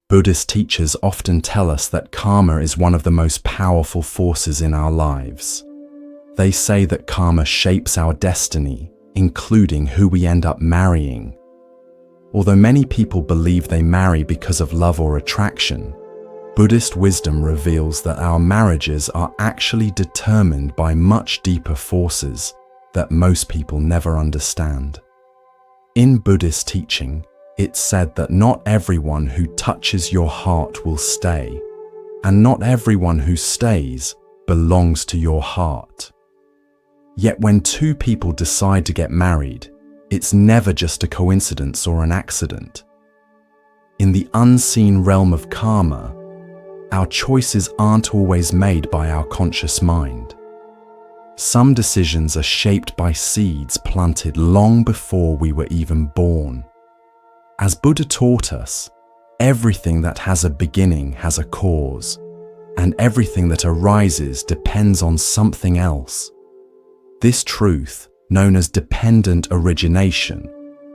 Buddhist teachers often tell us that karma is one of the most powerful forces in our lives. They say that karma shapes our destiny, including who we end up marrying. Although many people believe they marry because of love or attraction, Buddhist wisdom reveals that our marriages are actually determined by much deeper forces that most people never understand. In Buddhist teaching, it's said that not everyone who touches your heart will stay, and not everyone who stays belongs to your heart. Yet when two people decide to get married, it's never just a coincidence or an accident. In the unseen realm of karma, our choices aren't always made by our conscious mind. Some decisions are shaped by seeds planted long before we were even born. As Buddha taught us, everything that has a beginning has a cause, and everything that arises depends on something else. This truth, known as dependent origination,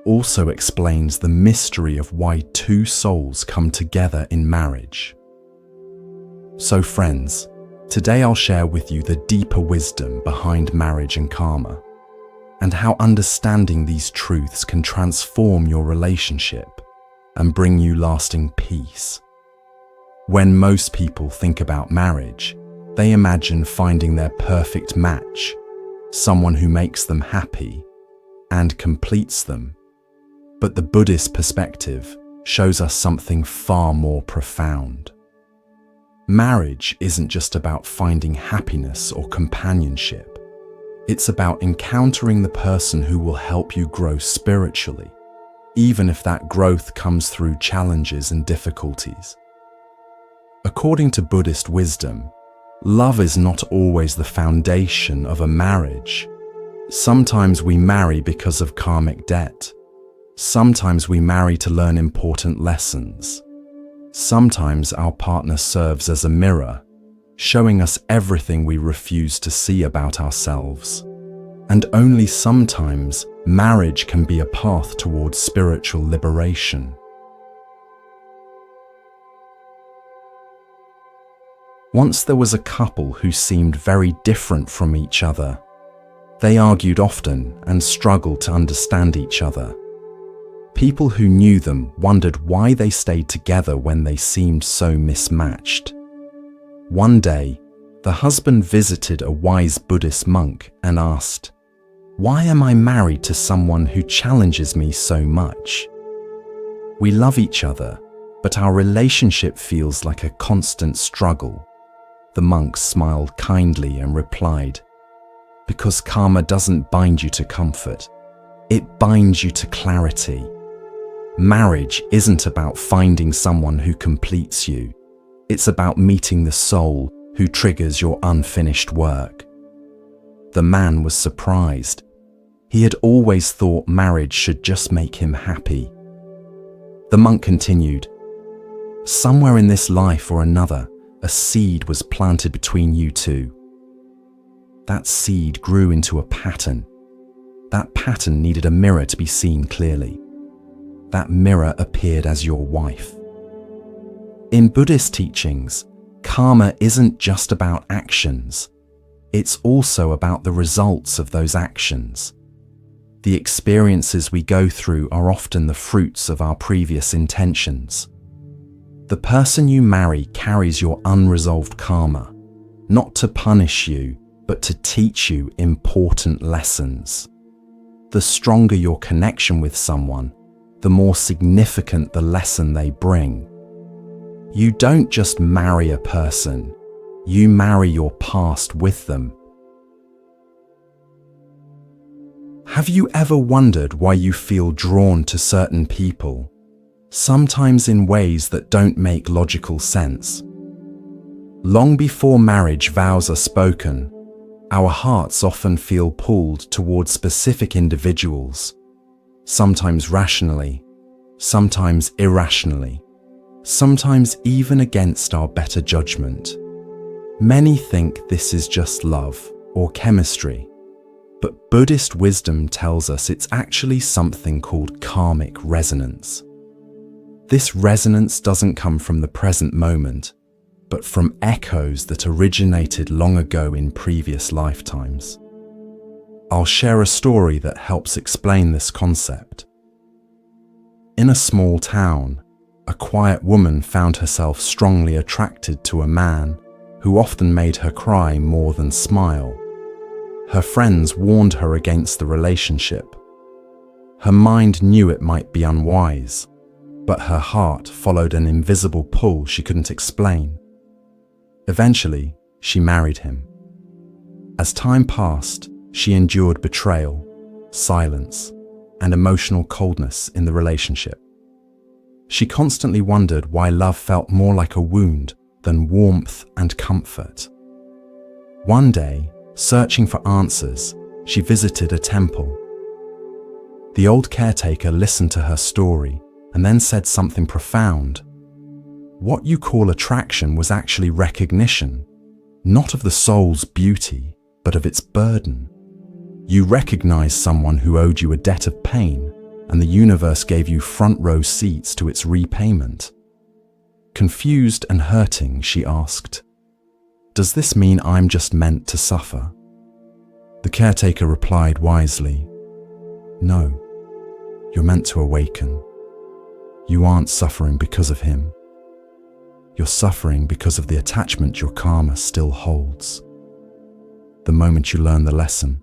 also explains the mystery of why two souls come together in marriage. So friends, today I'll share with you the deeper wisdom behind marriage and karma, and how understanding these truths can transform your relationship and bring you lasting peace. When most people think about marriage, they imagine finding their perfect match, someone who makes them happy and completes them. But the Buddhist perspective shows us something far more profound. Marriage isn't just about finding happiness or companionship. It's about encountering the person who will help you grow spiritually, even if that growth comes through challenges and difficulties. According to Buddhist wisdom, love is not always the foundation of a marriage. Sometimes we marry because of karmic debt. Sometimes we marry to learn important lessons. Sometimes our partner serves as a mirror, showing us everything we refuse to see about ourselves. And only sometimes, marriage can be a path towards spiritual liberation. Once there was a couple who seemed very different from each other. They argued often and struggled to understand each other. People who knew them wondered why they stayed together when they seemed so mismatched. One day, the husband visited a wise Buddhist monk and asked, "Why am I married to someone who challenges me so much? We love each other, but our relationship feels like a constant struggle." The monk smiled kindly and replied, "Because karma doesn't bind you to comfort, it binds you to clarity. Marriage isn't about finding someone who completes you. It's about meeting the soul who triggers your unfinished work." The man was surprised. He had always thought marriage should just make him happy. The monk continued, "Somewhere in this life or another, a seed was planted between you two. That seed grew into a pattern. That pattern needed a mirror to be seen clearly. That mirror appeared as your wife." In Buddhist teachings, karma isn't just about actions. It's also about the results of those actions. The experiences we go through are often the fruits of our previous intentions. The person you marry carries your unresolved karma, not to punish you, but to teach you important lessons. The stronger your connection with someone, the more significant the lesson they bring. You don't just marry a person, you marry your past with them. Have you ever wondered why you feel drawn to certain people, sometimes in ways that don't make logical sense? Long before marriage vows are spoken, our hearts often feel pulled towards specific individuals, sometimes rationally, sometimes irrationally, sometimes even against our better judgment. Many think this is just love or chemistry, but Buddhist wisdom tells us it's actually something called karmic resonance. This resonance doesn't come from the present moment, but from echoes that originated long ago in previous lifetimes. I'll share a story that helps explain this concept. In a small town, a quiet woman found herself strongly attracted to a man who often made her cry more than smile. Her friends warned her against the relationship. Her mind knew it might be unwise, but her heart followed an invisible pull she couldn't explain. Eventually, she married him. As time passed, she endured betrayal, silence, and emotional coldness in the relationship. She constantly wondered why love felt more like a wound than warmth and comfort. One day, searching for answers, she visited a temple. The old caretaker listened to her story and then said something profound. What you call attraction was actually recognition, not of the soul's beauty, but of its burden. You recognized someone who owed you a debt of pain, and the universe gave you front row seats to its repayment. Confused and hurting, she asked, "Does this mean I'm just meant to suffer?" The caretaker replied wisely, "No, you're meant to awaken. You aren't suffering because of him. You're suffering because of the attachment your karma still holds. The moment you learn the lesson,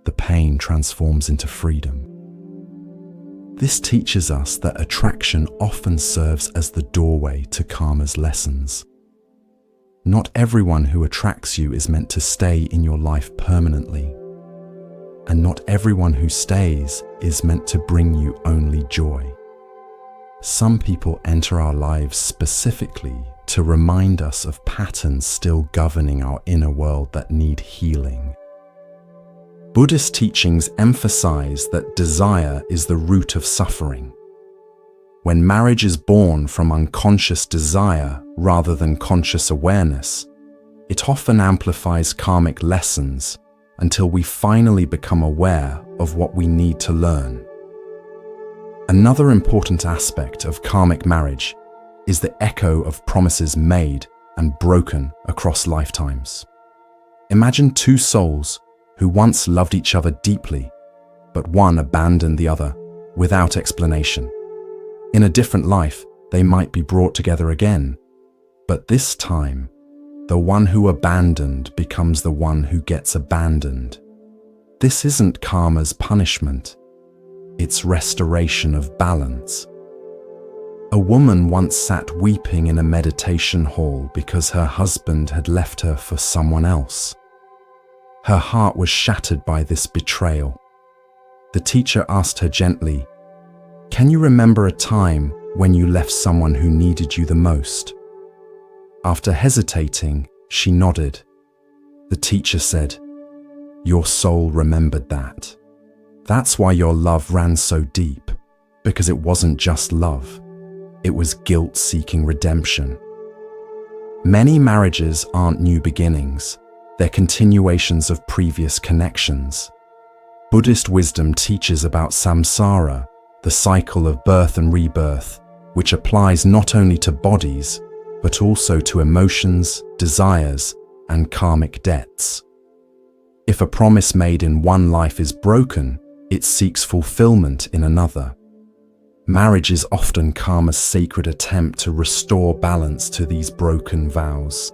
the pain transforms into freedom." This teaches us that attraction often serves as the doorway to karma's lessons. Not everyone who attracts you is meant to stay in your life permanently, and not everyone who stays is meant to bring you only joy. Some people enter our lives specifically to remind us of patterns still governing our inner world that need healing. Buddhist teachings emphasize that desire is the root of suffering. When marriage is born from unconscious desire rather than conscious awareness, it often amplifies karmic lessons until we finally become aware of what we need to learn. Another important aspect of karmic marriage is the echo of promises made and broken across lifetimes. Imagine two souls who once loved each other deeply, but one abandoned the other without explanation. In a different life, they might be brought together again, but this time, the one who abandoned becomes the one who gets abandoned. This isn't karma's punishment, it's restoration of balance. A woman once sat weeping in a meditation hall because her husband had left her for someone else. Her heart was shattered by this betrayal. The teacher asked her gently, "Can you remember a time when you left someone who needed you the most?" After hesitating, she nodded. The teacher said, "Your soul remembered that. That's why your love ran so deep, because it wasn't just love. It was guilt-seeking redemption." Many marriages aren't new beginnings. They're continuations of previous connections. Buddhist wisdom teaches about samsara, the cycle of birth and rebirth, which applies not only to bodies, but also to emotions, desires, and karmic debts. If a promise made in one life is broken, it seeks fulfillment in another. Marriage is often karma's sacred attempt to restore balance to these broken vows.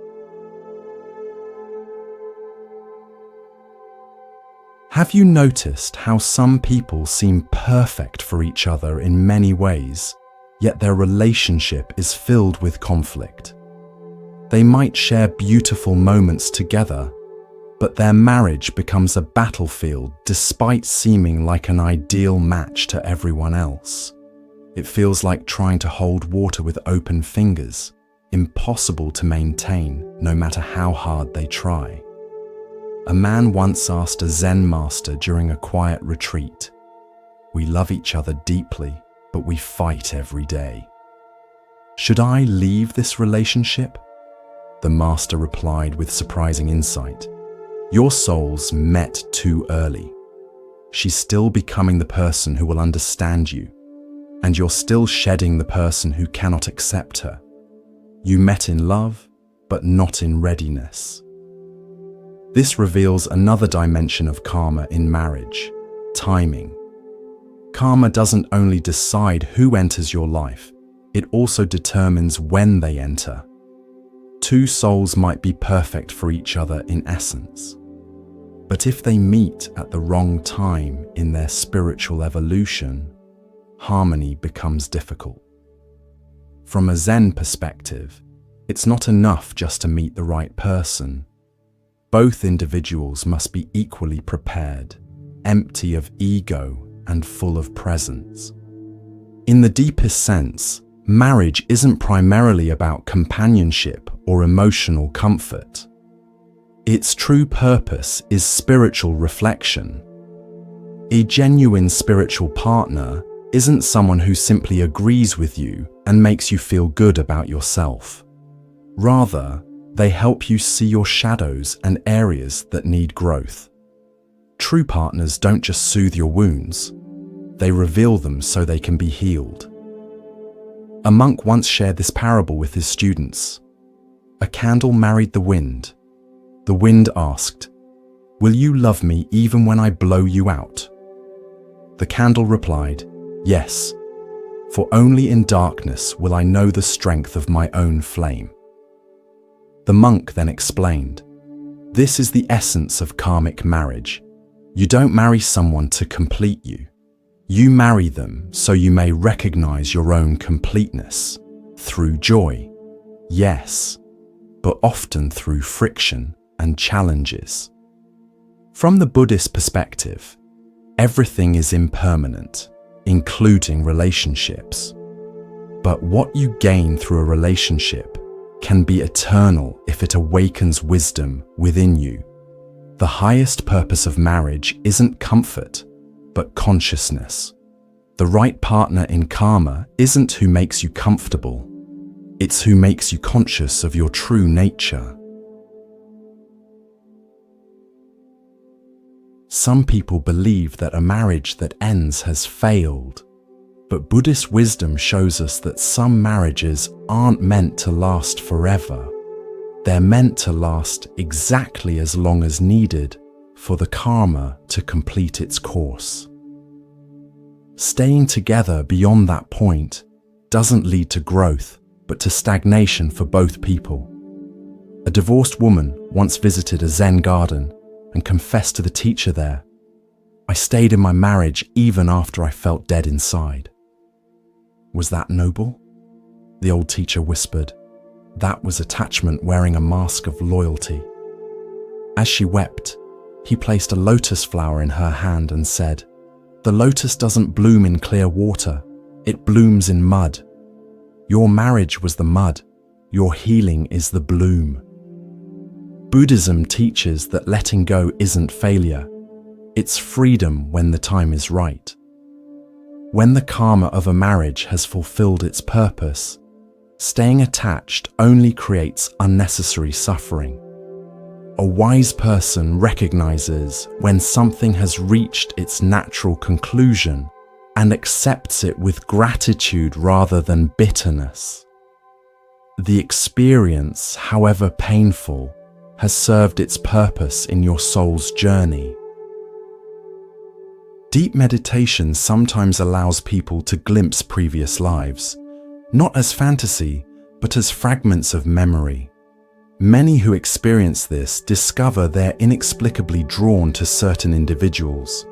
Have you noticed how some people seem perfect for each other in many ways, yet their relationship is filled with conflict? They might share beautiful moments together, but their marriage becomes a battlefield despite seeming like an ideal match to everyone else. It feels like trying to hold water with open fingers, impossible to maintain no matter how hard they try. A man once asked a Zen master during a quiet retreat, "We love each other deeply, but we fight every day. Should I leave this relationship?" The master replied with surprising insight, "Your souls met too early. She's still becoming the person who will understand you, and you're still shedding the person who cannot accept her. You met in love, but not in readiness. This reveals another dimension of karma in marriage: timing. Karma doesn't only decide who enters your life, it also determines when they enter. Two souls might be perfect for each other in essence, but if they meet at the wrong time in their spiritual evolution, harmony becomes difficult. From a Zen perspective, it's not enough just to meet the right person. Both individuals must be equally prepared, empty of ego and full of presence. In the deepest sense, marriage isn't primarily about companionship or emotional comfort. Its true purpose is spiritual reflection. A genuine spiritual partner isn't someone who simply agrees with you and makes you feel good about yourself. Rather, they help you see your shadows and areas that need growth. True partners don't just soothe your wounds, they reveal them so they can be healed. A monk once shared this parable with his students. A candle married the wind. The wind asked, "Will you love me even when I blow you out?" The candle replied, "Yes, for only in darkness will I know the strength of my own flame." The monk then explained, "This is the essence of karmic marriage. You don't marry someone to complete you. You marry them so you may recognize your own completeness through joy, yes, but often through friction and challenges." From the Buddhist perspective, everything is impermanent, including relationships. But what you gain through a relationship can be eternal if it awakens wisdom within you. The highest purpose of marriage isn't comfort, but consciousness. The right partner in karma isn't who makes you comfortable, it's who makes you conscious of your true nature. Some people believe that a marriage that ends has failed, but Buddhist wisdom shows us that some marriages aren't meant to last forever. They're meant to last exactly as long as needed for the karma to complete its course. Staying together beyond that point doesn't lead to growth, but to stagnation for both people. A divorced woman once visited a Zen garden and confessed to the teacher there, "I stayed in my marriage even after I felt dead inside." Was that noble? The old teacher whispered. That was attachment wearing a mask of loyalty. As she wept, he placed a lotus flower in her hand and said, "The lotus doesn't bloom in clear water, it blooms in mud. Your marriage was the mud, your healing is the bloom." Buddhism teaches that letting go isn't failure, it's freedom when the time is right. When the karma of a marriage has fulfilled its purpose, staying attached only creates unnecessary suffering. A wise person recognizes when something has reached its natural conclusion and accepts it with gratitude rather than bitterness. The experience, however painful, has served its purpose in your soul's journey. Deep meditation sometimes allows people to glimpse previous lives, not as fantasy, but as fragments of memory. Many who experience this discover they're inexplicably drawn to certain individuals,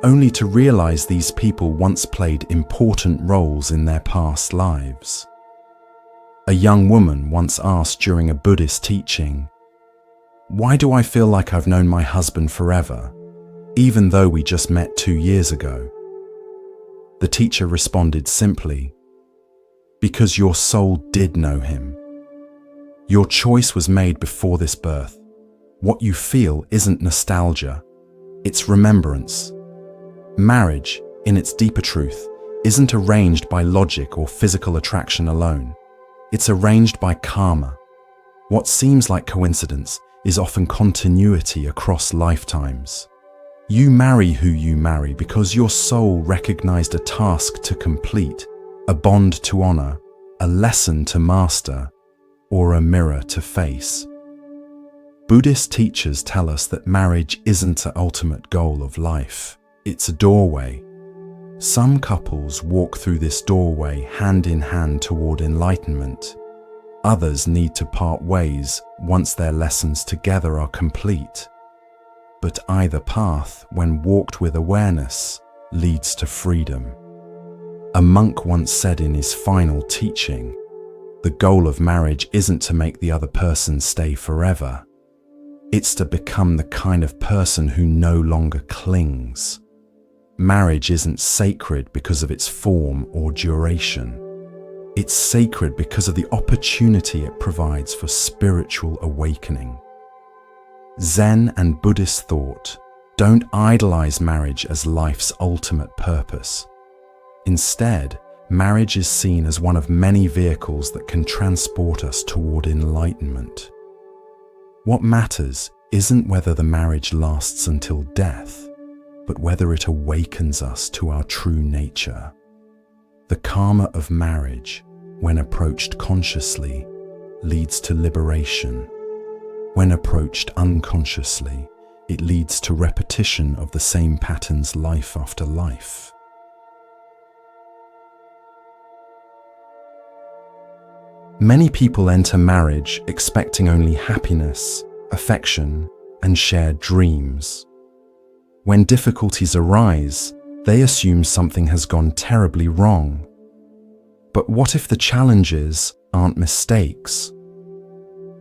only to realize these people once played important roles in their past lives. A young woman once asked during a Buddhist teaching, "Why do I feel like I've known my husband forever, even though we just met 2 years ago?" The teacher responded simply, "Because your soul did know him. Your choice was made before this birth. What you feel isn't nostalgia, it's remembrance. Marriage, in its deeper truth, isn't arranged by logic or physical attraction alone. It's arranged by karma. What seems like coincidence is often continuity across lifetimes. You marry who you marry because your soul recognized a task to complete a bond to honor, a lesson to master, or a mirror to face. Buddhist teachers tell us that marriage isn't the ultimate goal of life, it's a doorway. Some couples walk through this doorway hand in hand toward enlightenment. Others need to part ways once their lessons together are complete. But either path, when walked with awareness, leads to freedom. A monk once said in his final teaching, "The goal of marriage isn't to make the other person stay forever. It's to become the kind of person who no longer clings." Marriage isn't sacred because of its form or duration. It's sacred because of the opportunity it provides for spiritual awakening. Zen and Buddhist thought don't idolize marriage as life's ultimate purpose. Instead, marriage is seen as one of many vehicles that can transport us toward enlightenment. What matters isn't whether the marriage lasts until death, but whether it awakens us to our true nature. The karma of marriage, when approached consciously, leads to liberation. When approached unconsciously, it leads to repetition of the same patterns life after life. Many people enter marriage expecting only happiness, affection, and shared dreams. When difficulties arise, they assume something has gone terribly wrong. But what if the challenges aren't mistakes?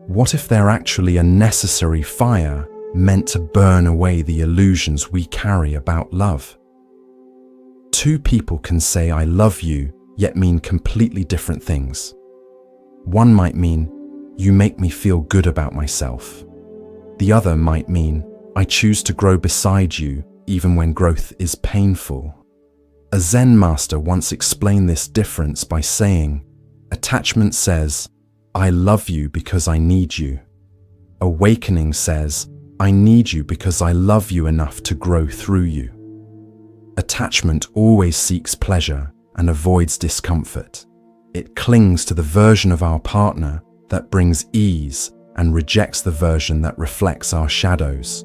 What if they're actually a necessary fire meant to burn away the illusions we carry about love? Two people can say "I love you," yet mean completely different things. One might mean, "You make me feel good about myself." The other might mean, "I choose to grow beside you even when growth is painful." A Zen master once explained this difference by saying, "Attachment says, 'I love you because I need you.' Awakening says, 'I need you because I love you enough to grow through you.'" Attachment always seeks pleasure and avoids discomfort. It clings to the version of our partner that brings ease and rejects the version that reflects our shadows.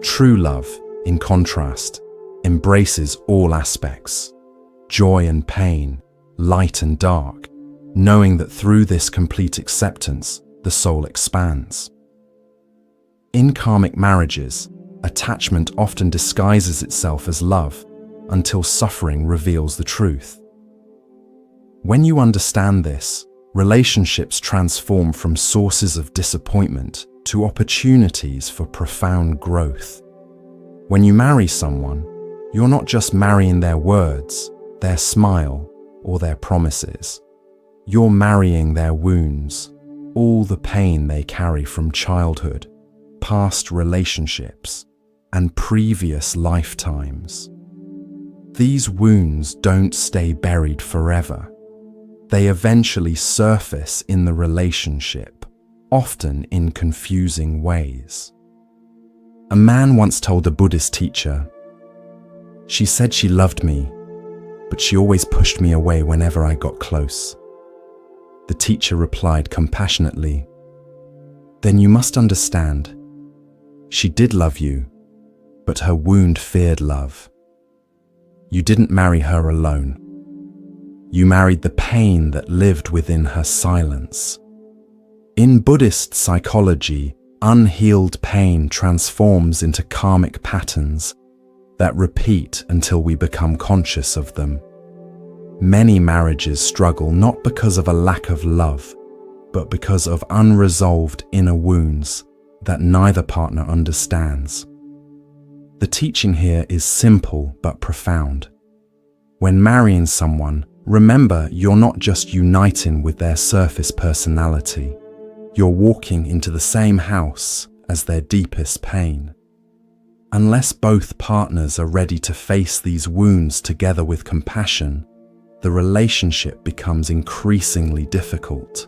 True love, in contrast, embraces all aspects, joy and pain, light and dark, knowing that through this complete acceptance, the soul expands. In karmic marriages, attachment often disguises itself as love until suffering reveals the truth. When you understand this, relationships transform from sources of disappointment to opportunities for profound growth. When you marry someone, you're not just marrying their words, their smile, or their promises. You're marrying their wounds, all the pain they carry from childhood, past relationships, and previous lifetimes. These wounds don't stay buried forever. They eventually surface in the relationship, often in confusing ways. A man once told a Buddhist teacher, "She said she loved me, but she always pushed me away whenever I got close." The teacher replied compassionately, "Then you must understand. She did love you, but her wound feared love. You didn't marry her alone. You married the pain that lived within her silence." In Buddhist psychology, unhealed pain transforms into karmic patterns that repeat until we become conscious of them. Many marriages struggle not because of a lack of love, but because of unresolved inner wounds that neither partner understands. The teaching here is simple but profound. When marrying someone, remember you're not just uniting with their surface personality. You're walking into the same house as their deepest pain. Unless both partners are ready to face these wounds together with compassion, the relationship becomes increasingly difficult.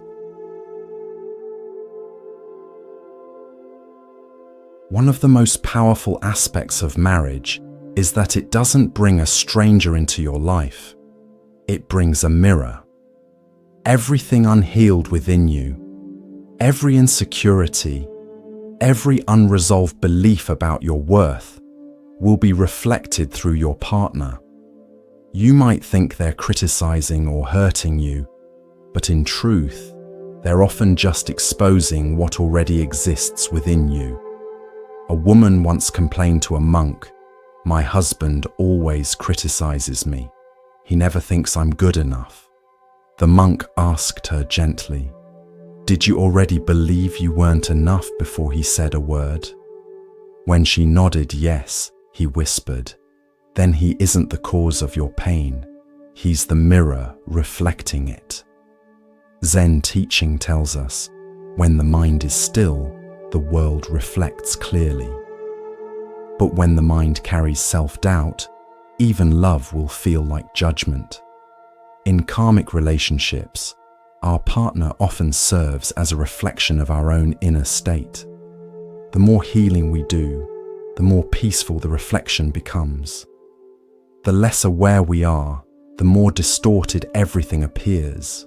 One of the most powerful aspects of marriage is that it doesn't bring a stranger into your life. it brings a mirror. Everything unhealed within you, every insecurity, every unresolved belief about your worth will be reflected through your partner. You might think they're criticizing or hurting you, but in truth, they're often just exposing what already exists within you. A woman once complained to a monk, "My husband always criticizes me. He never thinks I'm good enough." The monk asked her gently, "Did you already believe you weren't enough before he said a word?" When she nodded yes, he whispered, "Then he isn't the cause of your pain. He's the mirror reflecting it." Zen teaching tells us, when the mind is still, the world reflects clearly. But when the mind carries self-doubt, even love will feel like judgment. In karmic relationships, our partner often serves as a reflection of our own inner state. The more healing we do, the more peaceful the reflection becomes. The less aware we are, the more distorted everything appears.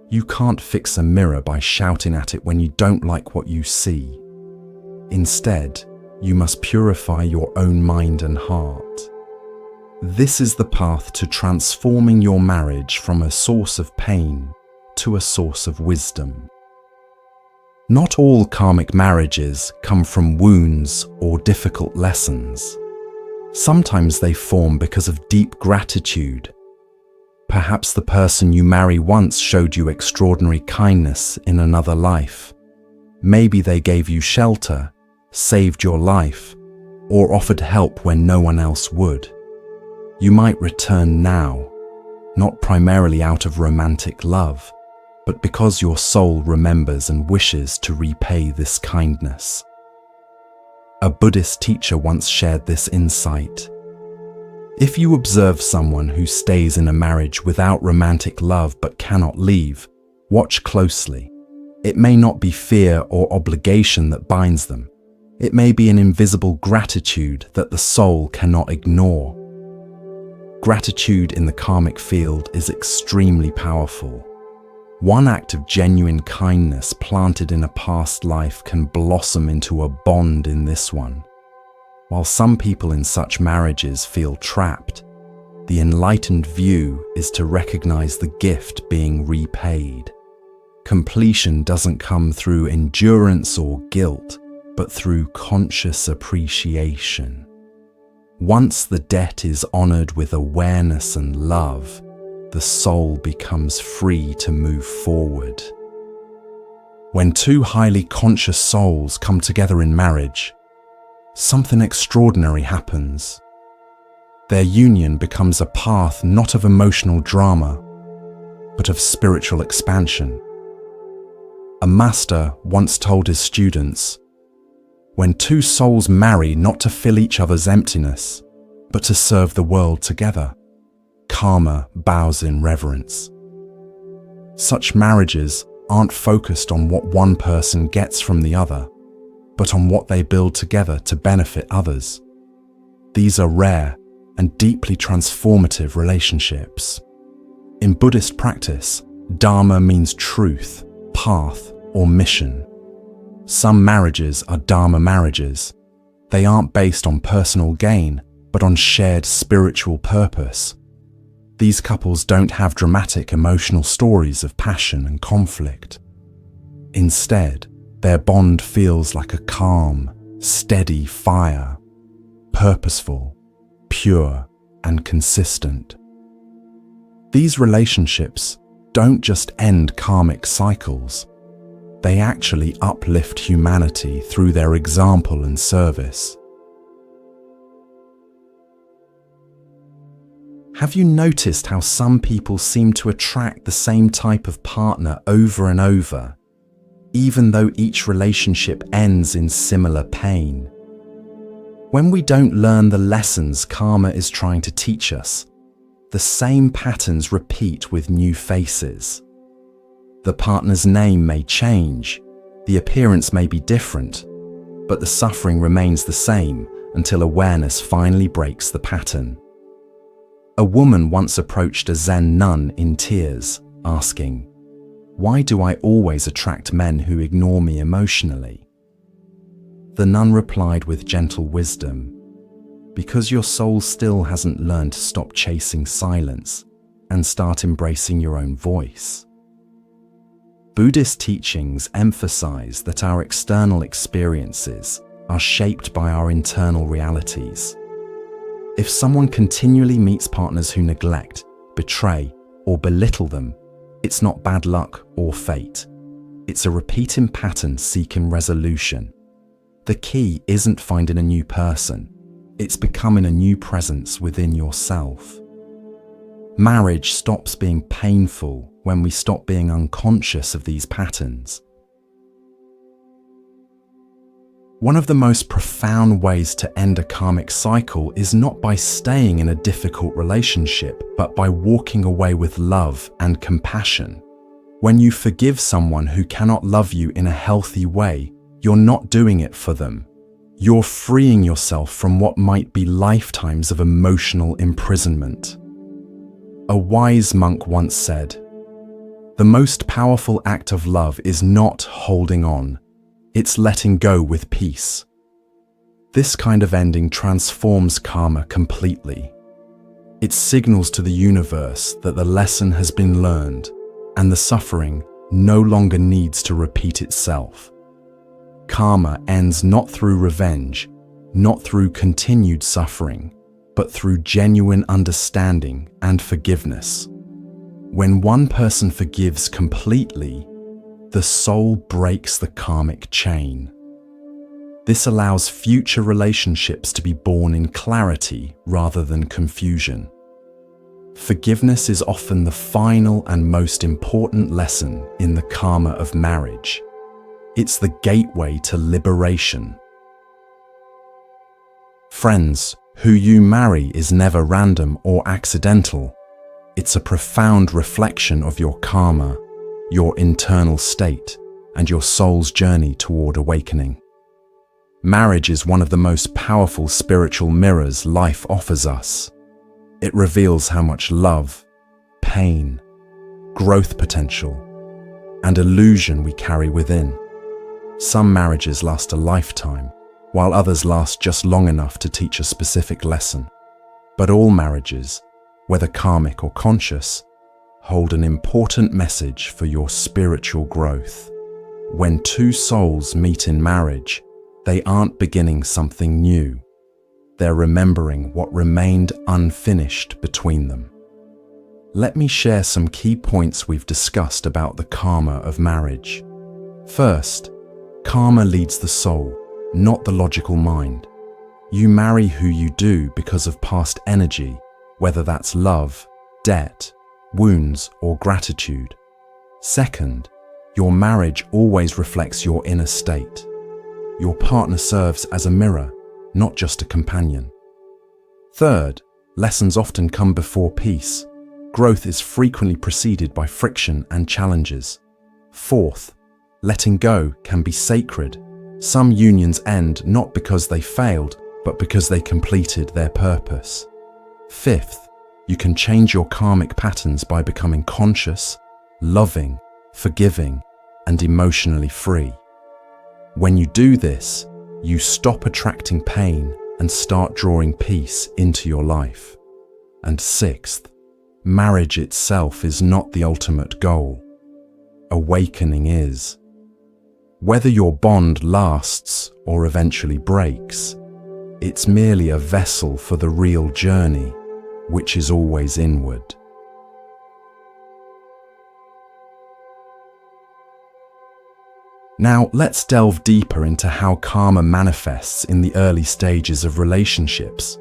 You can't fix a mirror by shouting at it when you don't like what you see. Instead, you must purify your own mind and heart. This is the path to transforming your marriage from a source of pain to a source of wisdom. Not all karmic marriages come from wounds or difficult lessons. Sometimes they form because of deep gratitude. Perhaps the person you marry once showed you extraordinary kindness in another life. Maybe they gave you shelter, saved your life, or offered help when no one else would. You might return now, not primarily out of romantic love, but because your soul remembers and wishes to repay this kindness. A Buddhist teacher once shared this insight. If you observe someone who stays in a marriage without romantic love but cannot leave, watch closely. It may not be fear or obligation that binds them. It may be an invisible gratitude that the soul cannot ignore. Gratitude in the karmic field is extremely powerful. One act of genuine kindness planted in a past life can blossom into a bond in this one. While some people in such marriages feel trapped, the enlightened view is to recognize the gift being repaid. Completion doesn't come through endurance or guilt, but through conscious appreciation. Once the debt is honored with awareness and love, the soul becomes free to move forward. When two highly conscious souls come together in marriage, something extraordinary happens. Their union becomes a path not of emotional drama, but of spiritual expansion. A master once told his students, "When two souls marry not to fill each other's emptiness, but to serve the world together, karma bows in reverence." Such marriages aren't focused on what one person gets from the other, but on what they build together to benefit others. These are rare and deeply transformative relationships. In Buddhist practice, Dharma means truth, path, or mission. Some marriages are Dharma marriages. They aren't based on personal gain, but on shared spiritual purpose. These couples don't have dramatic emotional stories of passion and conflict. Instead, their bond feels like a calm, steady fire, purposeful, pure, and consistent. These relationships don't just end karmic cycles. They actually uplift humanity through their example and service. Have you noticed how some people seem to attract the same type of partner over and over, even though each relationship ends in similar pain? When we don't learn the lessons karma is trying to teach us, the same patterns repeat with new faces. The partner's name may change, the appearance may be different, but the suffering remains the same until awareness finally breaks the pattern. A woman once approached a Zen nun in tears, asking, "Why do I always attract men who ignore me emotionally?" The nun replied with gentle wisdom, "Because your soul still hasn't learned to stop chasing silence and start embracing your own voice." Buddhist teachings emphasize that our external experiences are shaped by our internal realities. If someone continually meets partners who neglect, betray, or belittle them, it's not bad luck or fate. It's a repeating pattern seeking resolution. The key isn't finding a new person, it's becoming a new presence within yourself. Marriage stops being painful when we stop being unconscious of these patterns. One of the most profound ways to end a karmic cycle is not by staying in a difficult relationship, but by walking away with love and compassion. When you forgive someone who cannot love you in a healthy way, you're not doing it for them. You're freeing yourself from what might be lifetimes of emotional imprisonment. A wise monk once said, "The most powerful act of love is not holding on. It's letting go with peace." This kind of ending transforms karma completely. It signals to the universe that the lesson has been learned and the suffering no longer needs to repeat itself. Karma ends not through revenge, not through continued suffering, but through genuine understanding and forgiveness. When one person forgives completely, the soul breaks the karmic chain. This allows future relationships to be born in clarity rather than confusion. Forgiveness is often the final and most important lesson in the karma of marriage. It's the gateway to liberation. Friends, who you marry is never random or accidental. It's a profound reflection of your karma, your internal state, and your soul's journey toward awakening. Marriage is one of the most powerful spiritual mirrors life offers us. It reveals how much love, pain, growth potential, and illusion we carry within. Some marriages last a lifetime, while others last just long enough to teach a specific lesson. But all marriages, whether karmic or conscious, hold an important message for your spiritual growth. When two souls meet in marriage, they aren't beginning something new. They're remembering what remained unfinished between them. Let me share some key points we've discussed about the karma of marriage. First, karma leads the soul, not the logical mind. You marry who you do because of past energy, whether that's love, debt, wounds, or gratitude. Second, your marriage always reflects your inner state. Your partner serves as a mirror, not just a companion. Third, lessons often come before peace. Growth is frequently preceded by friction and challenges. Fourth, letting go can be sacred. Some unions end not because they failed, but because they completed their purpose. Fifth, you can change your karmic patterns by becoming conscious, loving, forgiving, and emotionally free. When you do this, you stop attracting pain and start drawing peace into your life. And sixth, marriage itself is not the ultimate goal. Awakening is. Whether your bond lasts or eventually breaks, it's merely a vessel for the real journey, which is always inward. Now, let's delve deeper into how karma manifests in the early stages of relationships.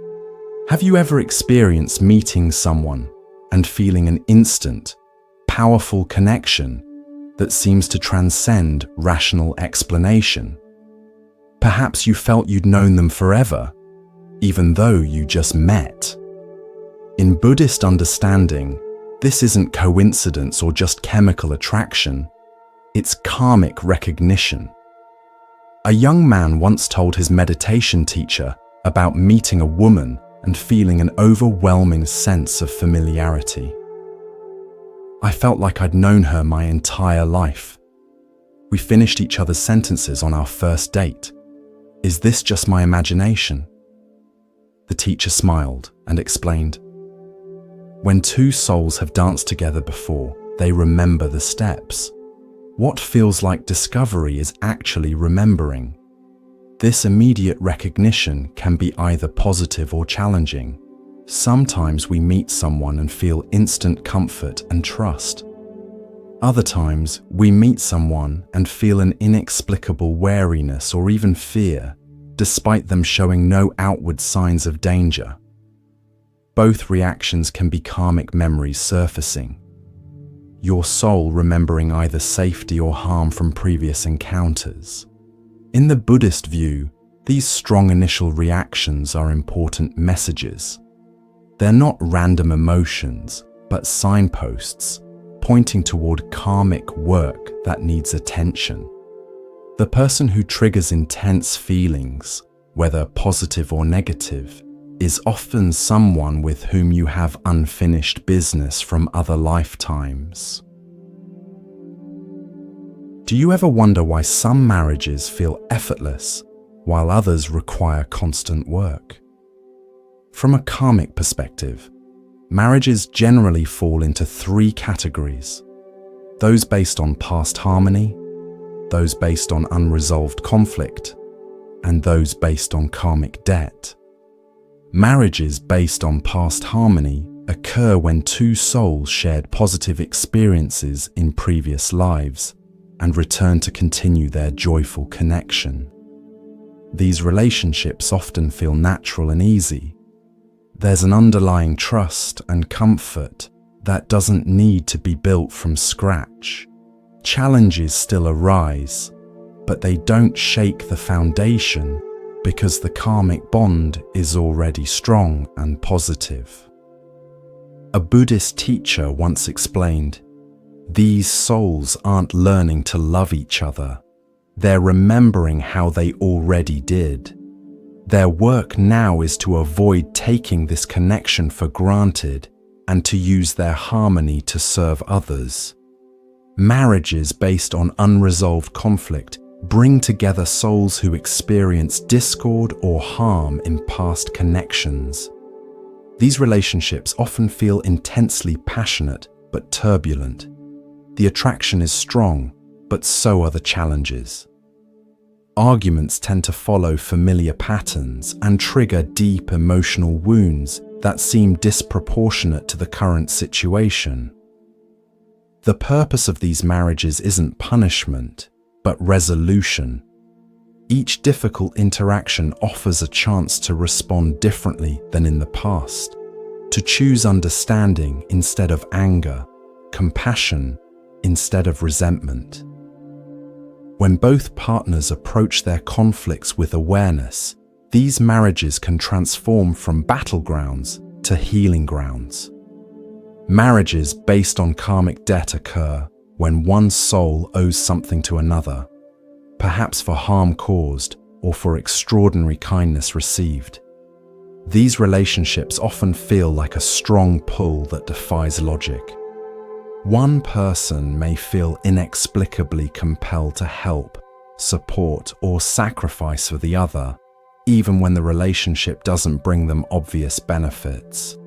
Have you ever experienced meeting someone and feeling an instant, powerful connection that seems to transcend rational explanation? Perhaps you felt you'd known them forever, even though you just met. In Buddhist understanding, this isn't coincidence or just chemical attraction. It's karmic recognition. A young man once told his meditation teacher about meeting a woman and feeling an overwhelming sense of familiarity. I felt like I'd known her my entire life. We finished each other's sentences on our first date. Is this just my imagination? The teacher smiled and explained, when two souls have danced together before, they remember the steps. What feels like discovery is actually remembering. This immediate recognition can be either positive or challenging. Sometimes we meet someone and feel instant comfort and trust. Other times, we meet someone and feel an inexplicable wariness or even fear, despite them showing no outward signs of danger. Both reactions can be karmic memories surfacing. Your soul remembering either safety or harm from previous encounters. In the Buddhist view, these strong initial reactions are important messages. They're not random emotions, but signposts, pointing toward karmic work that needs attention. The person who triggers intense feelings, whether positive or negative, is often someone with whom you have unfinished business from other lifetimes. Do you ever wonder why some marriages feel effortless while others require constant work? From a karmic perspective, marriages generally fall into three categories: those based on past harmony, those based on unresolved conflict, and those based on karmic debt. Marriages based on past harmony occur when two souls shared positive experiences in previous lives and return to continue their joyful connection. These relationships often feel natural and easy. There's an underlying trust and comfort that doesn't need to be built from scratch. Challenges still arise, but they don't shake the foundation because the karmic bond is already strong and positive. A Buddhist teacher once explained, "These souls aren't learning to love each other. They're remembering how they already did. Their work now is to avoid taking this connection for granted and to use their harmony to serve others." Marriages based on unresolved conflict bring together souls who experience discord or harm in past connections. These relationships often feel intensely passionate but turbulent. The attraction is strong, but so are the challenges. Arguments tend to follow familiar patterns and trigger deep emotional wounds that seem disproportionate to the current situation. The purpose of these marriages isn't punishment, but resolution. Each difficult interaction offers a chance to respond differently than in the past, to choose understanding instead of anger, compassion instead of resentment. When both partners approach their conflicts with awareness, these marriages can transform from battlegrounds to healing grounds. Marriages based on karmic debt occur when one soul owes something to another, perhaps for harm caused or for extraordinary kindness received. These relationships often feel like a strong pull that defies logic. One person may feel inexplicably compelled to help, support, or sacrifice for the other, even when the relationship doesn't bring them obvious benefits.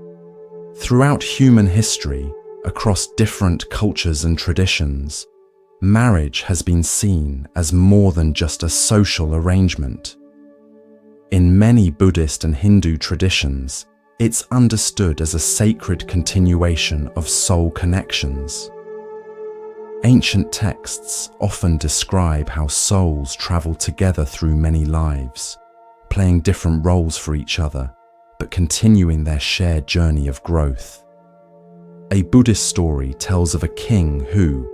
Throughout human history, across different cultures and traditions, marriage has been seen as more than just a social arrangement. In many Buddhist and Hindu traditions, it's understood as a sacred continuation of soul connections. Ancient texts often describe how souls travel together through many lives, playing different roles for each other, but continuing their shared journey of growth. A Buddhist story tells of a king who,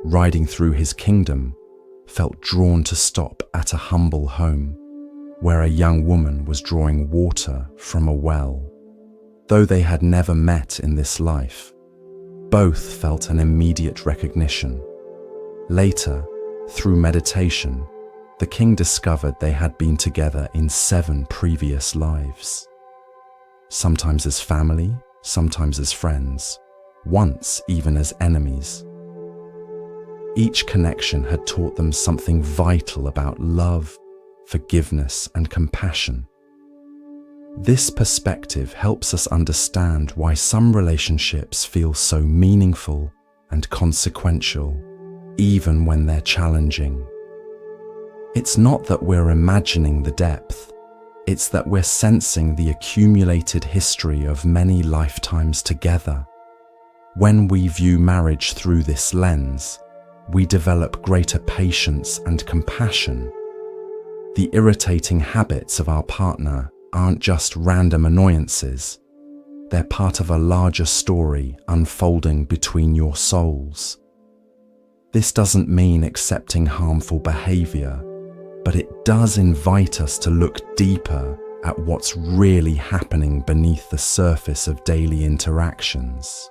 riding through his kingdom, felt drawn to stop at a humble home, where a young woman was drawing water from a well. Though they had never met in this life, both felt an immediate recognition. Later, through meditation, the king discovered they had been together in 7 previous lives. sometimes as family, sometimes as friends, once even as enemies. Each connection had taught them something vital about love, forgiveness, and compassion. This perspective helps us understand why some relationships feel so meaningful and consequential, even when they're challenging. It's not that we're imagining the depth, it's that we're sensing the accumulated history of many lifetimes together. When we view marriage through this lens, we develop greater patience and compassion. The irritating habits of our partner aren't just random annoyances. They're part of a larger story unfolding between your souls. This doesn't mean accepting harmful behavior, but it does invite us to look deeper at what's really happening beneath the surface of daily interactions.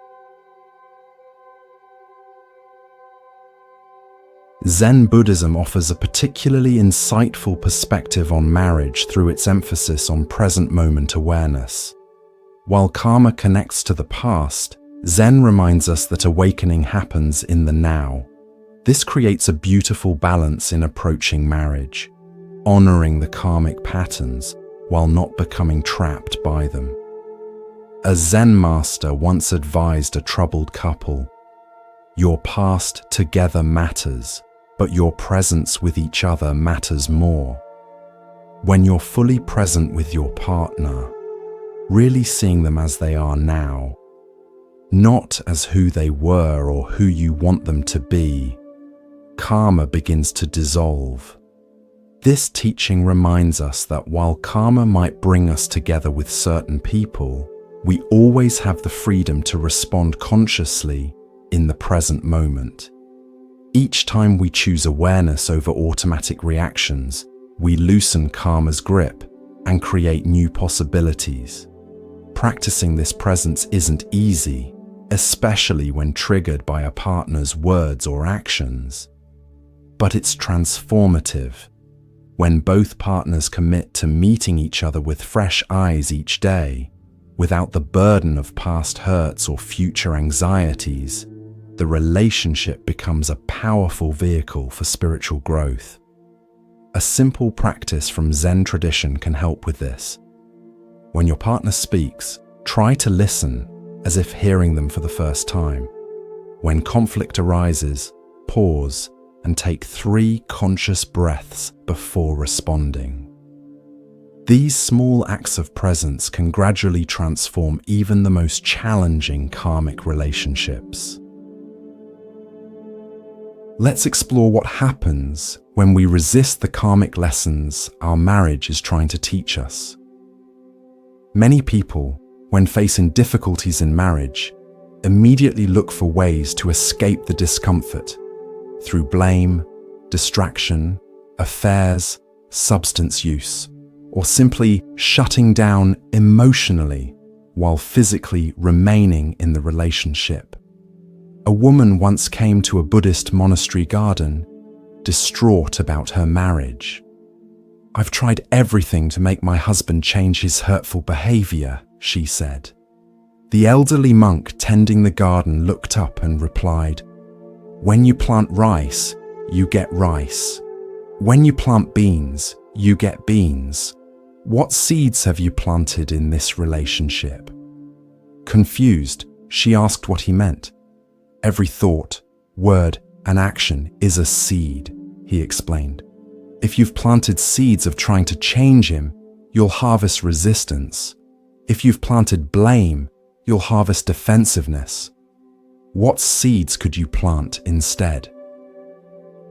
Zen Buddhism offers a particularly insightful perspective on marriage through its emphasis on present moment awareness. While karma connects to the past, Zen reminds us that awakening happens in the now. This creates a beautiful balance in approaching marriage, honoring the karmic patterns while not becoming trapped by them. A Zen master once advised a troubled couple, "Your past together matters, but your presence with each other matters more." When you're fully present with your partner, really seeing them as they are now, not as who they were or who you want them to be, karma begins to dissolve. This teaching reminds us that while karma might bring us together with certain people, we always have the freedom to respond consciously in the present moment. Each time we choose awareness over automatic reactions, we loosen karma's grip and create new possibilities. Practicing this presence isn't easy, especially when triggered by a partner's words or actions. But it's transformative. When both partners commit to meeting each other with fresh eyes each day, without the burden of past hurts or future anxieties, the relationship becomes a powerful vehicle for spiritual growth. A simple practice from Zen tradition can help with this. When your partner speaks, try to listen as if hearing them for the first time. When conflict arises, pause and take 3 conscious breaths before responding. These small acts of presence can gradually transform even the most challenging karmic relationships. Let's explore what happens when we resist the karmic lessons our marriage is trying to teach us. Many people, when facing difficulties in marriage, immediately look for ways to escape the discomfort through blame, distraction, affairs, substance use, or simply shutting down emotionally while physically remaining in the relationship. A woman once came to a Buddhist monastery garden, distraught about her marriage. "I've tried everything to make my husband change his hurtful behavior," she said. The elderly monk tending the garden looked up and replied, "When you plant rice, you get rice. When you plant beans, you get beans. What seeds have you planted in this relationship?" Confused, she asked what he meant. "Every thought, word, and action is a seed," he explained. "If you've planted seeds of trying to change him, you'll harvest resistance. If you've planted blame, you'll harvest defensiveness. What seeds could you plant instead?"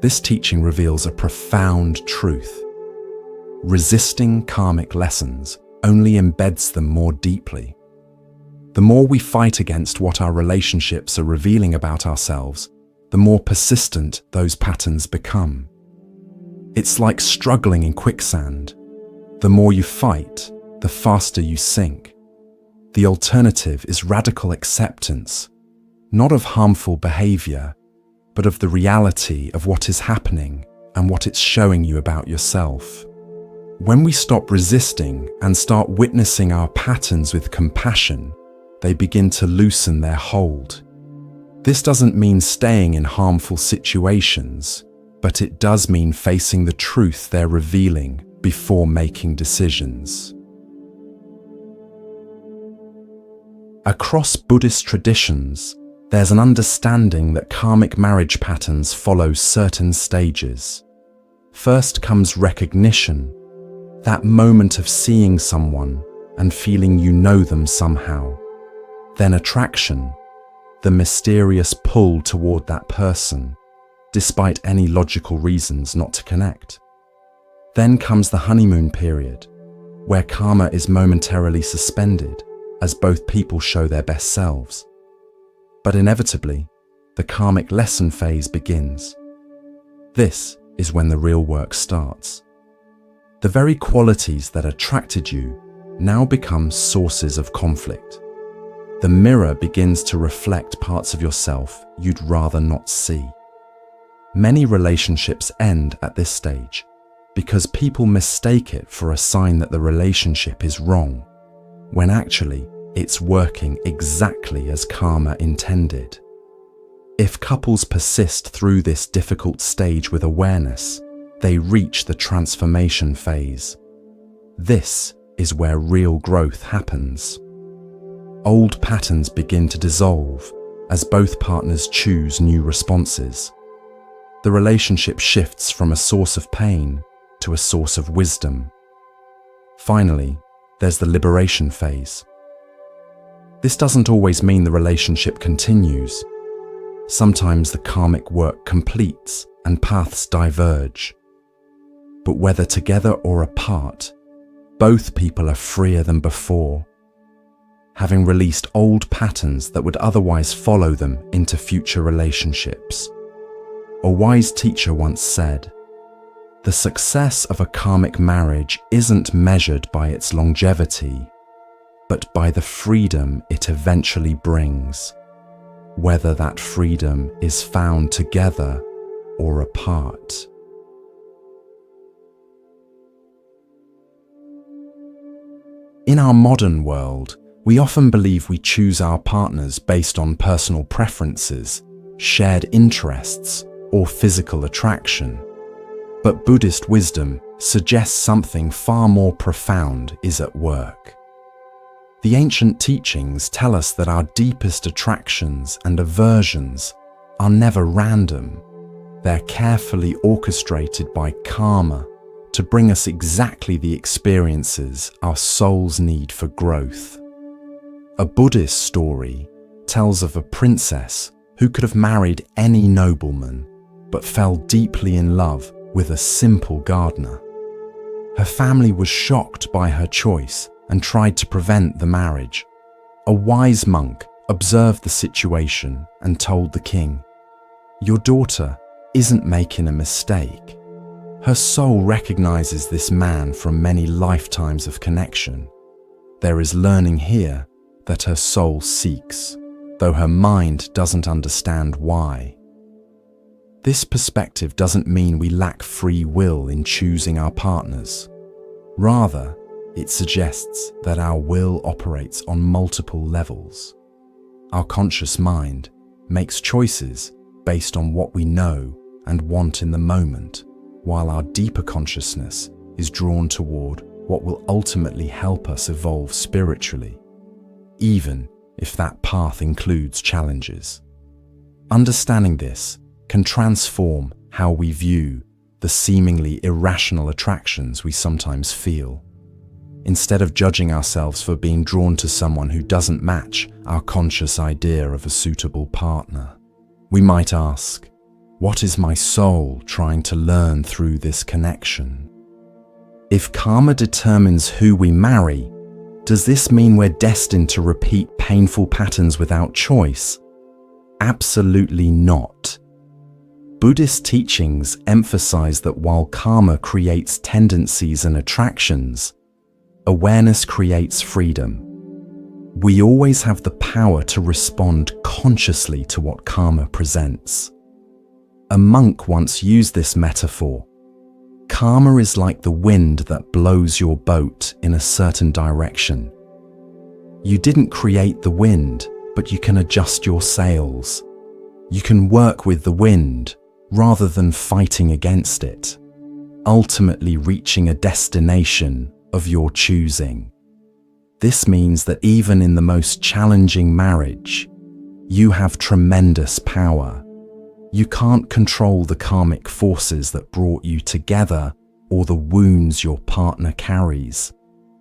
This teaching reveals a profound truth. Resisting karmic lessons only embeds them more deeply. The more we fight against what our relationships are revealing about ourselves, the more persistent those patterns become. It's like struggling in quicksand. The more you fight, the faster you sink. The alternative is radical acceptance, not of harmful behavior, but of the reality of what is happening and what it's showing you about yourself. When we stop resisting and start witnessing our patterns with compassion, they begin to loosen their hold. This doesn't mean staying in harmful situations, but it does mean facing the truth they're revealing before making decisions. Across Buddhist traditions, there's an understanding that karmic marriage patterns follow certain stages. First comes recognition, that moment of seeing someone and feeling you know them somehow. Then attraction, the mysterious pull toward that person, despite any logical reasons not to connect. Then comes the honeymoon period, where karma is momentarily suspended as both people show their best selves. But inevitably, the karmic lesson phase begins. This is when the real work starts. The very qualities that attracted you now become sources of conflict. The mirror begins to reflect parts of yourself you'd rather not see. Many relationships end at this stage because people mistake it for a sign that the relationship is wrong, when actually it's working exactly as karma intended. If couples persist through this difficult stage with awareness, they reach the transformation phase. This is where real growth happens. Old patterns begin to dissolve as both partners choose new responses. The relationship shifts from a source of pain to a source of wisdom. Finally, there's the liberation phase. This doesn't always mean the relationship continues. Sometimes the karmic work completes and paths diverge. But whether together or apart, both people are freer than before, having released old patterns that would otherwise follow them into future relationships. A wise teacher once said, "The success of a karmic marriage isn't measured by its longevity, but by the freedom it eventually brings, whether that freedom is found together or apart." In our modern world, we often believe we choose our partners based on personal preferences, shared interests, or physical attraction. But Buddhist wisdom suggests something far more profound is at work. The ancient teachings tell us that our deepest attractions and aversions are never random. They're carefully orchestrated by karma to bring us exactly the experiences our souls need for growth. A Buddhist story tells of a princess who could have married any nobleman, but fell deeply in love with a simple gardener. Her family was shocked by her choice and tried to prevent the marriage. A wise monk observed the situation and told the king, "Your daughter isn't making a mistake. Her soul recognizes this man from many lifetimes of connection. There is learning here that her soul seeks, though her mind doesn't understand why." This perspective doesn't mean we lack free will in choosing our partners. Rather, it suggests that our will operates on multiple levels. Our conscious mind makes choices based on what we know and want in the moment, while our deeper consciousness is drawn toward what will ultimately help us evolve spiritually, even if that path includes challenges. Understanding this can transform how we view the seemingly irrational attractions we sometimes feel. Instead of judging ourselves for being drawn to someone who doesn't match our conscious idea of a suitable partner, we might ask, what is my soul trying to learn through this connection? If karma determines who we marry, does this mean we're destined to repeat painful patterns without choice? Absolutely not. Buddhist teachings emphasize that while karma creates tendencies and attractions, awareness creates freedom. We always have the power to respond consciously to what karma presents. A monk once used this metaphor. Karma is like the wind that blows your boat in a certain direction. You didn't create the wind, but you can adjust your sails. You can work with the wind rather than fighting against it, ultimately reaching a destination of your choosing. This means that even in the most challenging marriage, you have tremendous power. You can't control the karmic forces that brought you together or the wounds your partner carries,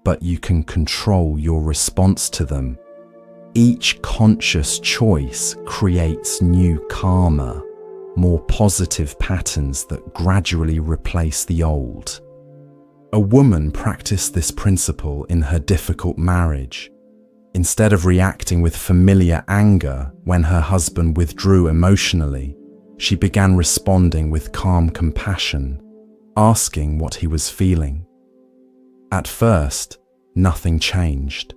but you can control your response to them. Each conscious choice creates new karma, more positive patterns that gradually replace the old. A woman practiced this principle in her difficult marriage. Instead of reacting with familiar anger when her husband withdrew emotionally, she began responding with calm compassion, asking what he was feeling. At first, nothing changed.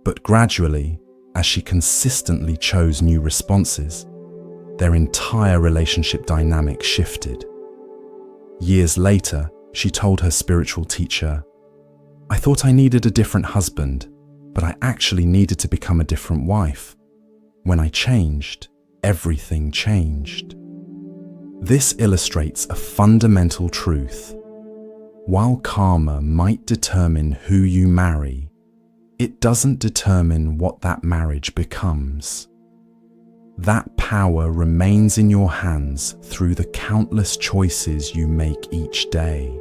But gradually, as she consistently chose new responses, their entire relationship dynamic shifted. Years later, she told her spiritual teacher, "I thought I needed a different husband, but I actually needed to become a different wife. When I changed, everything changed." This illustrates a fundamental truth. While karma might determine who you marry, it doesn't determine what that marriage becomes. That power remains in your hands through the countless choices you make each day.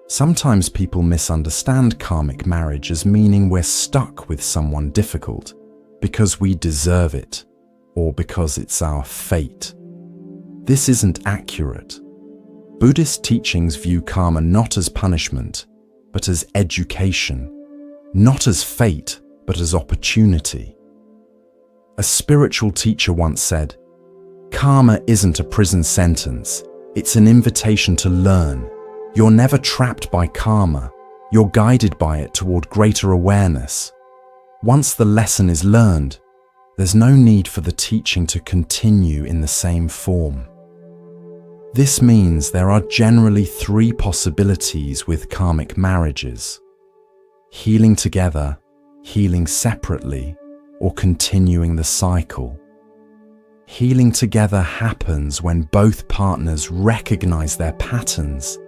Sometimes people misunderstand karmic marriage as meaning we're stuck with someone difficult because we deserve it or because it's our fate. This isn't accurate. Buddhist teachings view karma not as punishment, but as education, not as fate, but as opportunity. A spiritual teacher once said, "Karma isn't a prison sentence, it's an invitation to learn. You're never trapped by karma, you're guided by it toward greater awareness. Once the lesson is learned, there's no need for the teaching to continue in the same form." This means there are generally three possibilities with karmic marriages: healing together, healing separately, or continuing the cycle. Healing together happens when both partners recognize their patterns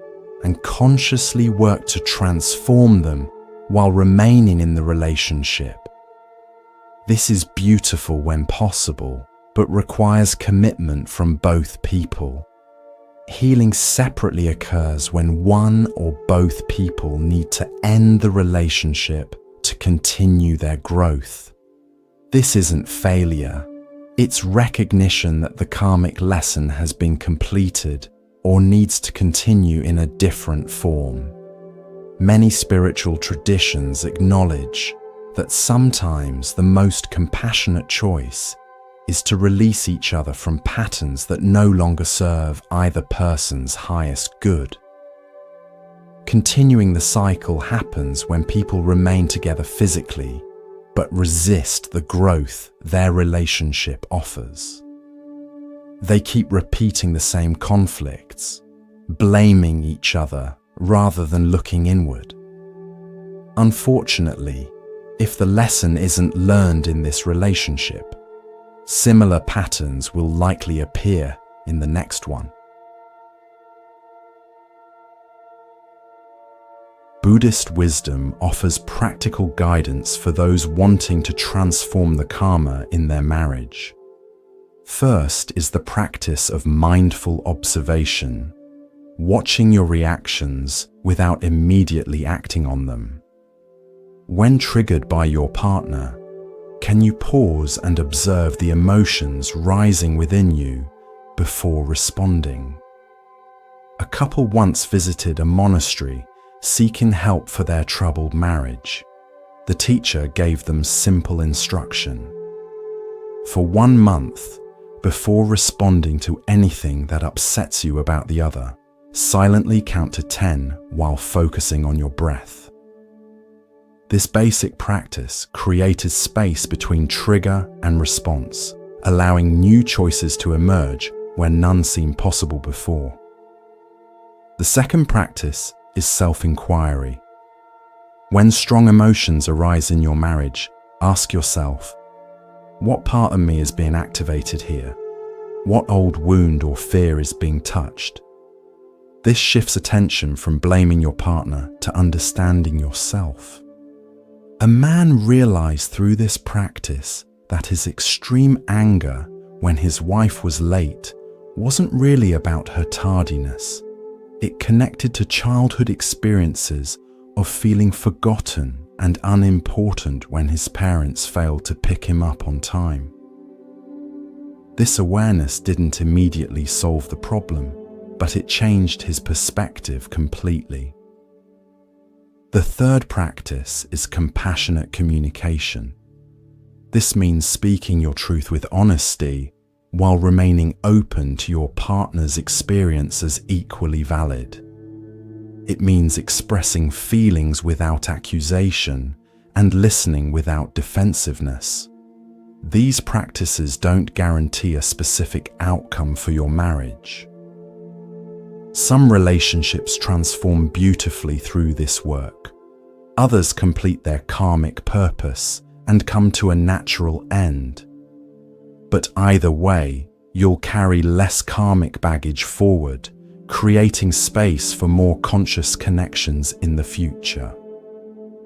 and consciously work to transform them while remaining in the relationship. This is beautiful when possible, but requires commitment from both people. Healing separately occurs when one or both people need to end the relationship to continue their growth. This isn't failure. It's recognition that the karmic lesson has been completed or needs to continue in a different form. Many spiritual traditions acknowledge that sometimes the most compassionate choice is to release each other from patterns that no longer serve either person's highest good. Continuing the cycle happens when people remain together physically, but resist the growth their relationship offers. They keep repeating the same conflicts, blaming each other rather than looking inward. Unfortunately, if the lesson isn't learned in this relationship, similar patterns will likely appear in the next one. Buddhist wisdom offers practical guidance for those wanting to transform the karma in their marriage. First is the practice of mindful observation, watching your reactions without immediately acting on them. When triggered by your partner, can you pause and observe the emotions rising within you before responding? A couple once visited a monastery seeking help for their troubled marriage. The teacher gave them simple instruction. For 1 month, before responding to anything that upsets you about the other, silently count to 10 while focusing on your breath. This basic practice created space between trigger and response, allowing new choices to emerge where none seemed possible before. The second practice is self-inquiry. When strong emotions arise in your marriage, ask yourself, what part of me is being activated here? What old wound or fear is being touched? This shifts attention from blaming your partner to understanding yourself. A man realized through this practice that his extreme anger when his wife was late wasn't really about her tardiness. It connected to childhood experiences of feeling forgotten and unimportant when his parents failed to pick him up on time. This awareness didn't immediately solve the problem, but it changed his perspective completely. The third practice is compassionate communication. This means speaking your truth with honesty while remaining open to your partner's experience as equally valid. It means expressing feelings without accusation and listening without defensiveness. These practices don't guarantee a specific outcome for your marriage. Some relationships transform beautifully through this work. Others complete their karmic purpose and come to a natural end. But either way, you'll carry less karmic baggage forward, creating space for more conscious connections in the future.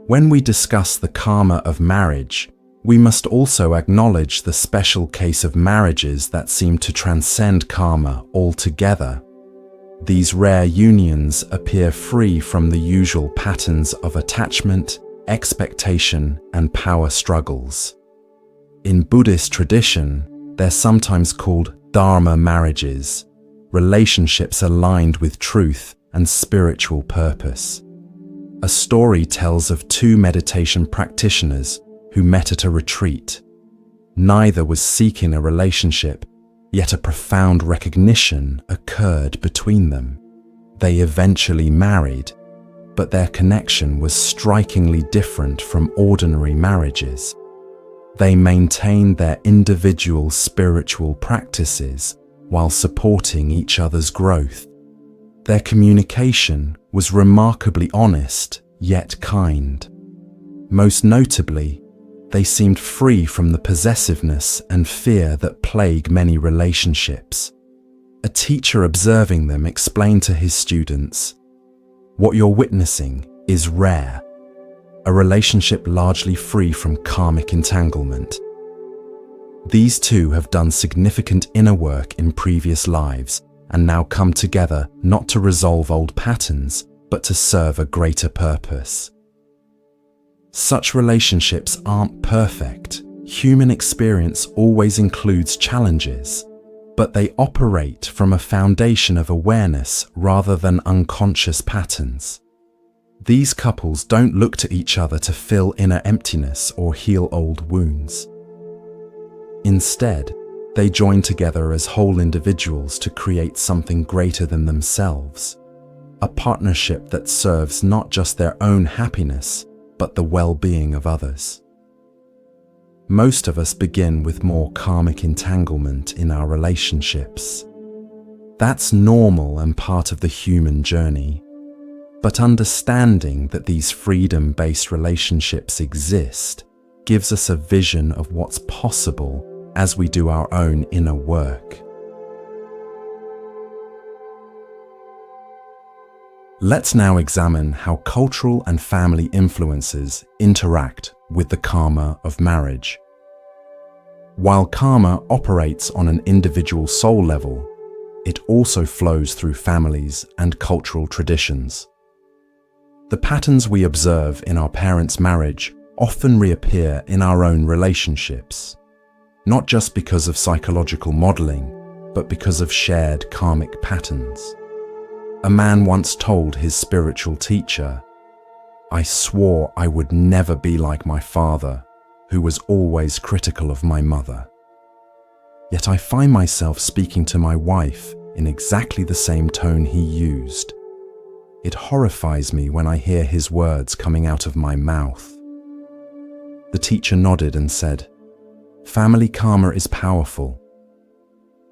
When we discuss the karma of marriage, we must also acknowledge the special case of marriages that seem to transcend karma altogether. These rare unions appear free from the usual patterns of attachment, expectation, and power struggles. In Buddhist tradition, they're sometimes called dharma marriages, relationships aligned with truth and spiritual purpose. A story tells of two meditation practitioners who met at a retreat. Neither was seeking a relationship, yet a profound recognition occurred between them. They eventually married, but their connection was strikingly different from ordinary marriages. They maintained their individual spiritual practices while supporting each other's growth. Their communication was remarkably honest, yet kind. Most notably, they seemed free from the possessiveness and fear that plague many relationships. A teacher observing them explained to his students, "What you're witnessing is rare, a relationship largely free from karmic entanglement." These two have done significant inner work in previous lives and now come together not to resolve old patterns, but to serve a greater purpose. Such relationships aren't perfect. Human experience always includes challenges, but they operate from a foundation of awareness rather than unconscious patterns. These couples don't look to each other to fill inner emptiness or heal old wounds. Instead, they join together as whole individuals to create something greater than themselves, a partnership that serves not just their own happiness, but the well-being of others. Most of us begin with more karmic entanglement in our relationships. That's normal and part of the human journey. But understanding that these freedom-based relationships exist gives us a vision of what's possible as we do our own inner work. Let's now examine how cultural and family influences interact with the karma of marriage. While karma operates on an individual soul level, it also flows through families and cultural traditions. The patterns we observe in our parents' marriage often reappear in our own relationships, not just because of psychological modeling, but because of shared karmic patterns. A man once told his spiritual teacher, "I swore I would never be like my father, who was always critical of my mother. Yet I find myself speaking to my wife in exactly the same tone he used. It horrifies me when I hear his words coming out of my mouth." The teacher nodded and said, "Family karma is powerful.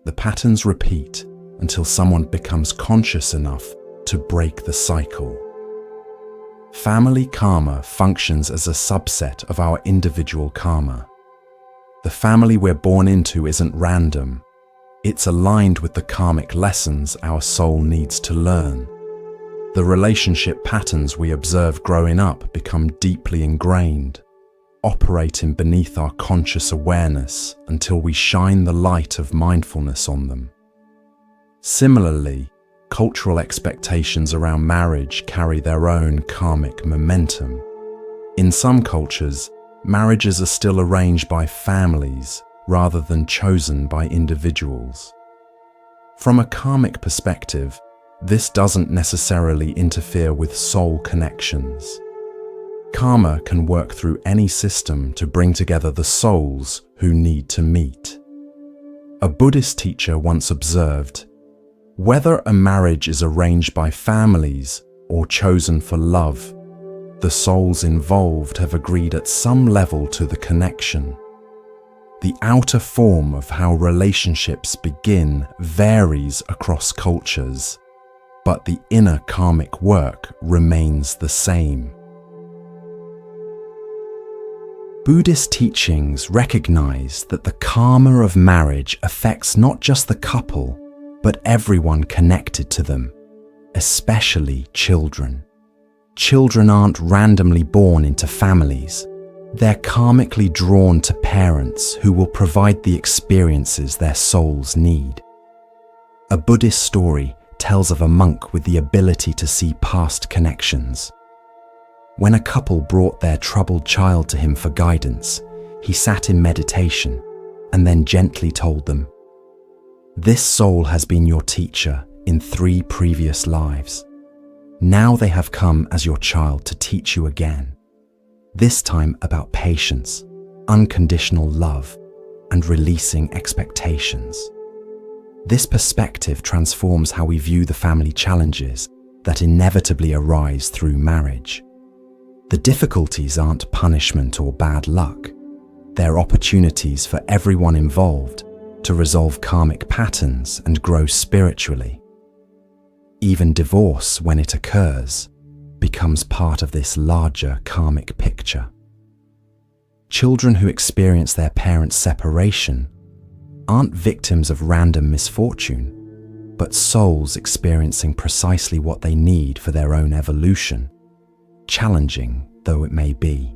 The patterns repeat until someone becomes conscious enough to break the cycle. Family karma functions as a subset of our individual karma. The family we're born into isn't random. It's aligned with the karmic lessons our soul needs to learn. The relationship patterns we observe growing up become deeply ingrained, operating beneath our conscious awareness until we shine the light of mindfulness on them. Similarly, cultural expectations around marriage carry their own karmic momentum. In some cultures, marriages are still arranged by families rather than chosen by individuals. From a karmic perspective, this doesn't necessarily interfere with soul connections. Karma can work through any system to bring together the souls who need to meet. A Buddhist teacher once observed, "Whether a marriage is arranged by families or chosen for love, the souls involved have agreed at some level to the connection. The outer form of how relationships begin varies across cultures, but the inner karmic work remains the same." Buddhist teachings recognize that the karma of marriage affects not just the couple, but everyone connected to them, especially children. Children aren't randomly born into families. They're karmically drawn to parents who will provide the experiences their souls need. A Buddhist story tells of a monk with the ability to see past connections. When a couple brought their troubled child to him for guidance, he sat in meditation and then gently told them, "This soul has been your teacher in 3 previous lives. Now they have come as your child to teach you again, this time about patience, unconditional love, and releasing expectations." This perspective transforms how we view the family challenges that inevitably arise through marriage. The difficulties aren't punishment or bad luck. They're opportunities for everyone involved to resolve karmic patterns and grow spiritually. Even divorce, when it occurs, becomes part of this larger karmic picture. Children who experience their parents' separation aren't victims of random misfortune, but souls experiencing precisely what they need for their own evolution, challenging though it may be.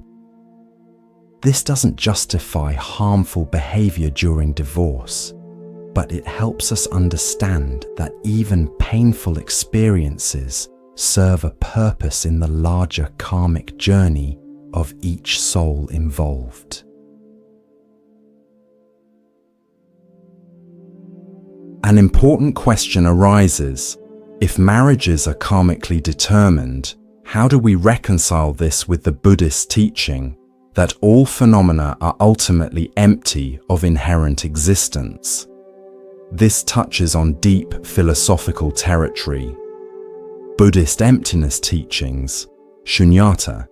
This doesn't justify harmful behavior during divorce, but it helps us understand that even painful experiences serve a purpose in the larger karmic journey of each soul involved. An important question arises: if marriages are karmically determined, how do we reconcile this with the Buddhist teaching that all phenomena are ultimately empty of inherent existence? This touches on deep philosophical territory. Buddhist emptiness teachings, shunyata,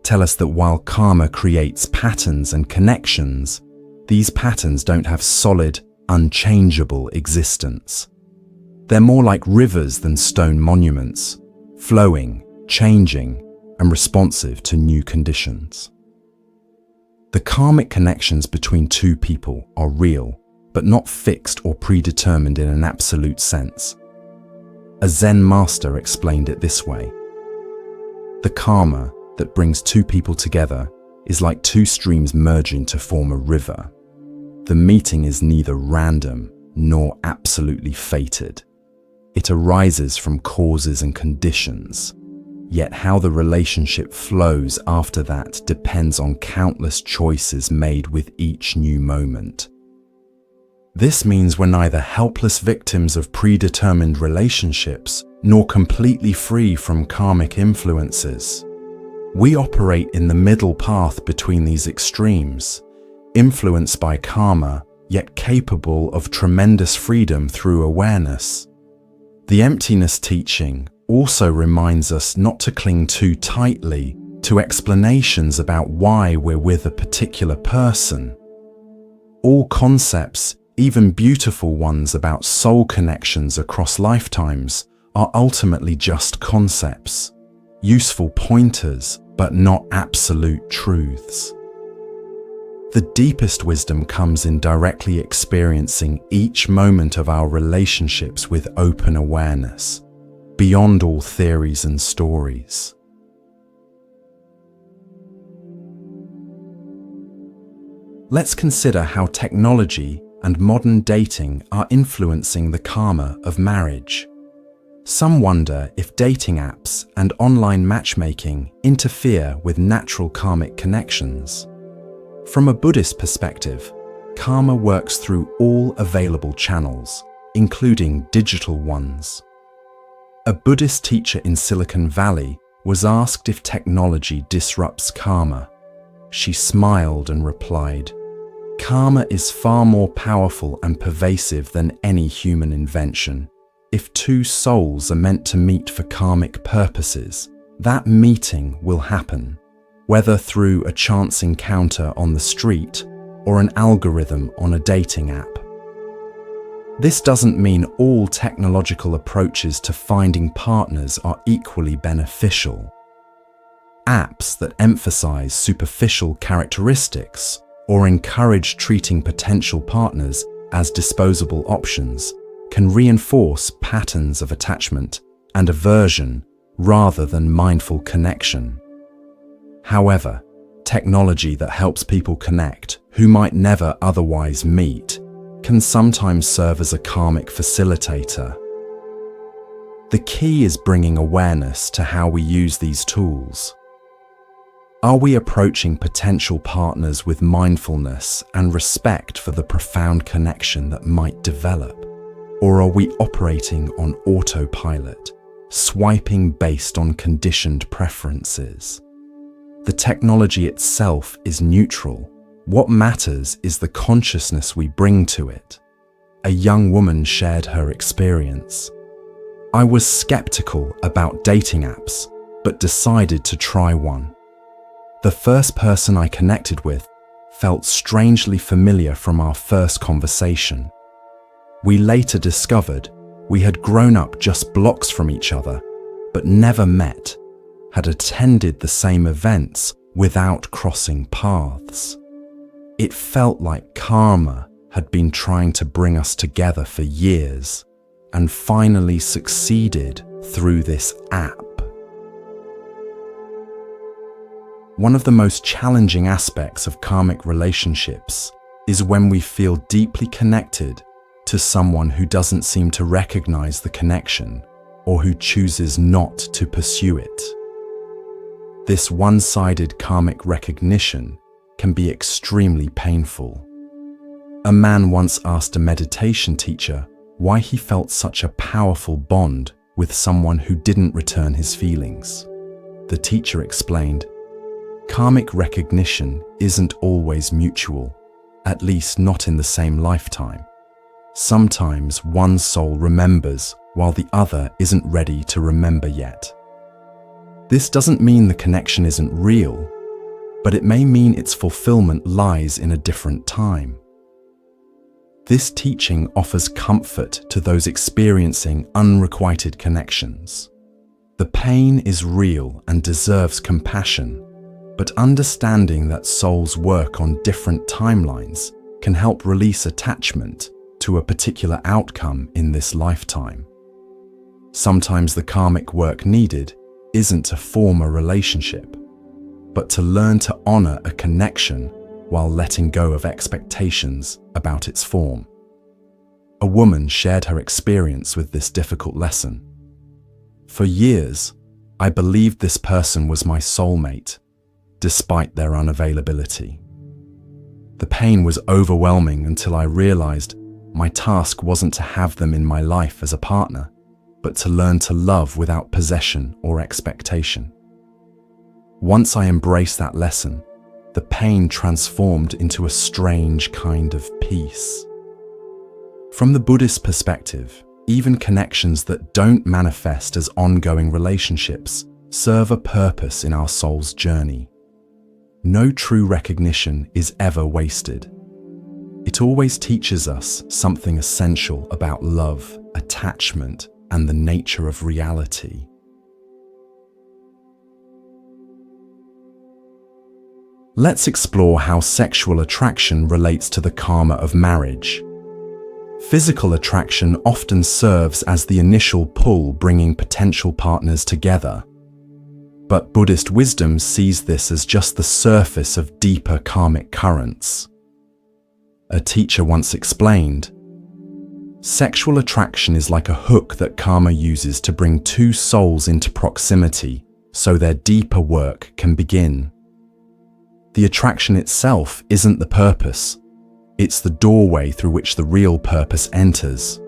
tell us that while karma creates patterns and connections, these patterns don't have solid, unchangeable existence. They're more like rivers than stone monuments, flowing, changing, and responsive to new conditions. The karmic connections between 2 people are real, but not fixed or predetermined in an absolute sense. A Zen master explained it this way: the karma that brings 2 people together is like 2 streams merging to form a river. The meeting is neither random nor absolutely fated. It arises from causes and conditions, yet how the relationship flows after that depends on countless choices made with each new moment. This means we're neither helpless victims of predetermined relationships nor completely free from karmic influences. We operate in the middle path between these extremes, influenced by karma, yet capable of tremendous freedom through awareness. The emptiness teaching also reminds us not to cling too tightly to explanations about why we're with a particular person. All concepts, even beautiful ones about soul connections across lifetimes, are ultimately just concepts, useful pointers, but not absolute truths. The deepest wisdom comes in directly experiencing each moment of our relationships with open awareness, beyond all theories and stories. Let's consider how technology and modern dating are influencing the karma of marriage. Some wonder if dating apps and online matchmaking interfere with natural karmic connections. From a Buddhist perspective, karma works through all available channels, including digital ones. A Buddhist teacher in Silicon Valley was asked if technology disrupts karma. She smiled and replied, "Karma is far more powerful and pervasive than any human invention. If two souls are meant to meet for karmic purposes, that meeting will happen, whether through a chance encounter on the street or an algorithm on a dating app." This doesn't mean all technological approaches to finding partners are equally beneficial. Apps that emphasize superficial characteristics or encourage treating potential partners as disposable options can reinforce patterns of attachment and aversion rather than mindful connection. However, technology that helps people connect who might never otherwise meet can sometimes serve as a karmic facilitator. The key is bringing awareness to how we use these tools. Are we approaching potential partners with mindfulness and respect for the profound connection that might develop? Or are we operating on autopilot, swiping based on conditioned preferences? The technology itself is neutral. What matters is the consciousness we bring to it. A young woman shared her experience. "I was skeptical about dating apps, but decided to try one. The first person I connected with felt strangely familiar from our first conversation. We later discovered we had grown up just blocks from each other, but never met, had attended the same events without crossing paths. It felt like karma had been trying to bring us together for years and finally succeeded through this app." One of the most challenging aspects of karmic relationships is when we feel deeply connected to someone who doesn't seem to recognize the connection or who chooses not to pursue it. This one-sided karmic recognition can be extremely painful. A man once asked a meditation teacher why he felt such a powerful bond with someone who didn't return his feelings. The teacher explained, "Karmic recognition isn't always mutual, at least not in the same lifetime. Sometimes one soul remembers while the other isn't ready to remember yet. This doesn't mean the connection isn't real, but it may mean its fulfillment lies in a different time." This teaching offers comfort to those experiencing unrequited connections. The pain is real and deserves compassion, but understanding that souls work on different timelines can help release attachment to a particular outcome in this lifetime. Sometimes the karmic work needed isn't to form a relationship, but to learn to honor a connection while letting go of expectations about its form. A woman shared her experience with this difficult lesson. "For years, I believed this person was my soulmate, despite their unavailability. The pain was overwhelming until I realized my task wasn't to have them in my life as a partner, but to learn to love without possession or expectation. Once I embraced that lesson, the pain transformed into a strange kind of peace." From the Buddhist perspective, even connections that don't manifest as ongoing relationships serve a purpose in our soul's journey. No true recognition is ever wasted. It always teaches us something essential about love, attachment, and the nature of reality. Let's explore how sexual attraction relates to the karma of marriage. Physical attraction often serves as the initial pull bringing potential partners together. But Buddhist wisdom sees this as just the surface of deeper karmic currents. A teacher once explained, "Sexual attraction is like a hook that karma uses to bring two souls into proximity so their deeper work can begin. The attraction itself isn't the purpose. It's the doorway through which the real purpose enters."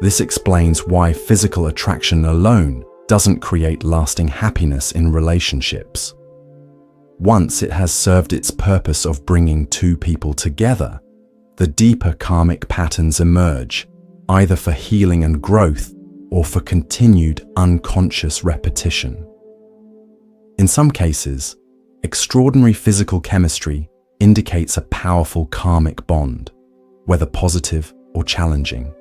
This explains why physical attraction alone doesn't create lasting happiness in relationships. Once it has served its purpose of bringing two people together, the deeper karmic patterns emerge, either for healing and growth or for continued unconscious repetition. In some cases, extraordinary physical chemistry indicates a powerful karmic bond, whether positive or challenging.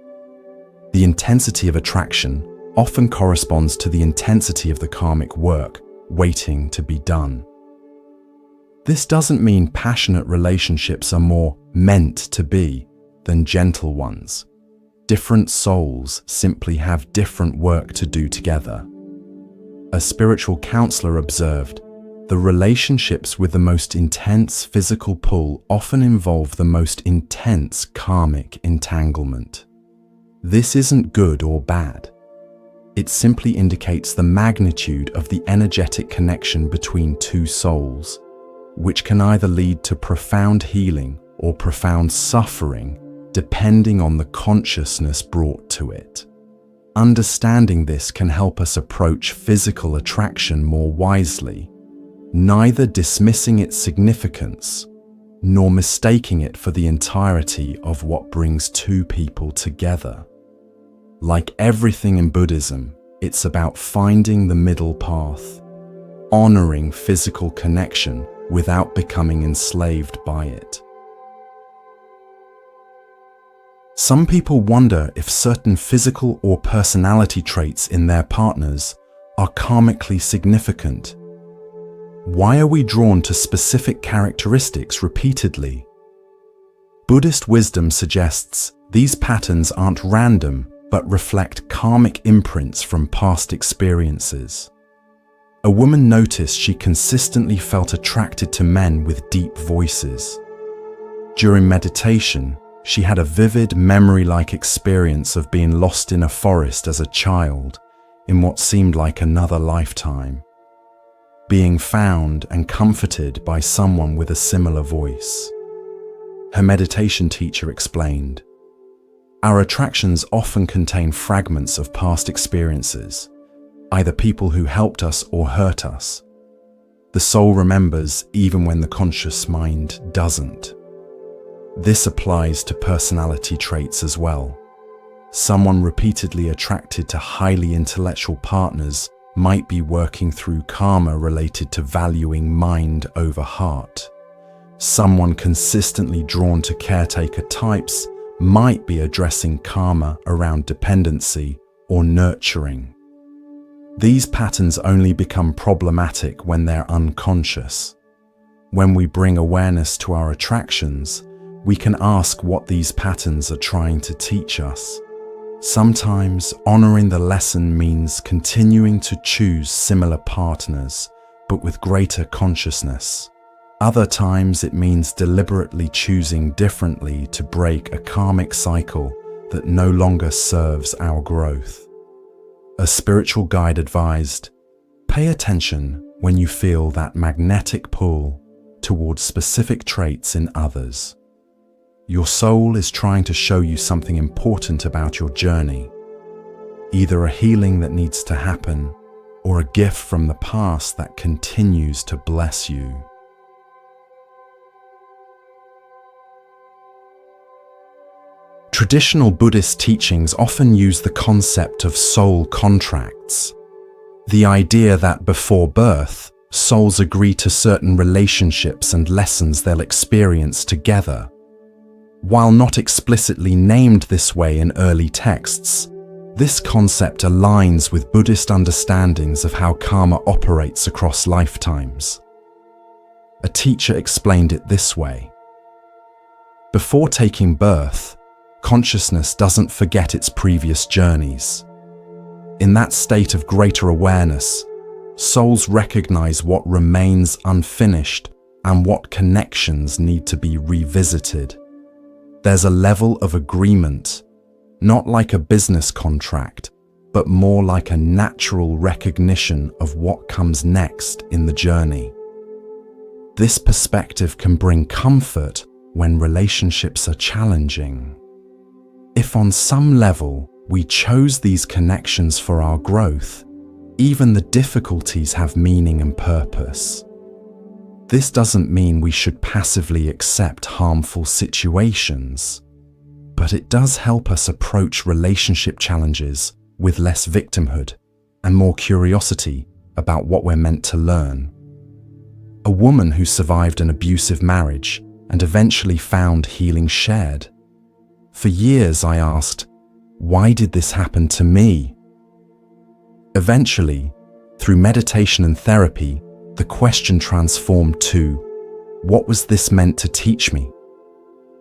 The intensity of attraction often corresponds to the intensity of the karmic work waiting to be done. This doesn't mean passionate relationships are more meant to be than gentle ones. Different souls simply have different work to do together. A spiritual counselor observed, "The relationships with the most intense physical pull often involve the most intense karmic entanglement." This isn't good or bad. It simply indicates the magnitude of the energetic connection between two souls, which can either lead to profound healing or profound suffering, depending on the consciousness brought to it. Understanding this can help us approach physical attraction more wisely, neither dismissing its significance nor mistaking it for the entirety of what brings two people together. Like everything in Buddhism, it's about finding the middle path, honoring physical connection without becoming enslaved by it. Some people wonder if certain physical or personality traits in their partners are karmically significant. Why are we drawn to specific characteristics repeatedly? Buddhist wisdom suggests these patterns aren't random, but reflect karmic imprints from past experiences. A woman noticed she consistently felt attracted to men with deep voices. During meditation, she had a vivid memory-like experience of being lost in a forest as a child in what seemed like another lifetime, being found and comforted by someone with a similar voice. Her meditation teacher explained, "Our attractions often contain fragments of past experiences, either people who helped us or hurt us. The soul remembers even when the conscious mind doesn't." This applies to personality traits as well. Someone repeatedly attracted to highly intellectual partners might be working through karma related to valuing mind over heart. Someone consistently drawn to caretaker types might be addressing karma around dependency or nurturing. These patterns only become problematic when they're unconscious. When we bring awareness to our attractions, we can ask what these patterns are trying to teach us. Sometimes honoring the lesson means continuing to choose similar partners, but with greater consciousness. Other times it means deliberately choosing differently to break a karmic cycle that no longer serves our growth. A spiritual guide advised, "Pay attention when you feel that magnetic pull towards specific traits in others. Your soul is trying to show you something important about your journey, either a healing that needs to happen or a gift from the past that continues to bless you." Traditional Buddhist teachings often use the concept of soul contracts, the idea that before birth, souls agree to certain relationships and lessons they'll experience together. While not explicitly named this way in early texts, this concept aligns with Buddhist understandings of how karma operates across lifetimes. A teacher explained it this way: before taking birth, consciousness doesn't forget its previous journeys. In that state of greater awareness, souls recognize what remains unfinished and what connections need to be revisited. There's a level of agreement, not like a business contract, but more like a natural recognition of what comes next in the journey. This perspective can bring comfort when relationships are challenging. If on some level we chose these connections for our growth, even the difficulties have meaning and purpose. This doesn't mean we should passively accept harmful situations, but it does help us approach relationship challenges with less victimhood and more curiosity about what we're meant to learn. A woman who survived an abusive marriage and eventually found healing shared. For years I asked, why did this happen to me? Eventually, through meditation and therapy, the question transformed to, what was this meant to teach me?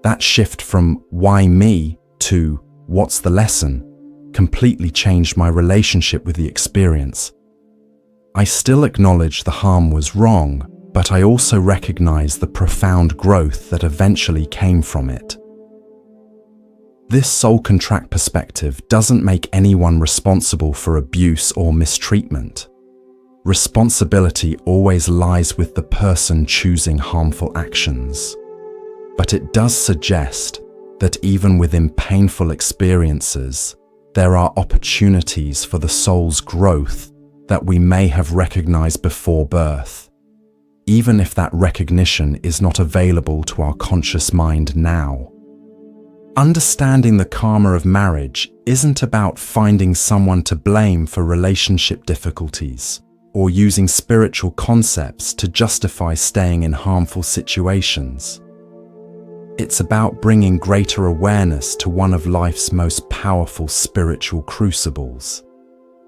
That shift from why me to what's the lesson completely changed my relationship with the experience. I still acknowledge the harm was wrong, but I also recognize the profound growth that eventually came from it. This soul contract perspective doesn't make anyone responsible for abuse or mistreatment. Responsibility always lies with the person choosing harmful actions. But it does suggest that even within painful experiences, there are opportunities for the soul's growth that we may have recognized before birth, even if that recognition is not available to our conscious mind now. Understanding the karma of marriage isn't about finding someone to blame for relationship difficulties or using spiritual concepts to justify staying in harmful situations. It's about bringing greater awareness to one of life's most powerful spiritual crucibles.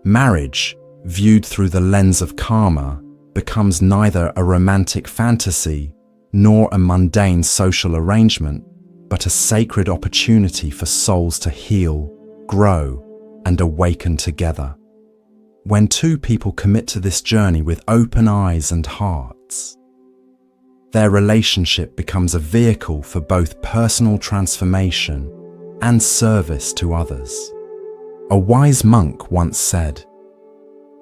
Marriage, viewed through the lens of karma, becomes neither a romantic fantasy nor a mundane social arrangement, but a sacred opportunity for souls to heal, grow, and awaken together. When two people commit to this journey with open eyes and hearts, their relationship becomes a vehicle for both personal transformation and service to others. A wise monk once said,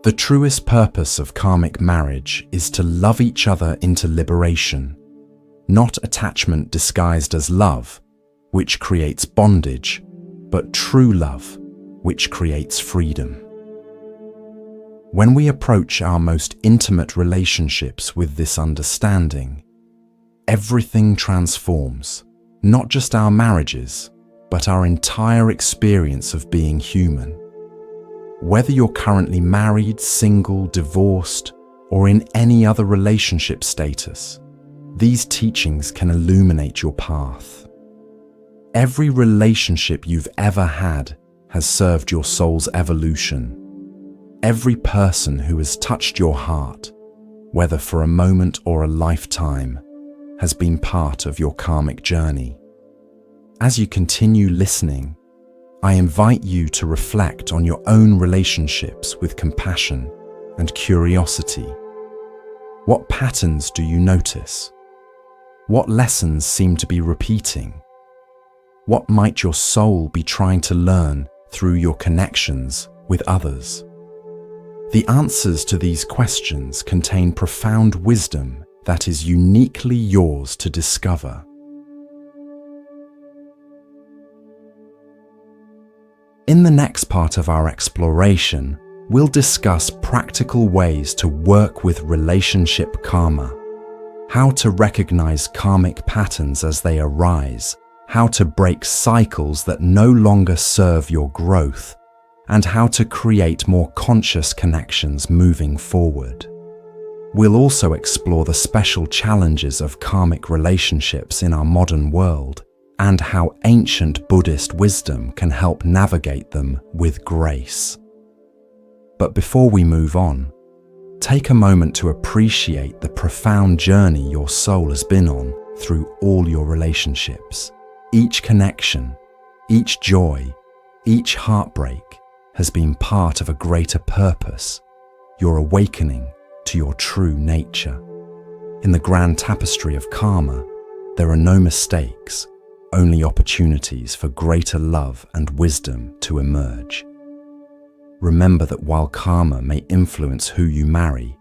"The truest purpose of karmic marriage is to love each other into liberation, not attachment disguised as love, which creates bondage, but true love, which creates freedom." When we approach our most intimate relationships with this understanding, everything transforms, not just our marriages, but our entire experience of being human. Whether you're currently married, single, divorced, or in any other relationship status, these teachings can illuminate your path. Every relationship you've ever had has served your soul's evolution. Every person who has touched your heart, whether for a moment or a lifetime, has been part of your karmic journey. As you continue listening, I invite you to reflect on your own relationships with compassion and curiosity. What patterns do you notice? What lessons seem to be repeating? What might your soul be trying to learn through your connections with others? The answers to these questions contain profound wisdom that is uniquely yours to discover. In the next part of our exploration, we'll discuss practical ways to work with relationship karma, how to recognize karmic patterns as they arise, how to break cycles that no longer serve your growth, and how to create more conscious connections moving forward. We'll also explore the special challenges of karmic relationships in our modern world and how ancient Buddhist wisdom can help navigate them with grace. But before we move on, take a moment to appreciate the profound journey your soul has been on through all your relationships. Each connection, each joy, each heartbreak has been part of a greater purpose, your awakening to your true nature. In the grand tapestry of karma, there are no mistakes, only opportunities for greater love and wisdom to emerge. Remember that while karma may influence who you marry,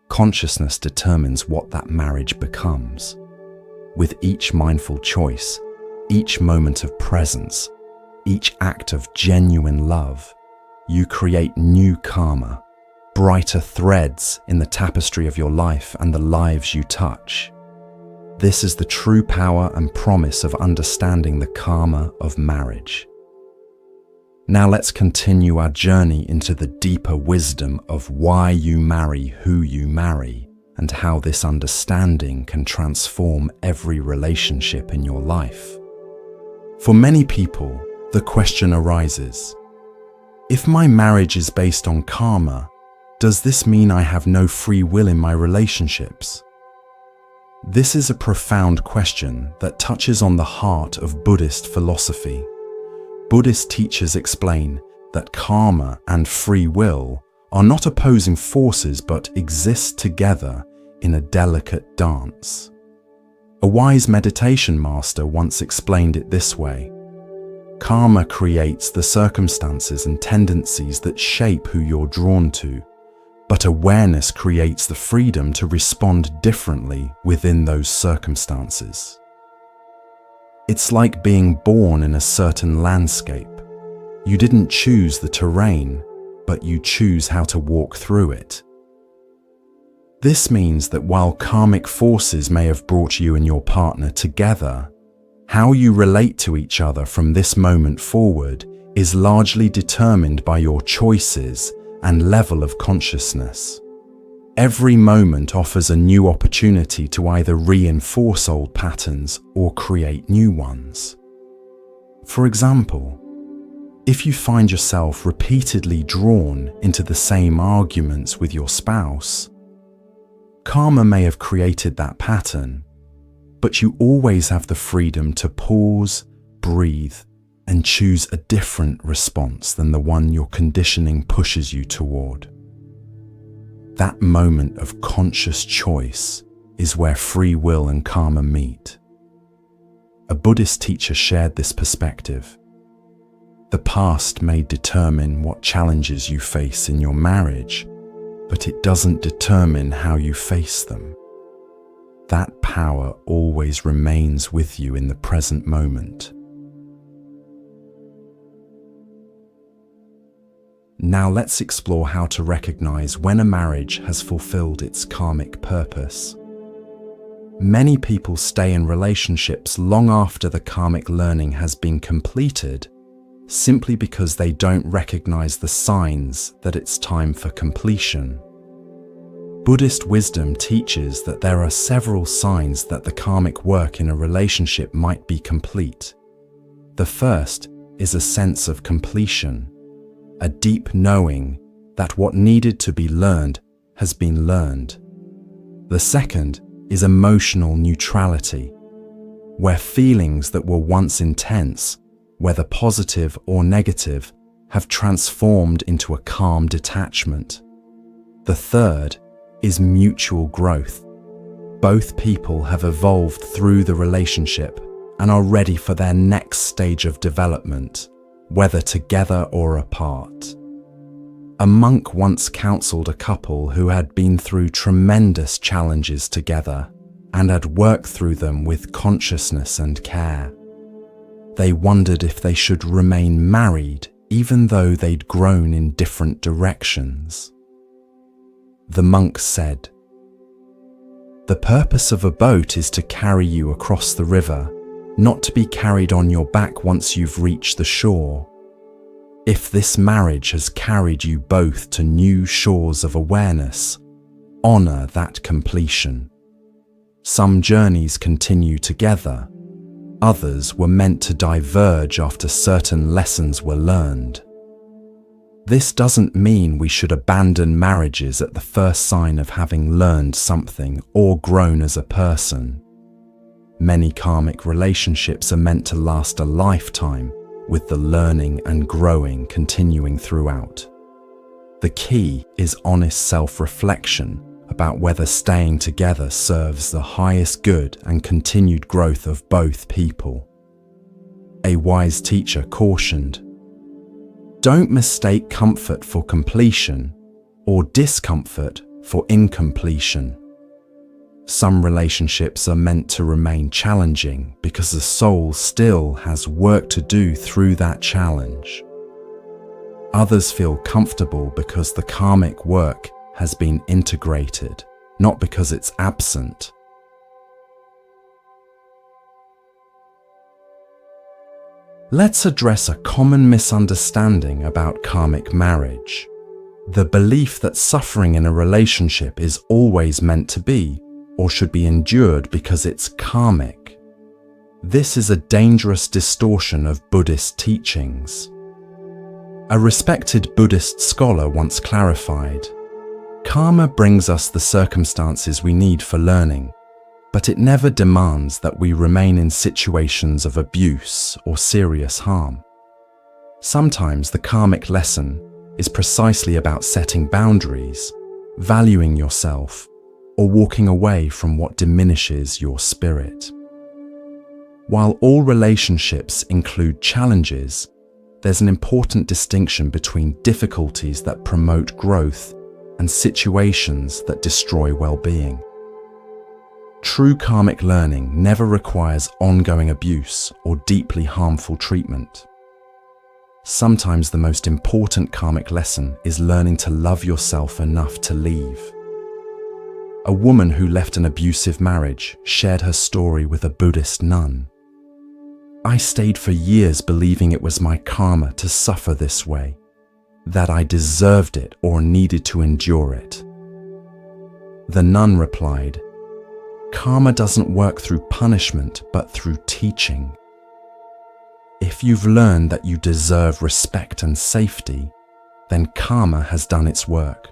consciousness determines what that marriage becomes. With each mindful choice, each moment of presence, each act of genuine love, you create new karma, brighter threads in the tapestry of your life and the lives you touch. This is the true power and promise of understanding the karma of marriage. Now let's continue our journey into the deeper wisdom of why you marry who you marry and how this understanding can transform every relationship in your life. For many people, the question arises, if my marriage is based on karma, does this mean I have no free will in my relationships? This is a profound question that touches on the heart of Buddhist philosophy. Buddhist teachers explain that karma and free will are not opposing forces but exist together in a delicate dance. A wise meditation master once explained it this way: karma creates the circumstances and tendencies that shape who you're drawn to, but awareness creates the freedom to respond differently within those circumstances. It's like being born in a certain landscape. You didn't choose the terrain, but you choose how to walk through it. This means that while karmic forces may have brought you and your partner together, how you relate to each other from this moment forward is largely determined by your choices and level of consciousness. Every moment offers a new opportunity to either reinforce old patterns or create new ones. For example, if you find yourself repeatedly drawn into the same arguments with your spouse, karma may have created that pattern, but you always have the freedom to pause, breathe, and choose a different response than the one your conditioning pushes you toward. That moment of conscious choice is where free will and karma meet. A Buddhist teacher shared this perspective. The past may determine what challenges you face in your marriage, but it doesn't determine how you face them. That power always remains with you in the present moment. Now let's explore how to recognize when a marriage has fulfilled its karmic purpose. Many people stay in relationships long after the karmic learning has been completed, simply because they don't recognize the signs that it's time for completion. Buddhist wisdom teaches that there are several signs that the karmic work in a relationship might be complete. The first is a sense of completion, a deep knowing that what needed to be learned has been learned. The second is emotional neutrality, where feelings that were once intense, whether positive or negative, have transformed into a calm detachment. The third is mutual growth. Both people have evolved through the relationship and are ready for their next stage of development, whether together or apart. A monk once counseled a couple who had been through tremendous challenges together and had worked through them with consciousness and care. They wondered if they should remain married even though they'd grown in different directions. The monk said, "The purpose of a boat is to carry you across the river, not to be carried on your back once you've reached the shore. If this marriage has carried you both to new shores of awareness, honor that completion. Some journeys continue together, others were meant to diverge after certain lessons were learned. This doesn't mean we should abandon marriages at the first sign of having learned something or grown as a person. Many karmic relationships are meant to last a lifetime, with the learning and growing continuing throughout. The key is honest self-reflection about whether staying together serves the highest good and continued growth of both people. A wise teacher cautioned, "Don't mistake comfort for completion or discomfort for incompletion." Some relationships are meant to remain challenging because the soul still has work to do through that challenge. Others feel comfortable because the karmic work has been integrated, not because it's absent. Let's address a common misunderstanding about karmic marriage: the belief that suffering in a relationship is always meant to be, or should be endured because it's karmic. This is a dangerous distortion of Buddhist teachings. A respected Buddhist scholar once clarified, "Karma brings us the circumstances we need for learning, but it never demands that we remain in situations of abuse or serious harm." Sometimes the karmic lesson is precisely about setting boundaries, valuing yourself, or walking away from what diminishes your spirit. While all relationships include challenges, there's an important distinction between difficulties that promote growth and situations that destroy well-being. True karmic learning never requires ongoing abuse or deeply harmful treatment. Sometimes the most important karmic lesson is learning to love yourself enough to leave. A woman who left an abusive marriage shared her story with a Buddhist nun. "I stayed for years believing it was my karma to suffer this way, that I deserved it or needed to endure it." The nun replied, "Karma doesn't work through punishment, but through teaching. If you've learned that you deserve respect and safety, then karma has done its work.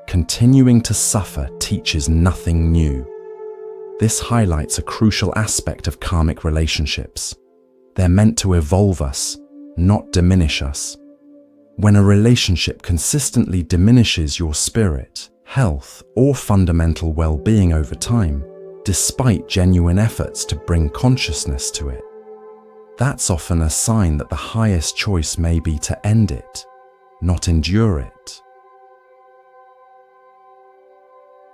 Continuing to suffer teaches nothing new." This highlights a crucial aspect of karmic relationships. They're meant to evolve us, not diminish us. When a relationship consistently diminishes your spirit, health, or fundamental well-being over time, despite genuine efforts to bring consciousness to it, that's often a sign that the highest choice may be to end it, not endure it.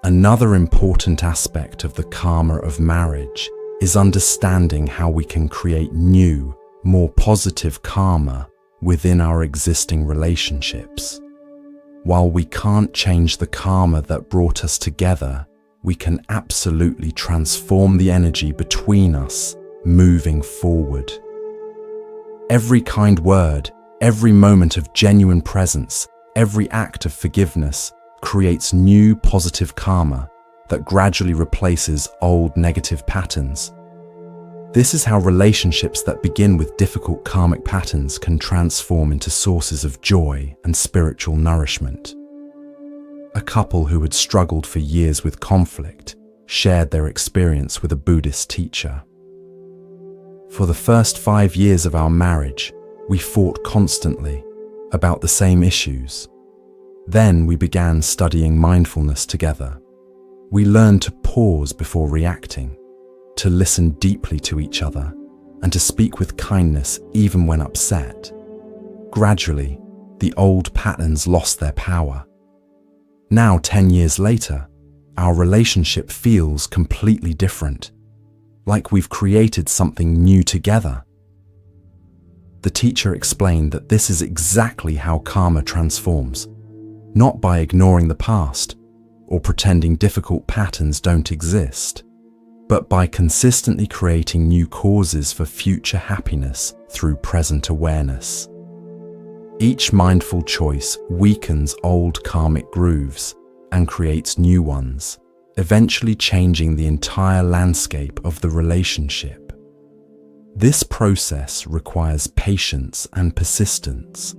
Another important aspect of the karma of marriage is understanding how we can create new, more positive karma within our existing relationships. While we can't change the karma that brought us together, we can absolutely transform the energy between us moving forward. Every kind word, every moment of genuine presence, every act of forgiveness creates new positive karma that gradually replaces old negative patterns. This is how relationships that begin with difficult karmic patterns can transform into sources of joy and spiritual nourishment. A couple who had struggled for years with conflict shared their experience with a Buddhist teacher. "For the first 5 years of our marriage, we fought constantly about the same issues. Then we began studying mindfulness together. We learned to pause before reacting, to listen deeply to each other, and to speak with kindness even when upset. Gradually, the old patterns lost their power. Now, 10 years later, our relationship feels completely different, like we've created something new together." The teacher explained that this is exactly how karma transforms, not by ignoring the past or pretending difficult patterns don't exist, but by consistently creating new causes for future happiness through present awareness. Each mindful choice weakens old karmic grooves and creates new ones, eventually changing the entire landscape of the relationship. This process requires patience and persistence.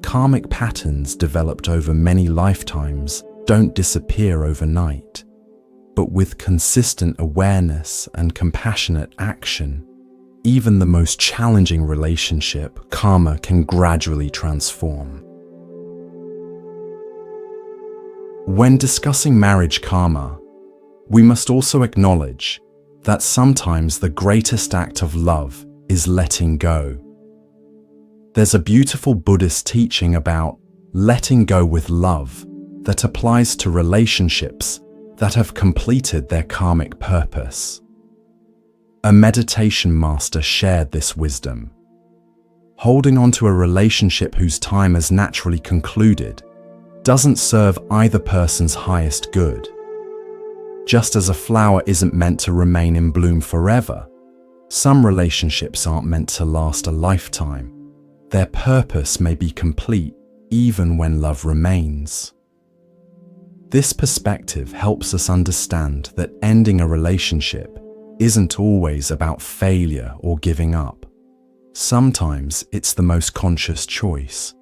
Karmic patterns developed over many lifetimes don't disappear overnight, but with consistent awareness and compassionate action, even the most challenging relationship, karma can gradually transform. When discussing marriage karma, we must also acknowledge that sometimes the greatest act of love is letting go. There's a beautiful Buddhist teaching about letting go with love that applies to relationships that have completed their karmic purpose. A meditation master shared this wisdom. Holding on to a relationship whose time has naturally concluded doesn't serve either person's highest good. Just as a flower isn't meant to remain in bloom forever, some relationships aren't meant to last a lifetime. Their purpose may be complete even when love remains. This perspective helps us understand that ending a relationship isn't always about failure or giving up. Sometimes it's the most conscious choice,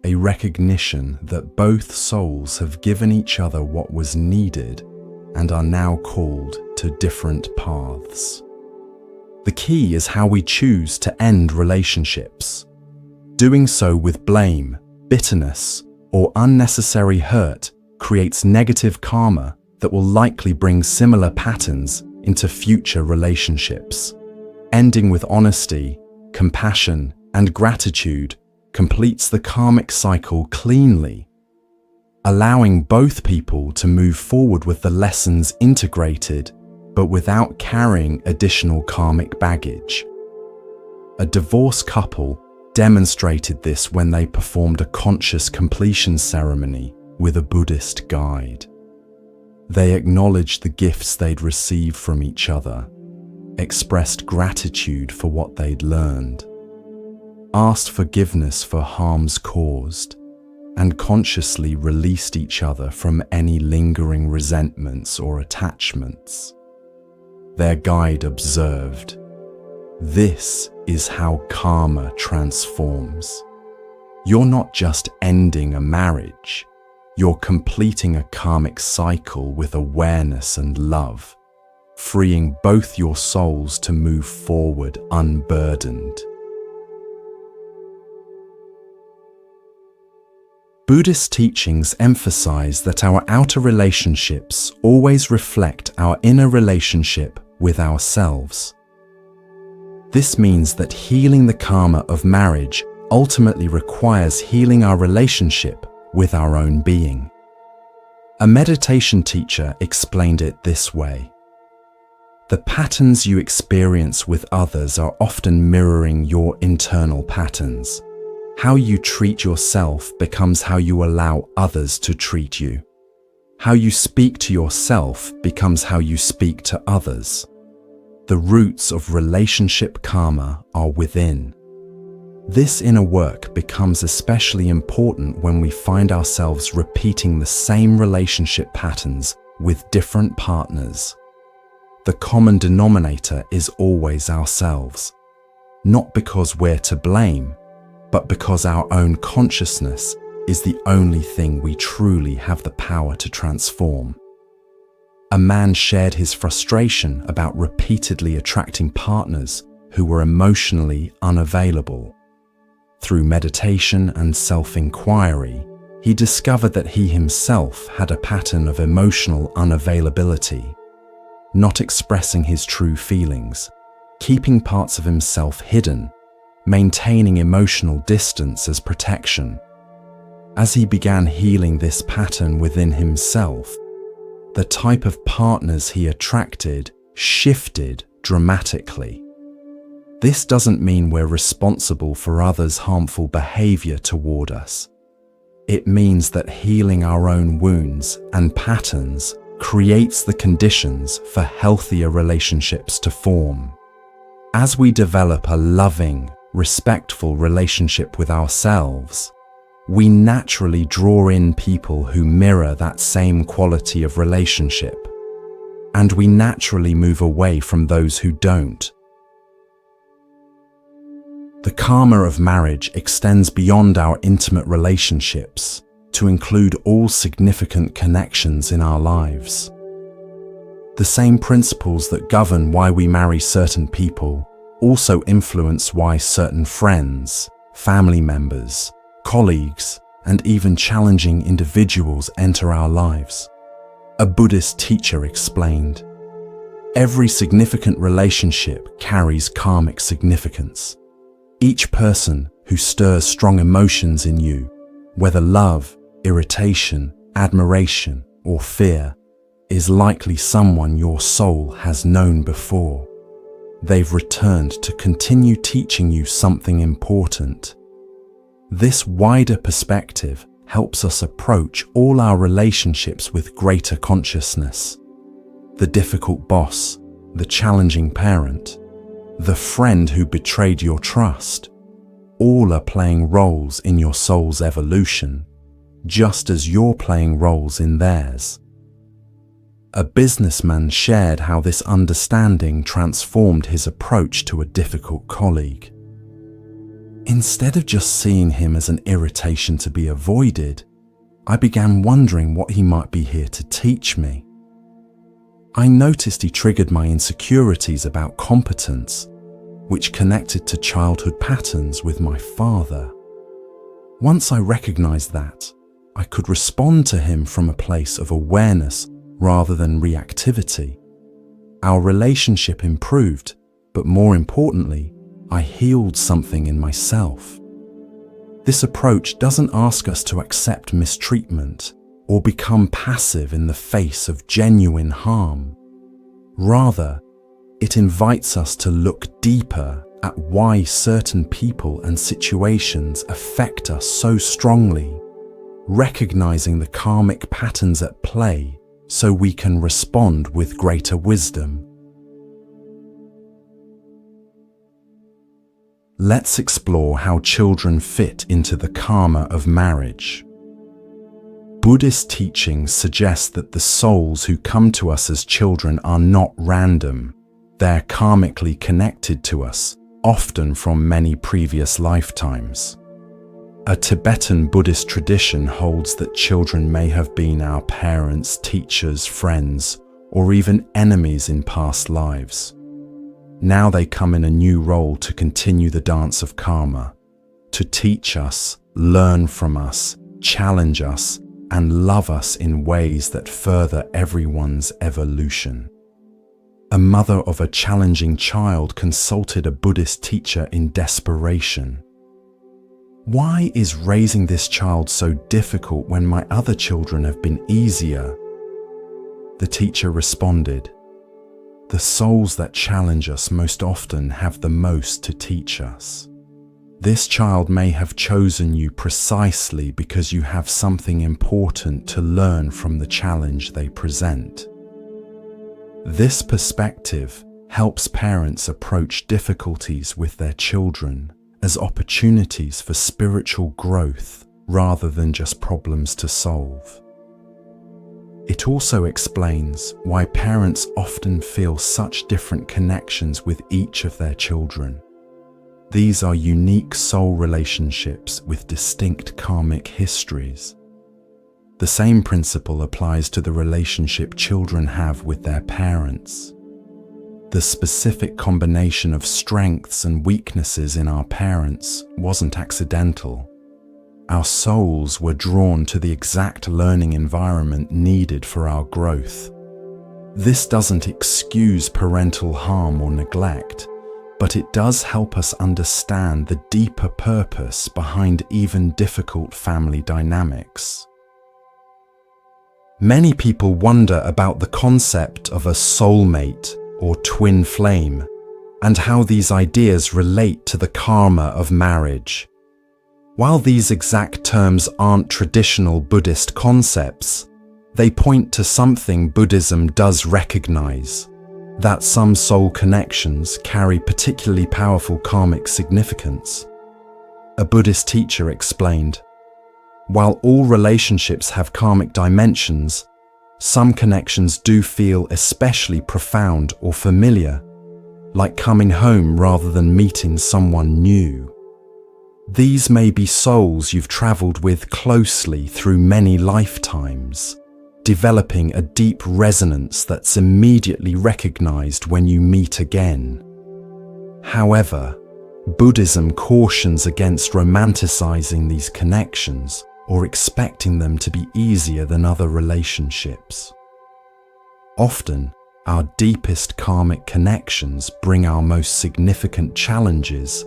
a recognition that both souls have given each other what was needed and are now called to different paths. The key is how we choose to end relationships. Doing so with blame, bitterness, or unnecessary hurt creates negative karma that will likely bring similar patterns into future relationships. Ending with honesty, compassion, and gratitude completes the karmic cycle cleanly, allowing both people to move forward with the lessons integrated, but without carrying additional karmic baggage. A divorced couple demonstrated this when they performed a conscious completion ceremony with a Buddhist guide. They acknowledged the gifts they'd received from each other, expressed gratitude for what they'd learned, asked forgiveness for harms caused, and consciously released each other from any lingering resentments or attachments. Their guide observed, "This is how karma transforms. You're not just ending a marriage, you're completing a karmic cycle with awareness and love, freeing both your souls to move forward unburdened." Buddhist teachings emphasize that our outer relationships always reflect our inner relationship with ourselves. This means that healing the karma of marriage ultimately requires healing our relationship with our own being. A meditation teacher explained it this way: "The patterns you experience with others are often mirroring your internal patterns. How you treat yourself becomes how you allow others to treat you. How you speak to yourself becomes how you speak to others. The roots of relationship karma are within." This inner work becomes especially important when we find ourselves repeating the same relationship patterns with different partners. The common denominator is always ourselves, not because we're to blame, but because our own consciousness is the only thing we truly have the power to transform. A man shared his frustration about repeatedly attracting partners who were emotionally unavailable. Through meditation and self-inquiry, he discovered that he himself had a pattern of emotional unavailability, not expressing his true feelings, keeping parts of himself hidden, maintaining emotional distance as protection. As he began healing this pattern within himself, the type of partners he attracted shifted dramatically. This doesn't mean we're responsible for others' harmful behavior toward us. It means that healing our own wounds and patterns creates the conditions for healthier relationships to form. As we develop a loving, respectful relationship with ourselves, we naturally draw in people who mirror that same quality of relationship, and we naturally move away from those who don't. The karma of marriage extends beyond our intimate relationships to include all significant connections in our lives. The same principles that govern why we marry certain people also influence why certain friends, family members, colleagues, and even challenging individuals enter our lives. A Buddhist teacher explained, "Every significant relationship carries karmic significance. Each person who stirs strong emotions in you, whether love, irritation, admiration, or fear, is likely someone your soul has known before. They've returned to continue teaching you something important." This wider perspective helps us approach all our relationships with greater consciousness. The difficult boss, the challenging parent, the friend who betrayed your trust, all are playing roles in your soul's evolution, just as you're playing roles in theirs. A businessman shared how this understanding transformed his approach to a difficult colleague. Instead of just seeing him as an irritation to be avoided, I began wondering what he might be here to teach me. I noticed he triggered my insecurities about competence, which connected to childhood patterns with my father. Once I recognized that, I could respond to him from a place of awareness rather than reactivity. Our relationship improved, but more importantly, I healed something in myself. This approach doesn't ask us to accept mistreatment or become passive in the face of genuine harm. Rather, it invites us to look deeper at why certain people and situations affect us so strongly, recognizing the karmic patterns at play so we can respond with greater wisdom. Let's explore how children fit into the karma of marriage. Buddhist teachings suggest that the souls who come to us as children are not random. They're karmically connected to us, often from many previous lifetimes. A Tibetan Buddhist tradition holds that children may have been our parents, teachers, friends, or even enemies in past lives. Now they come in a new role to continue the dance of karma, to teach us, learn from us, challenge us, and love us in ways that further everyone's evolution. A mother of a challenging child consulted a Buddhist teacher in desperation. "Why is raising this child so difficult when my other children have been easier?" The teacher responded, "The souls that challenge us most often have the most to teach us. This child may have chosen you precisely because you have something important to learn from the challenge they present." This perspective helps parents approach difficulties with their children as opportunities for spiritual growth rather than just problems to solve. It also explains why parents often feel such different connections with each of their children. These are unique soul relationships with distinct karmic histories. The same principle applies to the relationship children have with their parents. The specific combination of strengths and weaknesses in our parents wasn't accidental. Our souls were drawn to the exact learning environment needed for our growth. This doesn't excuse parental harm or neglect, but it does help us understand the deeper purpose behind even difficult family dynamics. Many people wonder about the concept of a soulmate or twin flame and how these ideas relate to the karma of marriage. While these exact terms aren't traditional Buddhist concepts, they point to something Buddhism does recognize, that some soul connections carry particularly powerful karmic significance. A Buddhist teacher explained, "While all relationships have karmic dimensions, some connections do feel especially profound or familiar. like coming home rather than meeting someone new. These may be souls you've traveled with closely through many lifetimes, developing a deep resonance that's immediately recognized when you meet again. However, Buddhism cautions against romanticizing these connections or expecting them to be easier than other relationships. Often, our deepest karmic connections bring our most significant challenges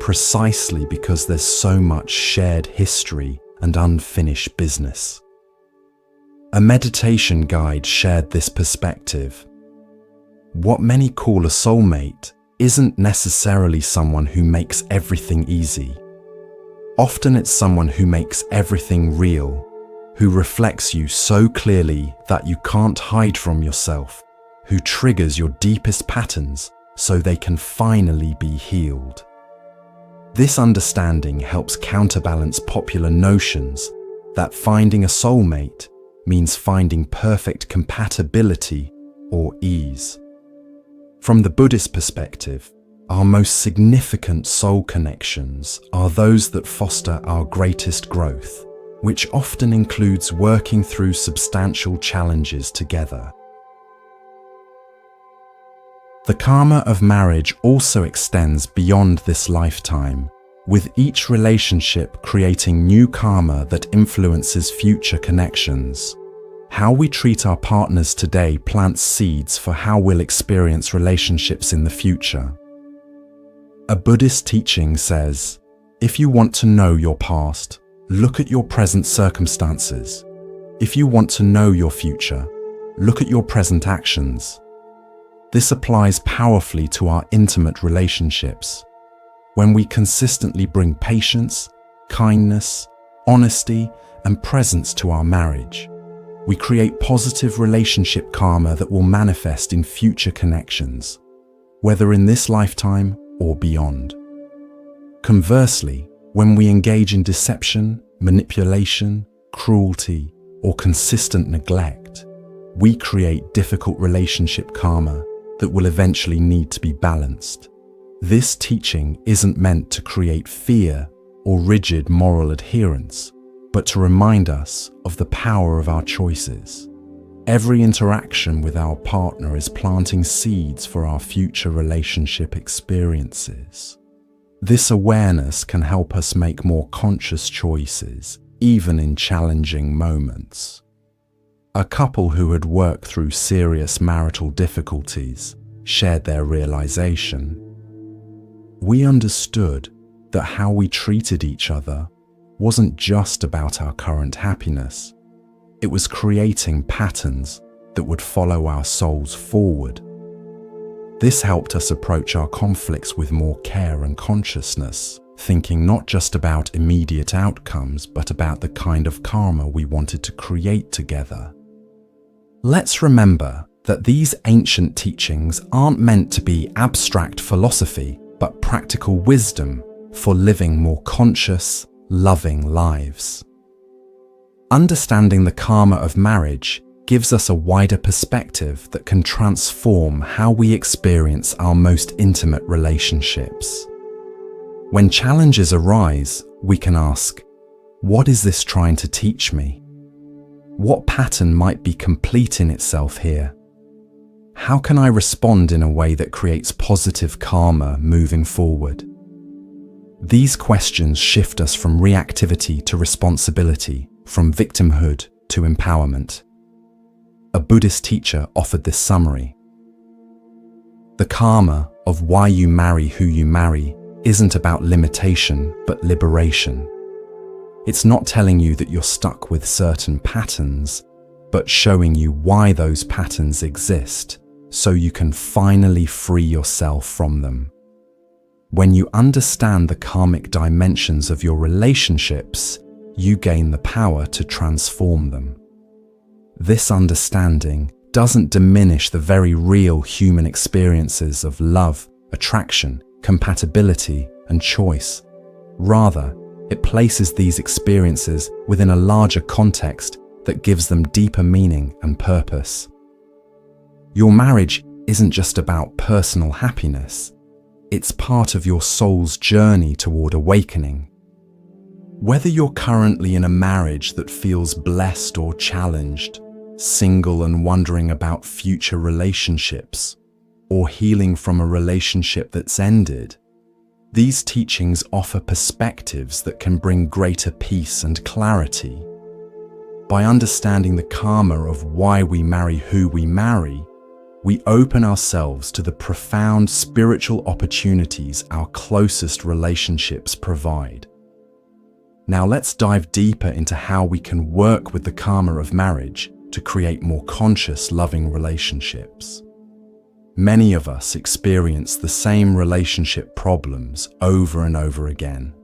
precisely because there's so much shared history and unfinished business. A meditation guide shared this perspective. What many call a soulmate isn't necessarily someone who makes everything easy. Often it's someone who makes everything real, who reflects you so clearly that you can't hide from yourself, who triggers your deepest patterns so they can finally be healed. This understanding helps counterbalance popular notions that finding a soulmate means finding perfect compatibility or ease. From the Buddhist perspective, our most significant soul connections are those that foster our greatest growth, which often includes working through substantial challenges together. The karma of marriage also extends beyond this lifetime, with each relationship creating new karma that influences future connections. How we treat our partners today plants seeds for how we'll experience relationships in the future. A Buddhist teaching says, if you want to know your past, look at your present circumstances. If you want to know your future, look at your present actions. This applies powerfully to our intimate relationships. When we consistently bring patience, kindness, honesty, and presence to our marriage, we create positive relationship karma that will manifest in future connections, whether in this lifetime or beyond. Conversely, when we engage in deception, manipulation, cruelty, or consistent neglect, we create difficult relationship karma that will eventually need to be balanced. This teaching isn't meant to create fear or rigid moral adherence, but to remind us of the power of our choices. Every interaction with our partner is planting seeds for our future relationship experiences. This awareness can help us make more conscious choices, even in challenging moments. A couple who had worked through serious marital difficulties shared their realization. We understood that how we treated each other wasn't just about our current happiness. It was creating patterns that would follow our souls forward. This helped us approach our conflicts with more care and consciousness, thinking not just about immediate outcomes, but about the kind of karma we wanted to create together. Let's remember that these ancient teachings aren't meant to be abstract philosophy, but practical wisdom for living more conscious, loving lives. Understanding the karma of marriage gives us a wider perspective that can transform how we experience our most intimate relationships. When challenges arise, we can ask, what is this trying to teach me? What pattern might be complete in itself here? How can I respond in a way that creates positive karma moving forward? These questions shift us from reactivity to responsibility, from victimhood to empowerment. A Buddhist teacher offered this summary. The karma of why you marry who you marry isn't about limitation, but liberation. It's not telling you that you're stuck with certain patterns, but showing you why those patterns exist, so you can finally free yourself from them. When you understand the karmic dimensions of your relationships, you gain the power to transform them. This understanding doesn't diminish the very real human experiences of love, attraction, compatibility, and choice. Rather, it places these experiences within a larger context that gives them deeper meaning and purpose. Your marriage isn't just about personal happiness. It's part of your soul's journey toward awakening. Whether you're currently in a marriage that feels blessed or challenged, single and wondering about future relationships, or healing from a relationship that's ended, these teachings offer perspectives that can bring greater peace and clarity. By understanding the karma of why we marry who we marry, we open ourselves to the profound spiritual opportunities our closest relationships provide. Now let's dive deeper into how we can work with the karma of marriage to create more conscious, loving relationships. Many of us experience the same relationship problems over and over again,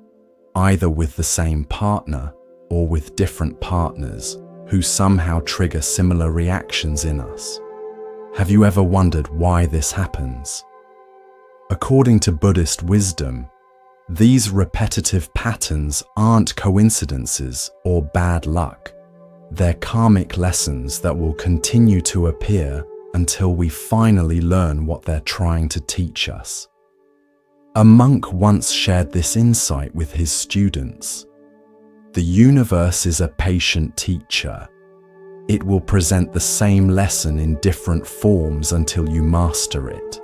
either with the same partner or with different partners who somehow trigger similar reactions in us. Have you ever wondered why this happens? According to Buddhist wisdom, these repetitive patterns aren't coincidences or bad luck. They're karmic lessons that will continue to appear until we finally learn what they're trying to teach us. A monk once shared this insight with his students. The universe is a patient teacher. It will present the same lesson in different forms until you master it.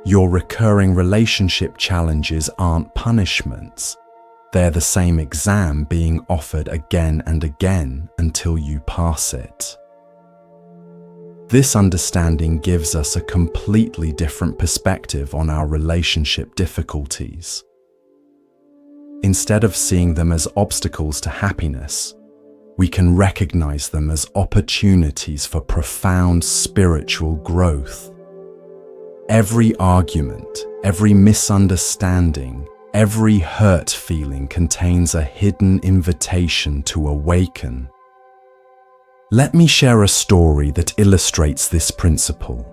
Your recurring relationship challenges aren't punishments. They're the same exam being offered again and again until you pass it. This understanding gives us a completely different perspective on our relationship difficulties. Instead of seeing them as obstacles to happiness, we can recognize them as opportunities for profound spiritual growth. Every argument, every misunderstanding, every hurt feeling contains a hidden invitation to awaken. Let me share a story that illustrates this principle.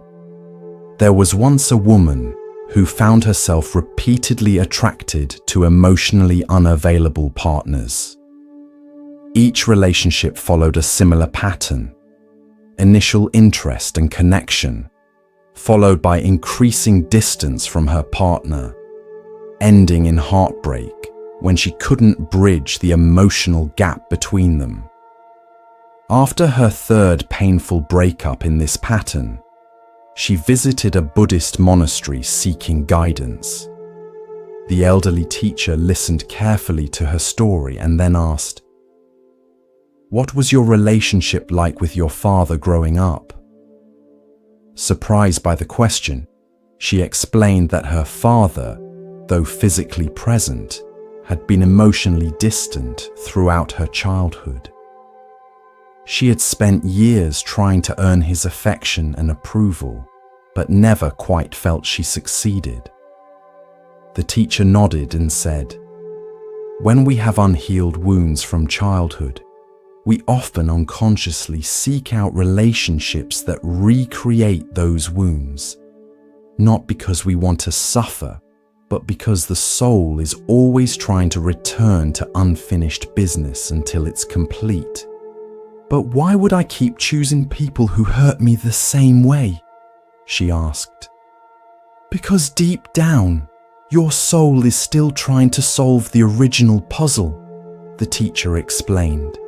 There was once a woman who found herself repeatedly attracted to emotionally unavailable partners. Each relationship followed a similar pattern: initial interest and connection, followed by increasing distance from her partner, ending in heartbreak when she couldn't bridge the emotional gap between them. After her third painful breakup in this pattern, she visited a Buddhist monastery seeking guidance. The elderly teacher listened carefully to her story and then asked, "What was your relationship like with your father growing up?" Surprised by the question, she explained that her father, though physically present, had been emotionally distant throughout her childhood. She had spent years trying to earn his affection and approval, but never quite felt she succeeded. The teacher nodded and said, "When we have unhealed wounds from childhood, we often unconsciously seek out relationships that recreate those wounds, not because we want to suffer, but because the soul is always trying to return to unfinished business until it's complete." "But why would I keep choosing people who hurt me the same way?" she asked. "Because deep down, your soul is still trying to solve the original puzzle," the teacher explained.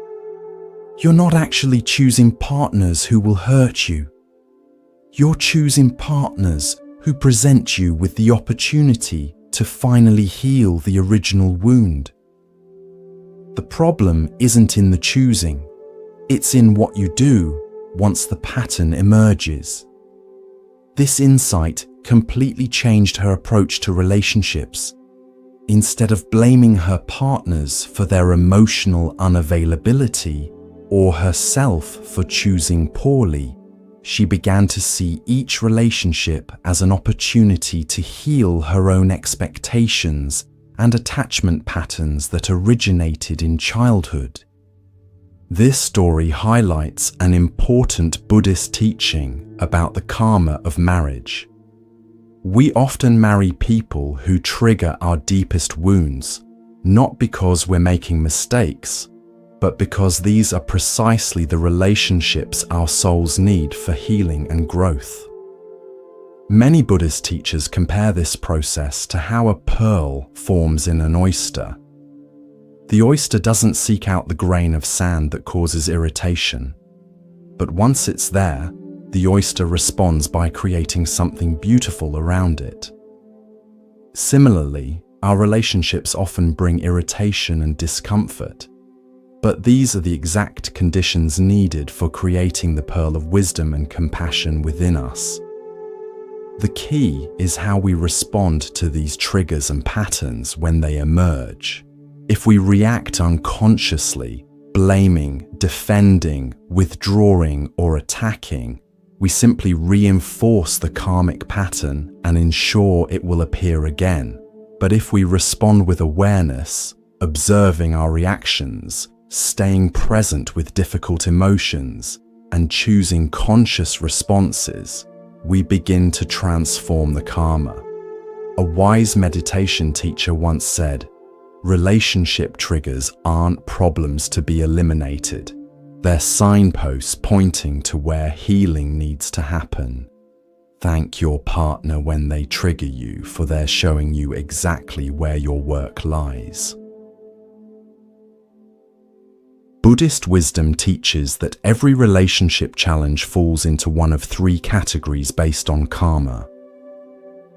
"You're not actually choosing partners who will hurt you. You're choosing partners who present you with the opportunity to finally heal the original wound. The problem isn't in the choosing. It's in what you do once the pattern emerges." This insight completely changed her approach to relationships. Instead of blaming her partners for their emotional unavailability or herself for choosing poorly, she began to see each relationship as an opportunity to heal her own expectations and attachment patterns that originated in childhood. This story highlights an important Buddhist teaching about the karma of marriage. We often marry people who trigger our deepest wounds, not because we're making mistakes, but because these are precisely the relationships our souls need for healing and growth. Many Buddhist teachers compare this process to how a pearl forms in an oyster. The oyster doesn't seek out the grain of sand that causes irritation, but once it's there, the oyster responds by creating something beautiful around it. Similarly, our relationships often bring irritation and discomfort, but these are the exact conditions needed for creating the pearl of wisdom and compassion within us. The key is how we respond to these triggers and patterns when they emerge. If we react unconsciously, blaming, defending, withdrawing, or attacking, we simply reinforce the karmic pattern and ensure it will appear again. But if we respond with awareness, observing our reactions, staying present with difficult emotions, and choosing conscious responses, we begin to transform the karma. A wise meditation teacher once said, "Relationship triggers aren't problems to be eliminated. They're signposts pointing to where healing needs to happen." Thank your partner when they trigger you, for they're showing you exactly where your work lies. Buddhist wisdom teaches that every relationship challenge falls into one of three categories based on karma: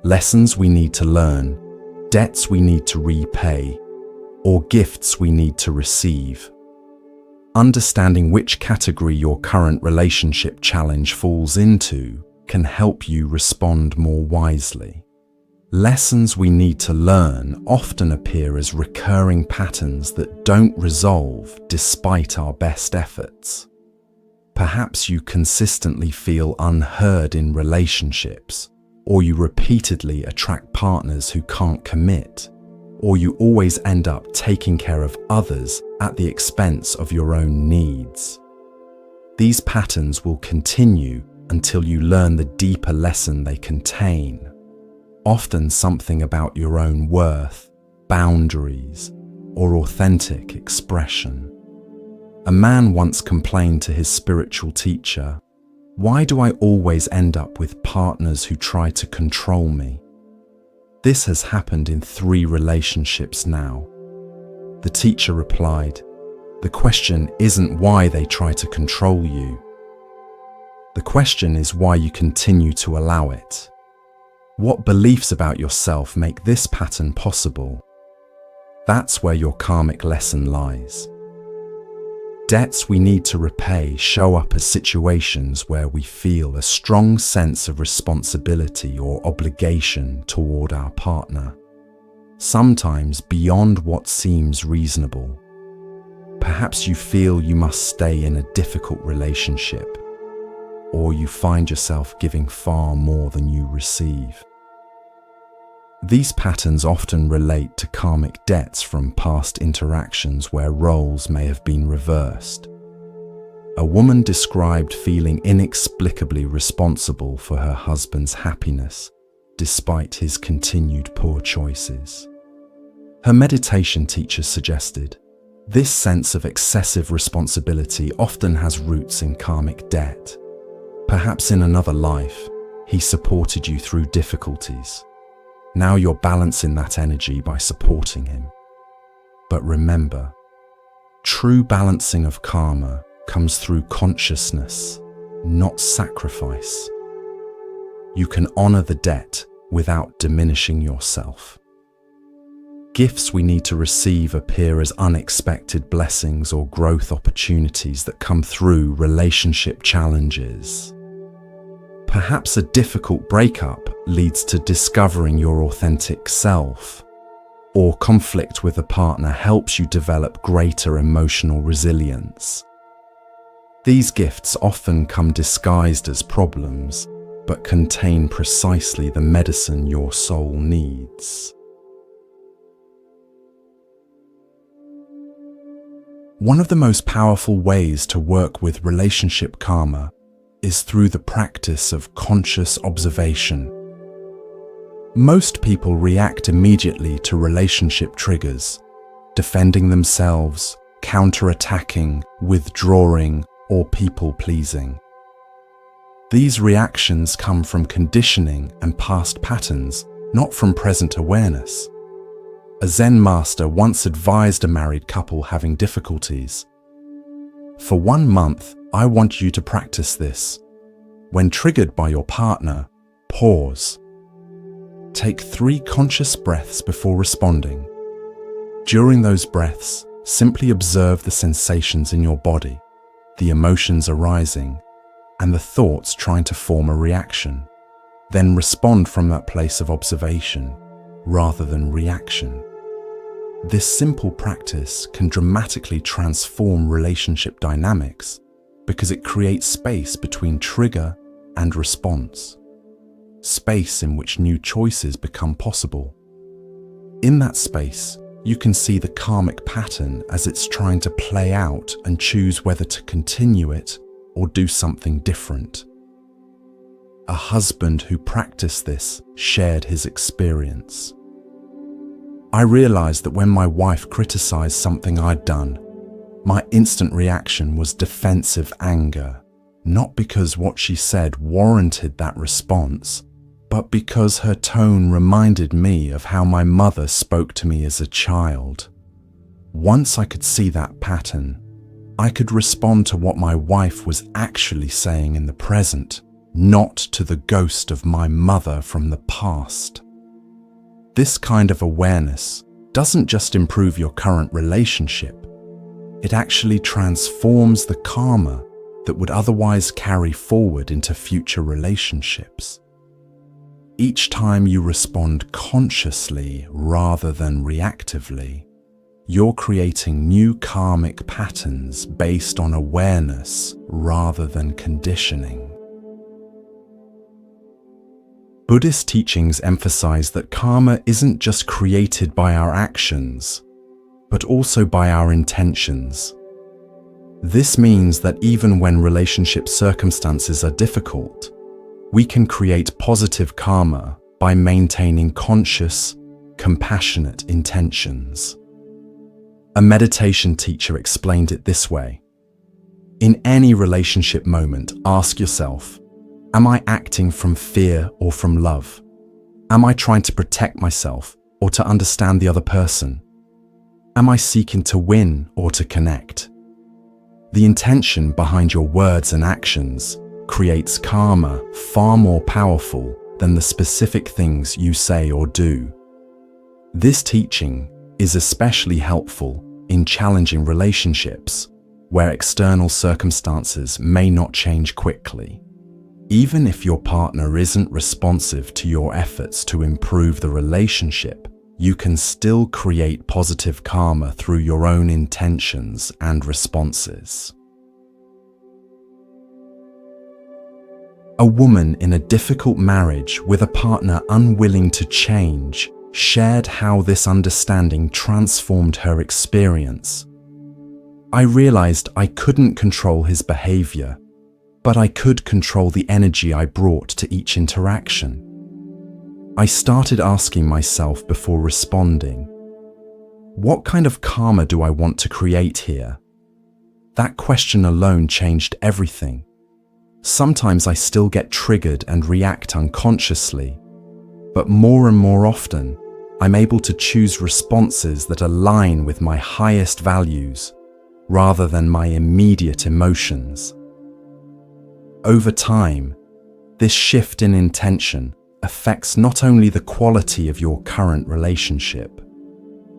lessons we need to learn, debts we need to repay, or gifts we need to receive. Understanding which category your current relationship challenge falls into can help you respond more wisely. Lessons we need to learn often appear as recurring patterns that don't resolve despite our best efforts. Perhaps you consistently feel unheard in relationships, or you repeatedly attract partners who can't commit, or you always end up taking care of others at the expense of your own needs. These patterns will continue until you learn the deeper lesson they contain. Often something about your own worth, boundaries, or authentic expression. A man once complained to his spiritual teacher, "Why do I always end up with partners who try to control me?" This has happened in 3 relationships now. The teacher replied, "The question isn't why they try to control you. The question is why you continue to allow it. What beliefs about yourself make this pattern possible? That's where your karmic lesson lies." Debts we need to repay show up as situations where we feel a strong sense of responsibility or obligation toward our partner, sometimes beyond what seems reasonable. Perhaps you feel you must stay in a difficult relationship, or you find yourself giving far more than you receive. These patterns often relate to karmic debts from past interactions where roles may have been reversed. A woman described feeling inexplicably responsible for her husband's happiness, despite his continued poor choices. Her meditation teacher suggested, "This sense of excessive responsibility often has roots in karmic debt. Perhaps in another life, he supported you through difficulties. Now you're balancing that energy by supporting him." But remember, true balancing of karma comes through consciousness, not sacrifice. You can honor the debt without diminishing yourself. Gifts we need to receive appear as unexpected blessings or growth opportunities that come through relationship challenges. Perhaps a difficult breakup leads to discovering your authentic self, or conflict with a partner helps you develop greater emotional resilience. These gifts often come disguised as problems, but contain precisely the medicine your soul needs. One of the most powerful ways to work with relationship karma is through the practice of conscious observation. Most people react immediately to relationship triggers, defending themselves, counterattacking, withdrawing, or people-pleasing. These reactions come from conditioning and past patterns, not from present awareness. A Zen master once advised a married couple having difficulties. For 1 month, I want you to practice this. When triggered by your partner, pause. Take 3 conscious breaths before responding. During those breaths, simply observe the sensations in your body, the emotions arising, and the thoughts trying to form a reaction. Then respond from that place of observation, rather than reaction. This simple practice can dramatically transform relationship dynamics because it creates space between trigger and response, space in which new choices become possible. In that space, you can see the karmic pattern as it's trying to play out and choose whether to continue it or do something different. A husband who practiced this shared his experience. I realized that when my wife criticized something I'd done, my instant reaction was defensive anger, not because what she said warranted that response, but because her tone reminded me of how my mother spoke to me as a child. Once I could see that pattern, I could respond to what my wife was actually saying in the present, not to the ghost of my mother from the past. This kind of awareness doesn't just improve your current relationship, it actually transforms the karma that would otherwise carry forward into future relationships. Each time you respond consciously rather than reactively, you're creating new karmic patterns based on awareness rather than conditioning. Buddhist teachings emphasize that karma isn't just created by our actions, but also by our intentions. This means that even when relationship circumstances are difficult, we can create positive karma by maintaining conscious, compassionate intentions. A meditation teacher explained it this way. In any relationship moment, ask yourself, am I acting from fear or from love? Am I trying to protect myself or to understand the other person? Am I seeking to win or to connect? The intention behind your words and actions creates karma far more powerful than the specific things you say or do. This teaching is especially helpful in challenging relationships where external circumstances may not change quickly. Even if your partner isn't responsive to your efforts to improve the relationship, you can still create positive karma through your own intentions and responses. A woman in a difficult marriage with a partner unwilling to change shared how this understanding transformed her experience. I realized I couldn't control his behavior, but I could control the energy I brought to each interaction. I started asking myself before responding, what kind of karma do I want to create here? That question alone changed everything. Sometimes I still get triggered and react unconsciously, but more and more often, I'm able to choose responses that align with my highest values rather than my immediate emotions. Over time, this shift in intention affects not only the quality of your current relationship,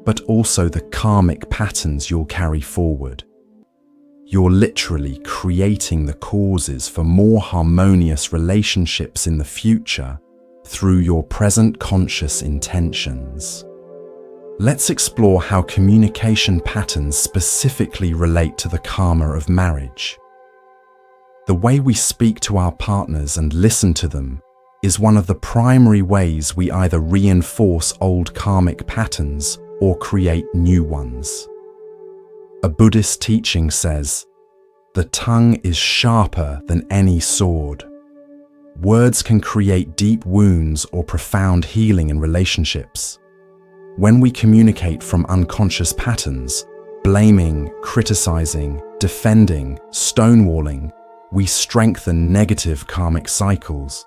but also the karmic patterns you'll carry forward. You're literally creating the causes for more harmonious relationships in the future through your present conscious intentions. Let's explore how communication patterns specifically relate to the karma of marriage. The way we speak to our partners and listen to them is one of the primary ways we either reinforce old karmic patterns or create new ones. A Buddhist teaching says, "The tongue is sharper than any sword." Words can create deep wounds or profound healing in relationships. When we communicate from unconscious patterns, blaming, criticizing, defending, stonewalling, we strengthen negative karmic cycles.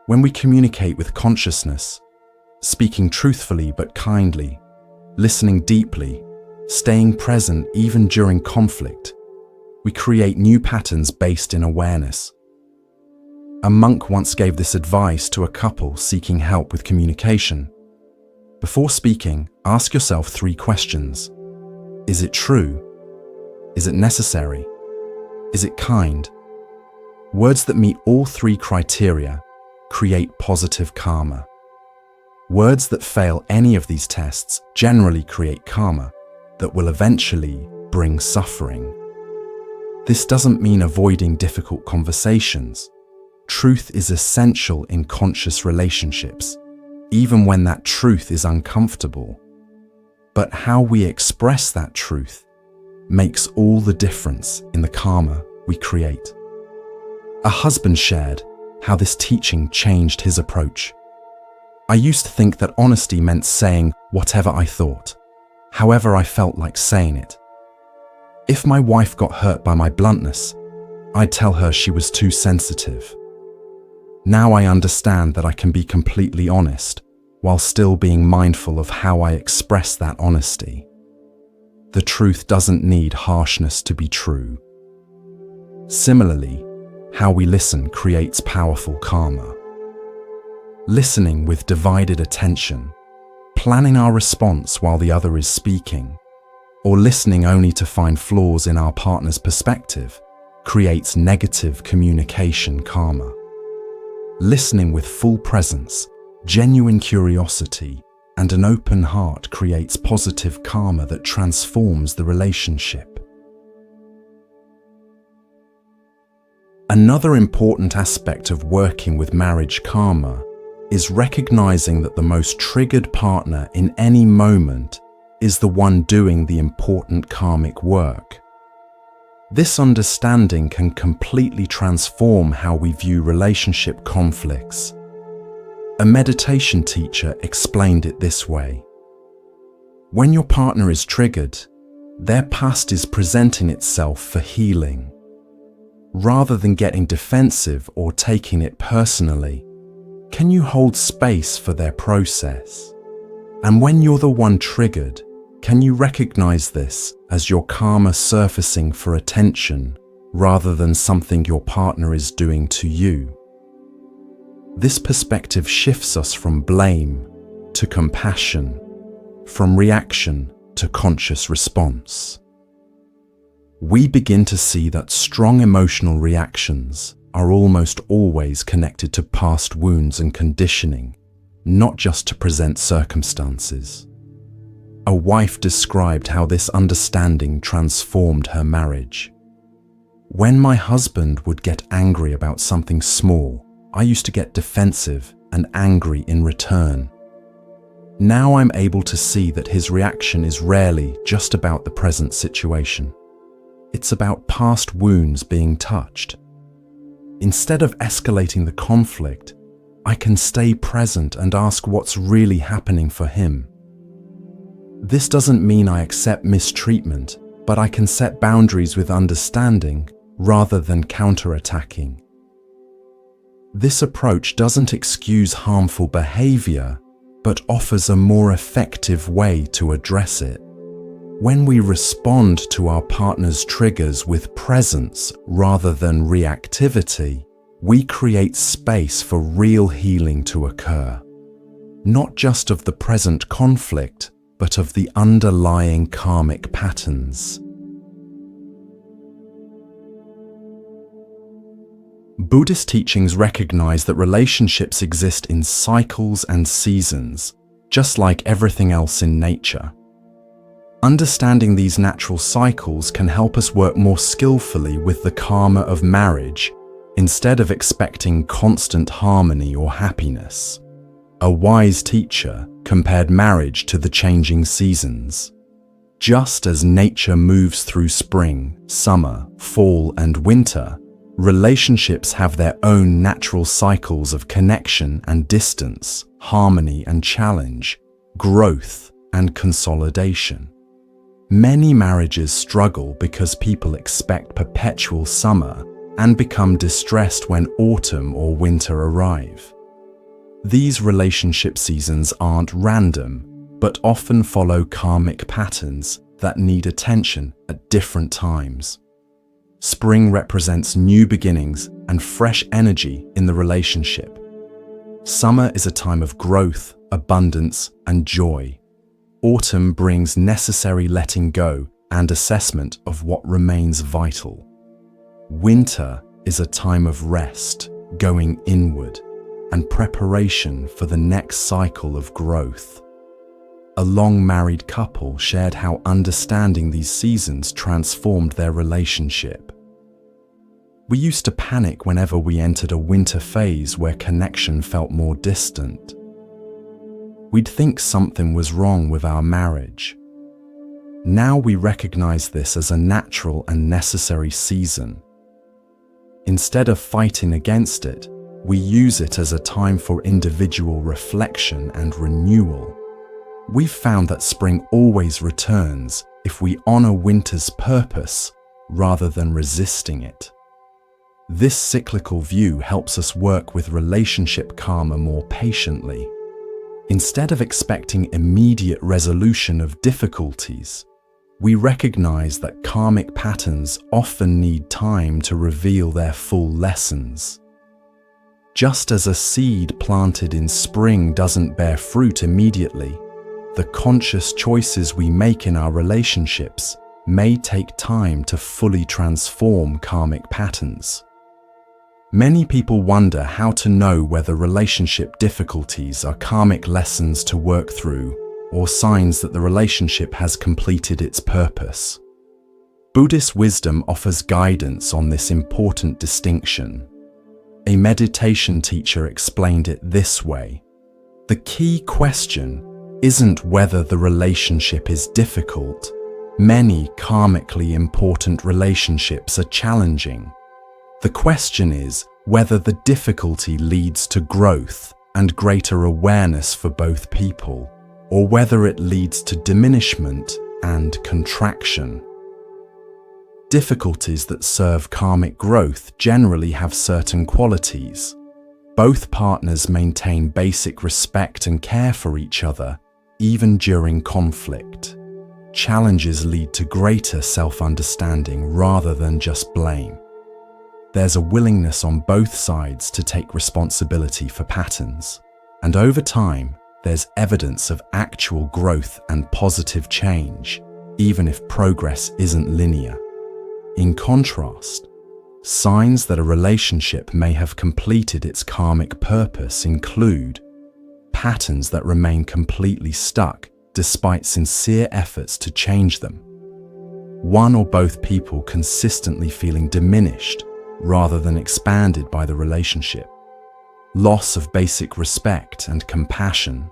When we communicate with consciousness, speaking truthfully but kindly, listening deeply, staying present even during conflict, we create new patterns based in awareness. A monk once gave this advice to a couple seeking help with communication. Before speaking, ask yourself 3 questions. Is it true? Is it necessary? Is it kind? Words that meet all 3 criteria create positive karma. Words that fail any of these tests generally create karma that will eventually bring suffering. This doesn't mean avoiding difficult conversations. Truth is essential in conscious relationships, even when that truth is uncomfortable. But how we express that truth makes all the difference in the karma we create. A husband shared how this teaching changed his approach. I used to think that honesty meant saying whatever I thought, however I felt like saying it. If my wife got hurt by my bluntness, I'd tell her she was too sensitive. Now I understand that I can be completely honest while still being mindful of how I express that honesty. The truth doesn't need harshness to be true. Similarly, how we listen creates powerful karma. Listening with divided attention, planning our response while the other is speaking, or listening only to find flaws in our partner's perspective creates negative communication karma. Listening with full presence, genuine curiosity, and an open heart creates positive karma that transforms the relationship. Another important aspect of working with marriage karma is recognizing that the most triggered partner in any moment is the one doing the important karmic work. This understanding can completely transform how we view relationship conflicts. A meditation teacher explained it this way. When your partner is triggered, their past is presenting itself for healing. Rather than getting defensive or taking it personally, can you hold space for their process? And when you're the one triggered, can you recognize this as your karma surfacing for attention rather than something your partner is doing to you? This perspective shifts us from blame to compassion, from reaction to conscious response. We begin to see that strong emotional reactions are almost always connected to past wounds and conditioning, not just to present circumstances. A wife described how this understanding transformed her marriage. When my husband would get angry about something small, I used to get defensive and angry in return. Now I'm able to see that his reaction is rarely just about the present situation. It's about past wounds being touched. Instead of escalating the conflict, I can stay present and ask what's really happening for him. This doesn't mean I accept mistreatment, but I can set boundaries with understanding rather than counterattacking. This approach doesn't excuse harmful behavior, but offers a more effective way to address it. When we respond to our partner's triggers with presence rather than reactivity, we create space for real healing to occur, not just of the present conflict, but of the underlying karmic patterns. Buddhist teachings recognize that relationships exist in cycles and seasons, just like everything else in nature. Understanding these natural cycles can help us work more skillfully with the karma of marriage instead of expecting constant harmony or happiness. A wise teacher compared marriage to the changing seasons. Just as nature moves through spring, summer, fall, and winter, relationships have their own natural cycles of connection and distance, harmony and challenge, growth and consolidation. Many marriages struggle because people expect perpetual summer and become distressed when autumn or winter arrive. These relationship seasons aren't random, but often follow karmic patterns that need attention at different times. Spring represents new beginnings and fresh energy in the relationship. Summer is a time of growth, abundance, and joy. Autumn brings necessary letting go and assessment of what remains vital. Winter is a time of rest, going inward, and preparation for the next cycle of growth. A long-married couple shared how understanding these seasons transformed their relationship. We used to panic whenever we entered a winter phase where connection felt more distant. We'd think something was wrong with our marriage. Now we recognize this as a natural and necessary season. Instead of fighting against it, we use it as a time for individual reflection and renewal. We've found that spring always returns if we honor winter's purpose rather than resisting it. This cyclical view helps us work with relationship karma more patiently. Instead of expecting immediate resolution of difficulties, we recognize that karmic patterns often need time to reveal their full lessons. Just as a seed planted in spring doesn't bear fruit immediately, the conscious choices we make in our relationships may take time to fully transform karmic patterns. Many people wonder how to know whether relationship difficulties are karmic lessons to work through or signs that the relationship has completed its purpose. Buddhist wisdom offers guidance on this important distinction. A meditation teacher explained it this way: the key question isn't whether the relationship is difficult. Many karmically important relationships are challenging. The question is whether the difficulty leads to growth and greater awareness for both people, or whether it leads to diminishment and contraction. Difficulties that serve karmic growth generally have certain qualities. Both partners maintain basic respect and care for each other, even during conflict. Challenges lead to greater self-understanding rather than just blame. There's a willingness on both sides to take responsibility for patterns, and over time, there's evidence of actual growth and positive change, even if progress isn't linear. In contrast, signs that a relationship may have completed its karmic purpose include patterns that remain completely stuck despite sincere efforts to change them, one or both people consistently feeling diminished rather than expanded by the relationship, loss of basic respect and compassion,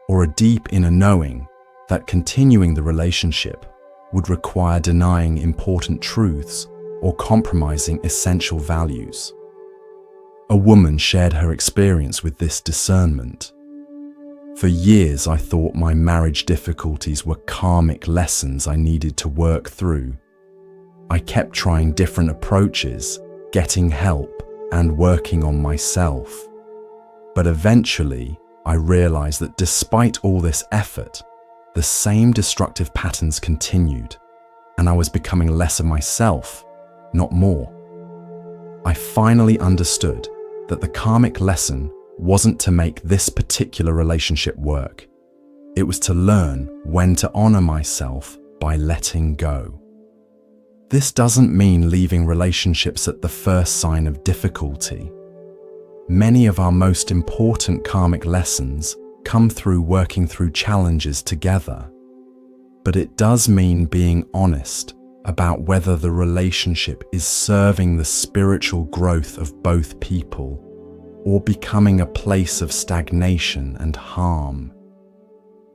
or a deep inner knowing that continuing the relationship would require denying important truths or compromising essential values. A woman shared her experience with this discernment. For years, I thought my marriage difficulties were karmic lessons I needed to work through. I kept trying different approaches, getting help, and working on myself. But eventually, I realized that despite all this effort, the same destructive patterns continued, and I was becoming less of myself, not more. I finally understood that the karmic lesson wasn't to make this particular relationship work. It was to learn when to honor myself by letting go. This doesn't mean leaving relationships at the first sign of difficulty. Many of our most important karmic lessons come through working through challenges together. But it does mean being honest about whether the relationship is serving the spiritual growth of both people or becoming a place of stagnation and harm.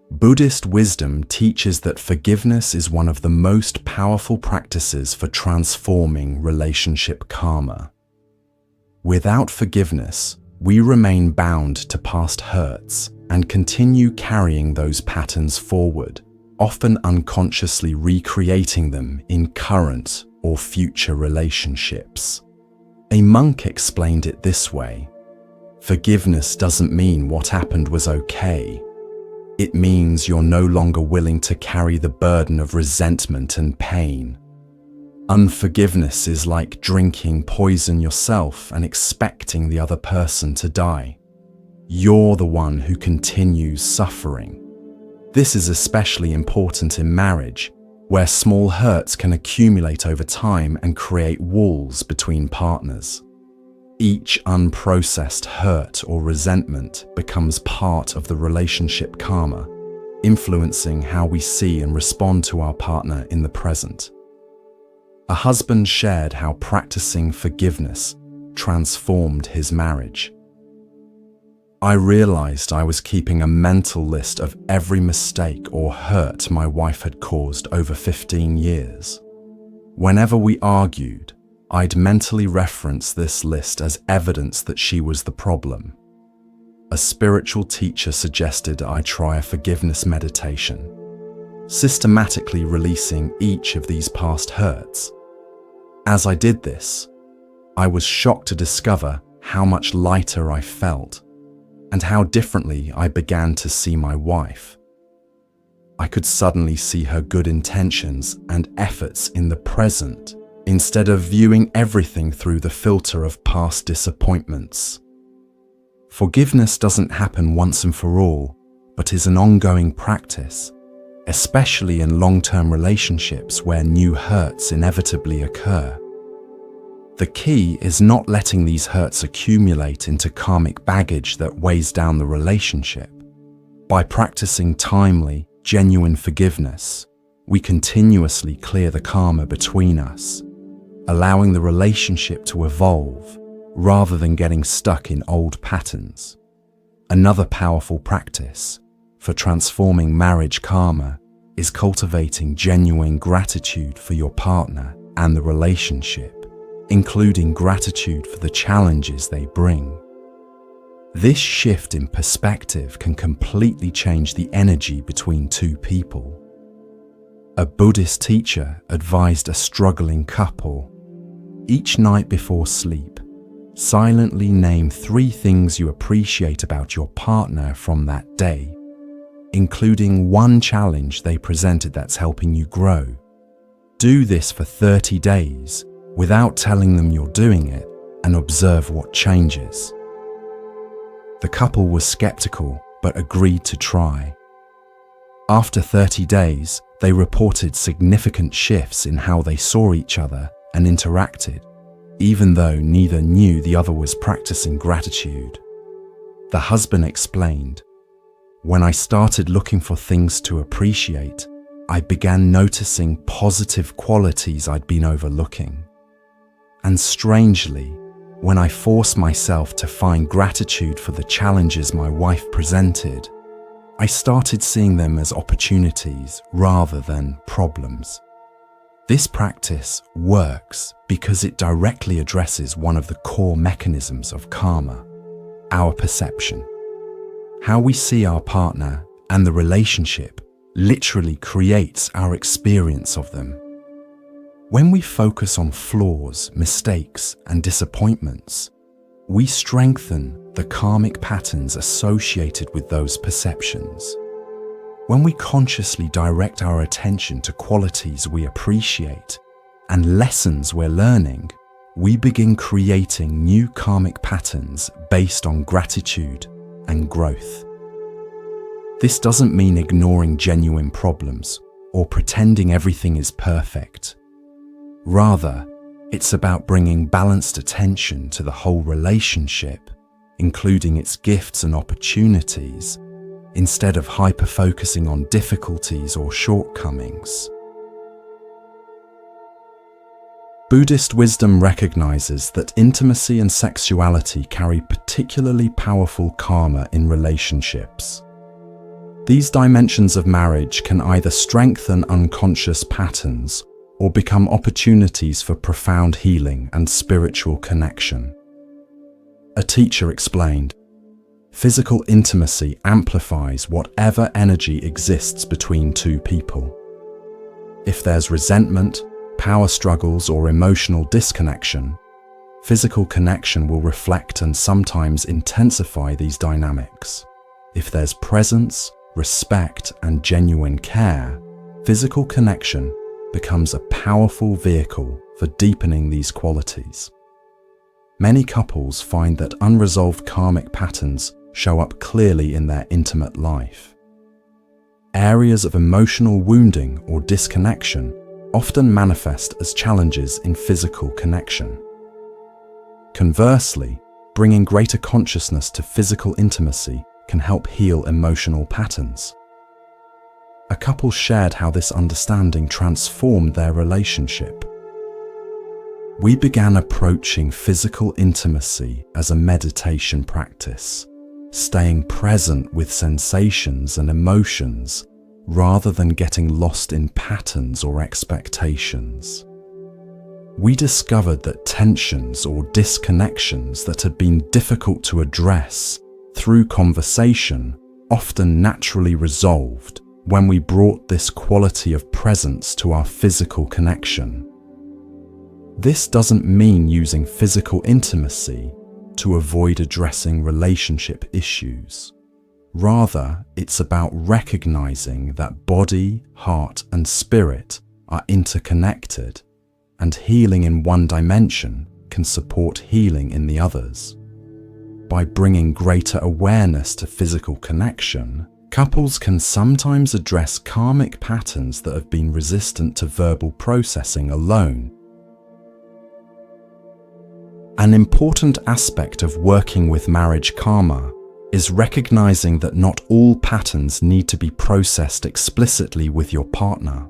Buddhist wisdom teaches that forgiveness is one of the most powerful practices for transforming relationship karma. Without forgiveness, we remain bound to past hurts and continue carrying those patterns forward, often unconsciously recreating them in current or future relationships. A monk explained it this way: forgiveness doesn't mean what happened was okay. It means you're no longer willing to carry the burden of resentment and pain. Unforgiveness is like drinking poison yourself and expecting the other person to die. You're the one who continues suffering. This is especially important in marriage, where small hurts can accumulate over time and create walls between partners. Each unprocessed hurt or resentment becomes part of the relationship karma, influencing how we see and respond to our partner in the present. A husband shared how practicing forgiveness transformed his marriage. I realized I was keeping a mental list of every mistake or hurt my wife had caused over 15 years. Whenever we argued, I'd mentally reference this list as evidence that she was the problem. A spiritual teacher suggested I try a forgiveness meditation, systematically releasing each of these past hurts. As I did this, I was shocked to discover how much lighter I felt and how differently I began to see my wife. I could suddenly see her good intentions and efforts in the present, instead of viewing everything through the filter of past disappointments. Forgiveness doesn't happen once and for all, but is an ongoing practice, especially in long-term relationships where new hurts inevitably occur. The key is not letting these hurts accumulate into karmic baggage that weighs down the relationship. By practicing timely, genuine forgiveness, we continuously clear the karma between us, allowing the relationship to evolve rather than getting stuck in old patterns. Another powerful practice for transforming marriage karma is cultivating genuine gratitude for your partner and the relationship, including gratitude for the challenges they bring. This shift in perspective can completely change the energy between two people. A Buddhist teacher advised a struggling couple, each night before sleep, silently name 3 things you appreciate about your partner from that day, including one challenge they presented that's helping you grow. Do this for 30 days without telling them you're doing it, and observe what changes. The couple was skeptical but agreed to try. After 30 days, they reported significant shifts in how they saw each other and interacted, even though neither knew the other was practicing gratitude. The husband explained, "When I started looking for things to appreciate, I began noticing positive qualities I'd been overlooking. And strangely, when I forced myself to find gratitude for the challenges my wife presented, I started seeing them as opportunities rather than problems." This practice works because it directly addresses one of the core mechanisms of karma, our perception. How we see our partner and the relationship literally creates our experience of them. When we focus on flaws, mistakes, and disappointments, we strengthen the karmic patterns associated with those perceptions. When we consciously direct our attention to qualities we appreciate and lessons we're learning, we begin creating new karmic patterns based on gratitude and growth. This doesn't mean ignoring genuine problems or pretending everything is perfect. Rather, it's about bringing balanced attention to the whole relationship, including its gifts and opportunities, instead of hyper-focusing on difficulties or shortcomings. Buddhist wisdom recognizes that intimacy and sexuality carry particularly powerful karma in relationships. These dimensions of marriage can either strengthen unconscious patterns or become opportunities for profound healing and spiritual connection. A teacher explained, "Physical intimacy amplifies whatever energy exists between two people. If there's resentment, power struggles, or emotional disconnection, Physical connection will reflect and sometimes intensify these dynamics. If there's presence, respect, and genuine care, physical connection becomes a powerful vehicle for deepening these qualities. Many couples find that unresolved karmic patterns show up clearly in their intimate life. Areas of emotional wounding or disconnection often manifest as challenges in physical connection. Conversely, bringing greater consciousness to physical intimacy can help heal emotional patterns. A couple shared how this understanding transformed their relationship. We began approaching physical intimacy as a meditation practice, staying present with sensations and emotions rather than getting lost in patterns or expectations. We discovered that tensions or disconnections that had been difficult to address through conversation often naturally resolved when we brought this quality of presence to our physical connection. This doesn't mean using physical intimacy to avoid addressing relationship issues. Rather, it's about recognizing that body, heart, and spirit are interconnected, and healing in one dimension can support healing in the others. By bringing greater awareness to physical connection, couples can sometimes address karmic patterns that have been resistant to verbal processing alone. An important aspect of working with marriage karma is recognizing that not all patterns need to be processed explicitly with your partner.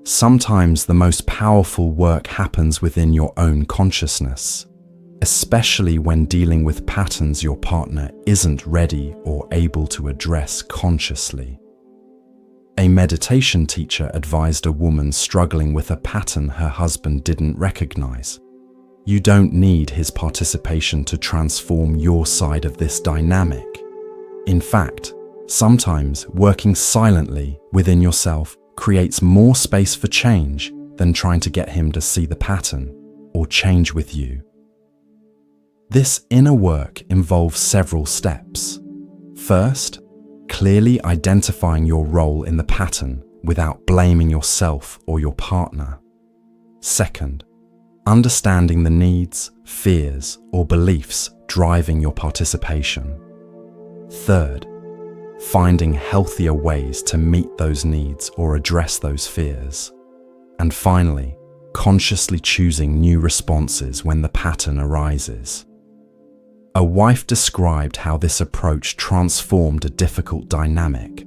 Sometimes the most powerful work happens within your own consciousness, especially when dealing with patterns your partner isn't ready or able to address consciously. A meditation teacher advised a woman struggling with a pattern her husband didn't recognize. You don't need his participation to transform your side of this dynamic. In fact, sometimes working silently within yourself creates more space for change than trying to get him to see the pattern or change with you. This inner work involves several steps. First, clearly identifying your role in the pattern without blaming yourself or your partner. Second, understanding the needs, fears, or beliefs driving your participation. Third, finding healthier ways to meet those needs or address those fears. And finally, consciously choosing new responses when the pattern arises. A wife described how this approach transformed a difficult dynamic.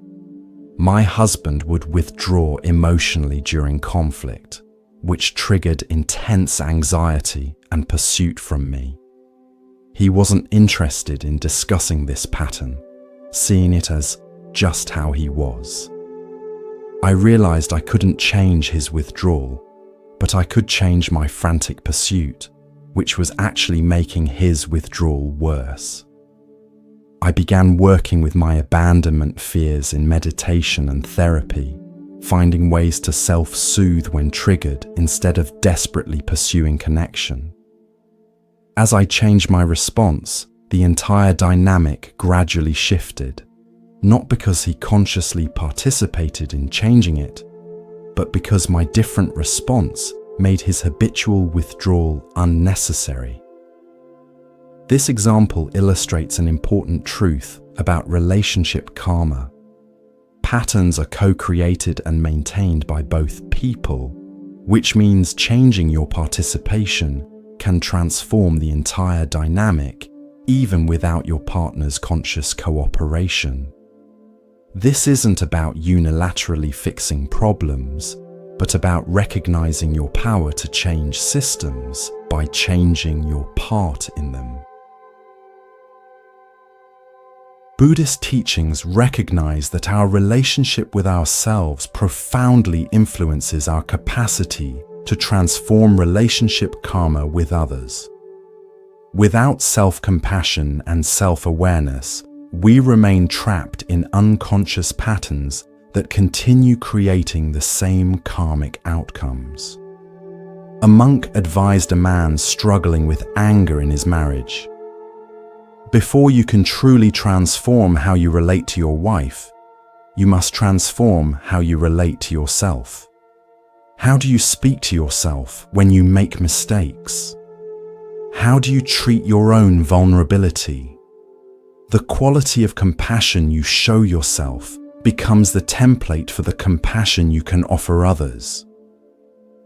My husband would withdraw emotionally during conflict, which triggered intense anxiety and pursuit from me. He wasn't interested in discussing this pattern, seeing it as just how he was. I realized I couldn't change his withdrawal, but I could change my frantic pursuit, which was actually making his withdrawal worse. I began working with my abandonment fears in meditation and therapy, finding ways to self-soothe when triggered instead of desperately pursuing connection. As I changed my response, the entire dynamic gradually shifted, not because he consciously participated in changing it, but because my different response made his habitual withdrawal unnecessary. This example illustrates an important truth about relationship karma. Patterns are co-created and maintained by both people, which means changing your participation can transform the entire dynamic, even without your partner's conscious cooperation. This isn't about unilaterally fixing problems, but about recognizing your power to change systems by changing your part in them. Buddhist teachings recognize that our relationship with ourselves profoundly influences our capacity to transform relationship karma with others. Without self-compassion and self-awareness, we remain trapped in unconscious patterns that continue creating the same karmic outcomes. A monk advised a man struggling with anger in his marriage. Before you can truly transform how you relate to your wife, you must transform how you relate to yourself. How do you speak to yourself when you make mistakes? How do you treat your own vulnerability? The quality of compassion you show yourself becomes the template for the compassion you can offer others.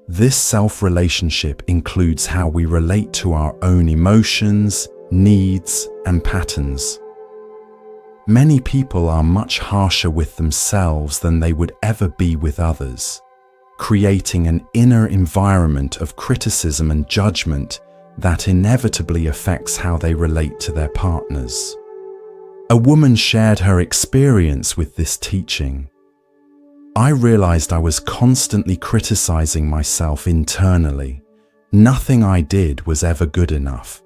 This self-relationship includes how we relate to our own emotions, needs, and patterns. Many people are much harsher with themselves than they would ever be with others, creating an inner environment of criticism and judgment that inevitably affects how they relate to their partners. A woman shared her experience with this teaching. I realized I was constantly criticizing myself internally. Nothing I did was ever good enough.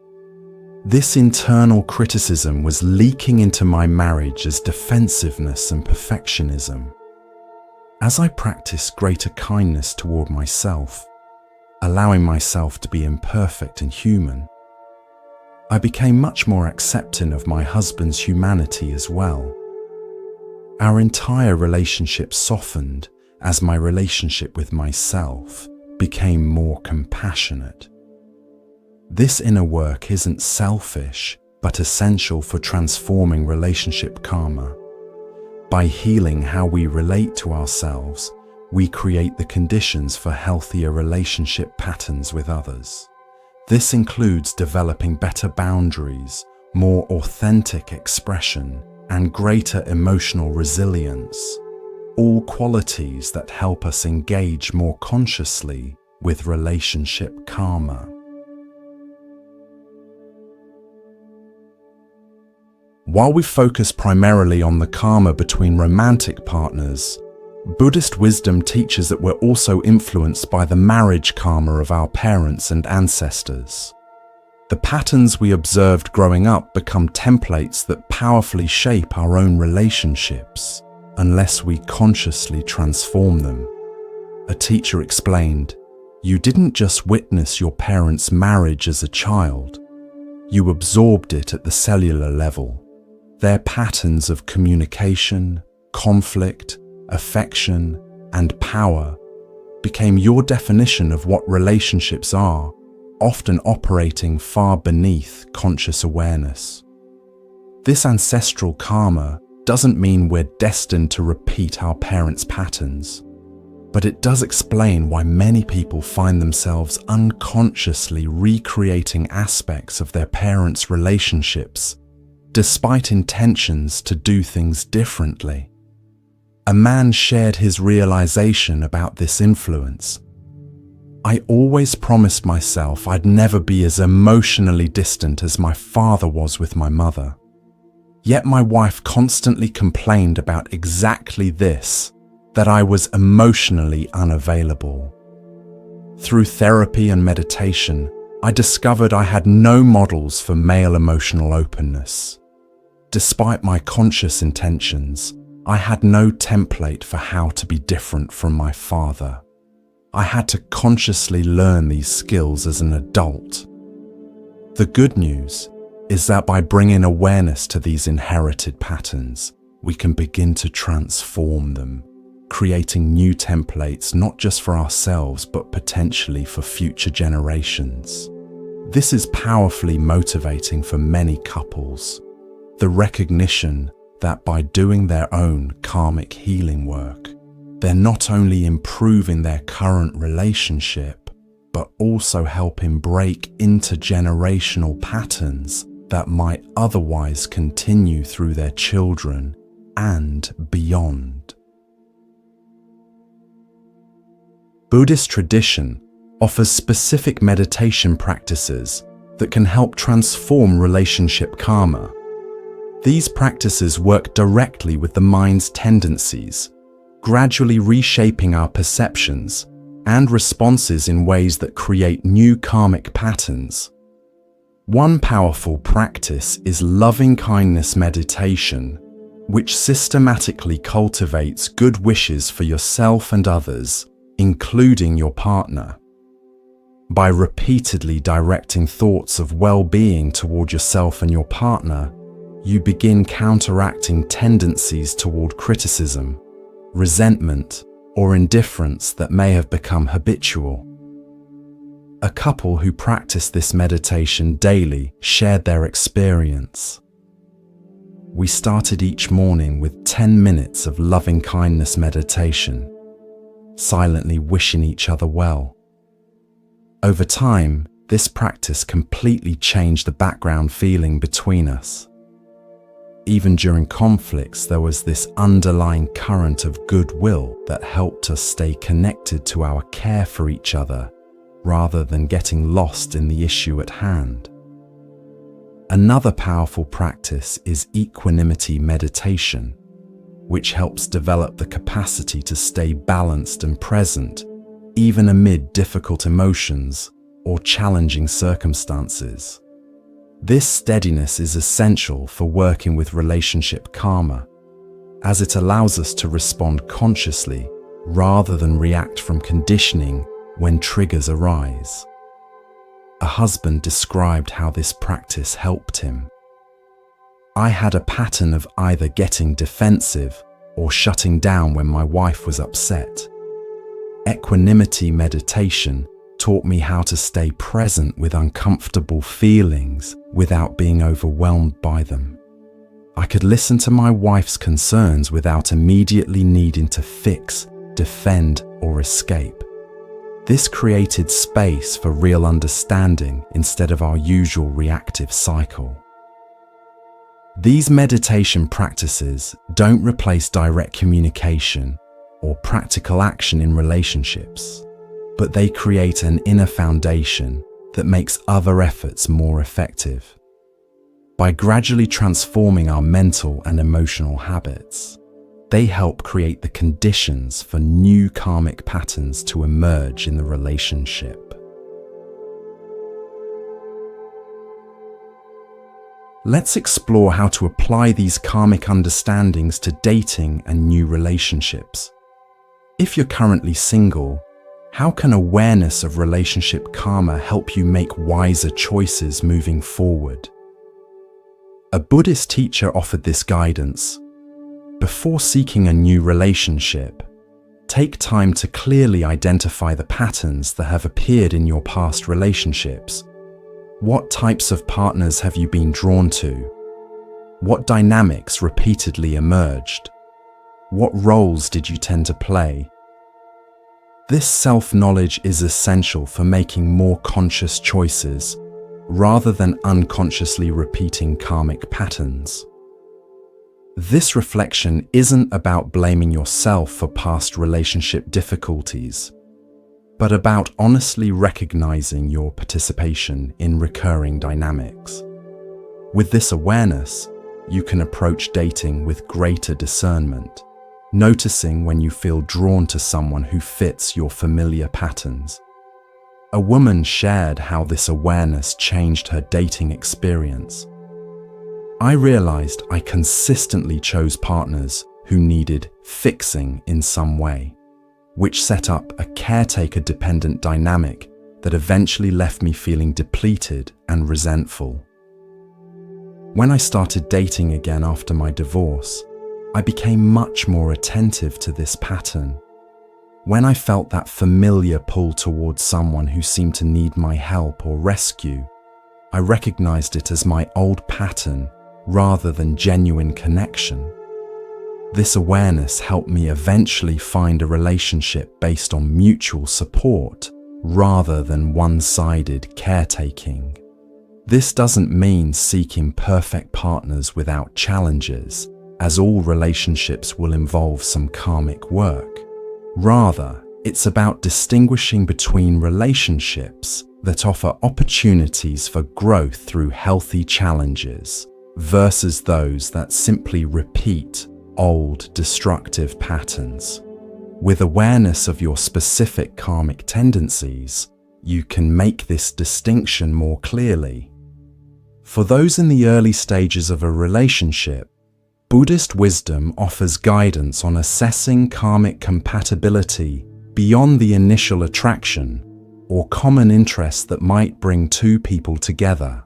This internal criticism was leaking into my marriage as defensiveness and perfectionism. As I practiced greater kindness toward myself, allowing myself to be imperfect and human, I became much more accepting of my husband's humanity as well. Our entire relationship softened as my relationship with myself became more compassionate. This inner work isn't selfish, but essential for transforming relationship karma. By healing how we relate to ourselves, we create the conditions for healthier relationship patterns with others. This includes developing better boundaries, more authentic expression, and greater emotional resilience, all qualities that help us engage more consciously with relationship karma. While we focus primarily on the karma between romantic partners, Buddhist wisdom teaches that we're also influenced by the marriage karma of our parents and ancestors. The patterns we observed growing up become templates that powerfully shape our own relationships, unless we consciously transform them. A teacher explained, "You didn't just witness your parents' marriage as a child, you absorbed it at the cellular level. Their patterns of communication, conflict, affection, and power became your definition of what relationships are, often operating far beneath conscious awareness." This ancestral karma doesn't mean we're destined to repeat our parents' patterns, but it does explain why many people find themselves unconsciously recreating aspects of their parents' relationships, despite intentions to do things differently. A man shared his realization about this influence. "I always promised myself I'd never be as emotionally distant as my father was with my mother. Yet my wife constantly complained about exactly this, that I was emotionally unavailable. Through therapy and meditation, I discovered I had no models for male emotional openness. Despite my conscious intentions, I had no template for how to be different from my father. I had to consciously learn these skills as an adult." The good news is that by bringing awareness to these inherited patterns, we can begin to transform them, creating new templates not just for ourselves but potentially for future generations. This is powerfully motivating for many couples. The recognition that by doing their own karmic healing work, they're not only improving their current relationship, but also helping break intergenerational patterns that might otherwise continue through their children and beyond. Buddhist tradition offers specific meditation practices that can help transform relationship karma. These practices work directly with the mind's tendencies, gradually reshaping our perceptions and responses in ways that create new karmic patterns. One powerful practice is loving kindness meditation, which systematically cultivates good wishes for yourself and others, including your partner. By repeatedly directing thoughts of well-being toward yourself and your partner, you begin counteracting tendencies toward criticism, resentment, or indifference that may have become habitual. A couple who practiced this meditation daily shared their experience. We started each morning with 10 minutes of loving-kindness meditation, silently wishing each other well. Over time, this practice completely changed the background feeling between us. Even during conflicts, there was this underlying current of goodwill that helped us stay connected to our care for each other, rather than getting lost in the issue at hand. Another powerful practice is equanimity meditation, which helps develop the capacity to stay balanced and present, even amid difficult emotions or challenging circumstances. This steadiness is essential for working with relationship karma, as it allows us to respond consciously rather than react from conditioning when triggers arise. A husband described how this practice helped him. I had a pattern of either getting defensive or shutting down when my wife was upset. Equanimity meditation taught me how to stay present with uncomfortable feelings without being overwhelmed by them. I could listen to my wife's concerns without immediately needing to fix, defend, or escape. This created space for real understanding instead of our usual reactive cycle. These meditation practices don't replace direct communication or practical action in relationships, but they create an inner foundation that makes other efforts more effective. By gradually transforming our mental and emotional habits, they help create the conditions for new karmic patterns to emerge in the relationship. Let's explore how to apply these karmic understandings to dating and new relationships. If you're currently single, how can awareness of relationship karma help you make wiser choices moving forward? A Buddhist teacher offered this guidance. Before seeking a new relationship, take time to clearly identify the patterns that have appeared in your past relationships. What types of partners have you been drawn to? What dynamics repeatedly emerged? What roles did you tend to play? This self-knowledge is essential for making more conscious choices, rather than unconsciously repeating karmic patterns. This reflection isn't about blaming yourself for past relationship difficulties, but about honestly recognizing your participation in recurring dynamics. With this awareness, you can approach dating with greater discernment, noticing when you feel drawn to someone who fits your familiar patterns. A woman shared how this awareness changed her dating experience. I realized I consistently chose partners who needed fixing in some way, which set up a caretaker-dependent dynamic that eventually left me feeling depleted and resentful. When I started dating again after my divorce, I became much more attentive to this pattern. When I felt that familiar pull towards someone who seemed to need my help or rescue, I recognized it as my old pattern rather than genuine connection. This awareness helped me eventually find a relationship based on mutual support rather than one-sided caretaking. This doesn't mean seeking perfect partners without challenges, as all relationships will involve some karmic work. Rather, it's about distinguishing between relationships that offer opportunities for growth through healthy challenges versus those that simply repeat old destructive patterns. With awareness of your specific karmic tendencies, you can make this distinction more clearly. For those in the early stages of a relationship, Buddhist wisdom offers guidance on assessing karmic compatibility beyond the initial attraction, or common interests that might bring two people together.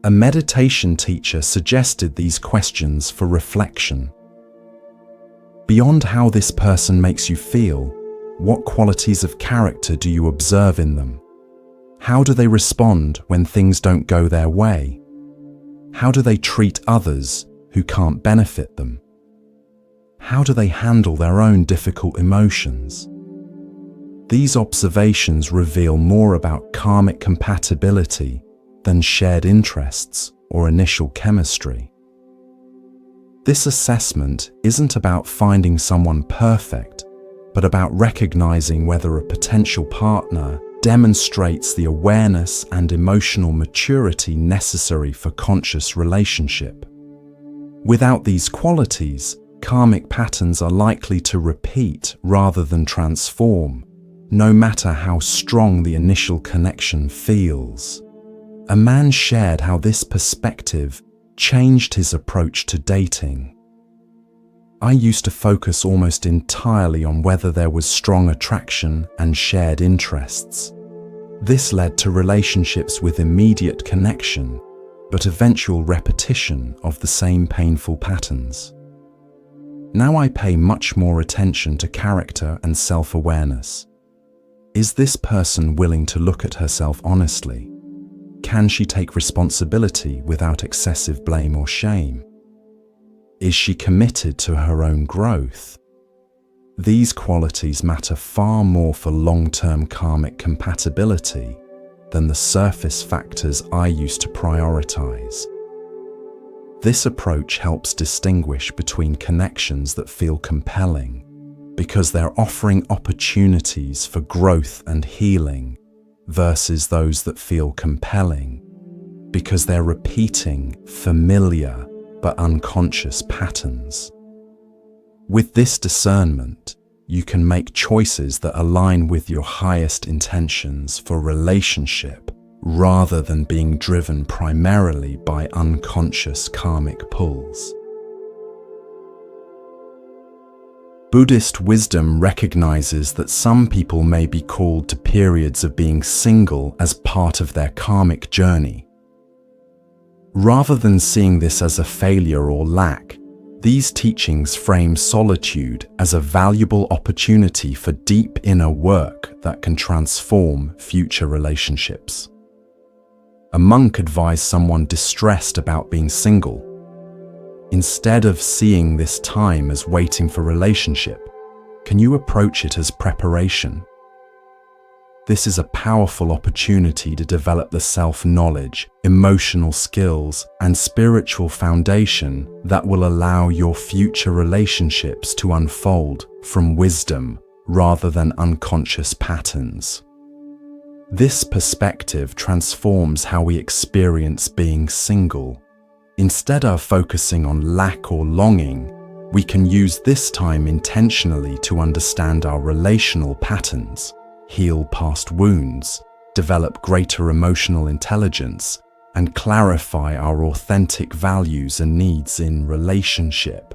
A meditation teacher suggested these questions for reflection. Beyond how this person makes you feel, what qualities of character do you observe in them? How do they respond when things don't go their way? How do they treat others who can't benefit them? How do they handle their own difficult emotions? These observations reveal more about karmic compatibility than shared interests or initial chemistry. This assessment isn't about finding someone perfect, but about recognizing whether a potential partner demonstrates the awareness and emotional maturity necessary for conscious relationship. Without these qualities, karmic patterns are likely to repeat rather than transform, no matter how strong the initial connection feels. A man shared how this perspective changed his approach to dating. I used to focus almost entirely on whether there was strong attraction and shared interests. This led to relationships with immediate connection, but eventual repetition of the same painful patterns. Now I pay much more attention to character and self-awareness. Is this person willing to look at herself honestly? Can she take responsibility without excessive blame or shame? Is she committed to her own growth? These qualities matter far more for long-term karmic compatibility than the surface factors I used to prioritize. This approach helps distinguish between connections that feel compelling because they're offering opportunities for growth and healing versus those that feel compelling because they're repeating familiar but unconscious patterns. With this discernment, you can make choices that align with your highest intentions for relationship rather than being driven primarily by unconscious karmic pulls. Buddhist wisdom recognizes that some people may be called to periods of being single as part of their karmic journey. Rather than seeing this as a failure or lack, these teachings frame solitude as a valuable opportunity for deep inner work that can transform future relationships. A monk advised someone distressed about being single. Instead of seeing this time as waiting for relationship, can you approach it as preparation? This is a powerful opportunity to develop the self-knowledge, emotional skills, and spiritual foundation that will allow your future relationships to unfold from wisdom rather than unconscious patterns. This perspective transforms how we experience being single. Instead of focusing on lack or longing, we can use this time intentionally to understand our relational patterns, heal past wounds, develop greater emotional intelligence, and clarify our authentic values and needs in relationship.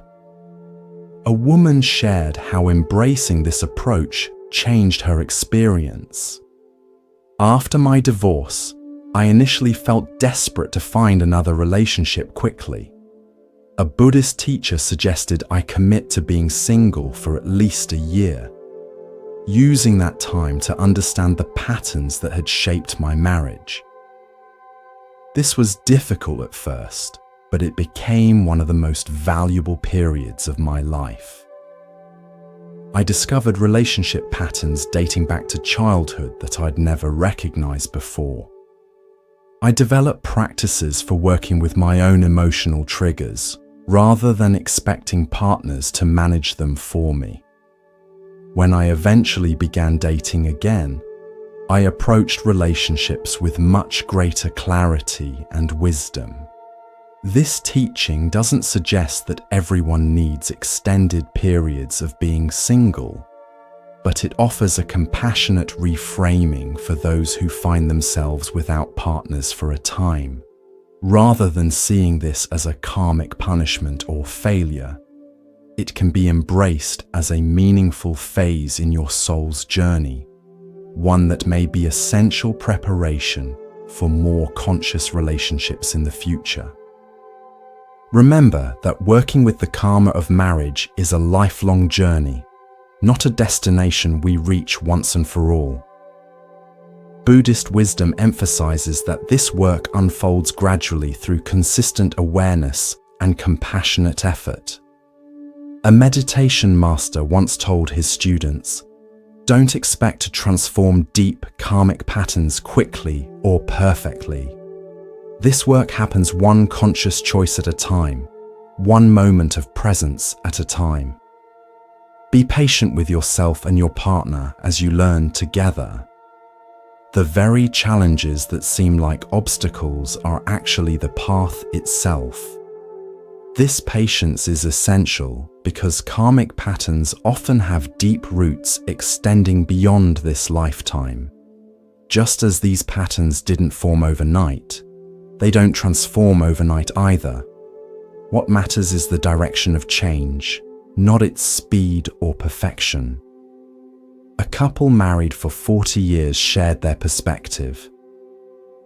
A woman shared how embracing this approach changed her experience. After my divorce, I initially felt desperate to find another relationship quickly. A Buddhist teacher suggested I commit to being single for at least a year, using that time to understand the patterns that had shaped my marriage. This was difficult at first, but it became one of the most valuable periods of my life. I discovered relationship patterns dating back to childhood that I'd never recognized before. I developed practices for working with my own emotional triggers, rather than expecting partners to manage them for me. When I eventually began dating again, I approached relationships with much greater clarity and wisdom. This teaching doesn't suggest that everyone needs extended periods of being single, but it offers a compassionate reframing for those who find themselves without partners for a time. Rather than seeing this as a karmic punishment or failure, it can be embraced as a meaningful phase in your soul's journey, one that may be essential preparation for more conscious relationships in the future. Remember that working with the karma of marriage is a lifelong journey, not a destination we reach once and for all. Buddhist wisdom emphasizes that this work unfolds gradually through consistent awareness and compassionate effort. A meditation master once told his students, "Don't expect to transform deep karmic patterns quickly or perfectly. This work happens one conscious choice at a time, one moment of presence at a time. Be patient with yourself and your partner as you learn together. The very challenges that seem like obstacles are actually the path itself." This patience is essential because karmic patterns often have deep roots extending beyond this lifetime. Just as these patterns didn't form overnight, they don't transform overnight either. What matters is the direction of change, not its speed or perfection. A couple married for 40 years shared their perspective.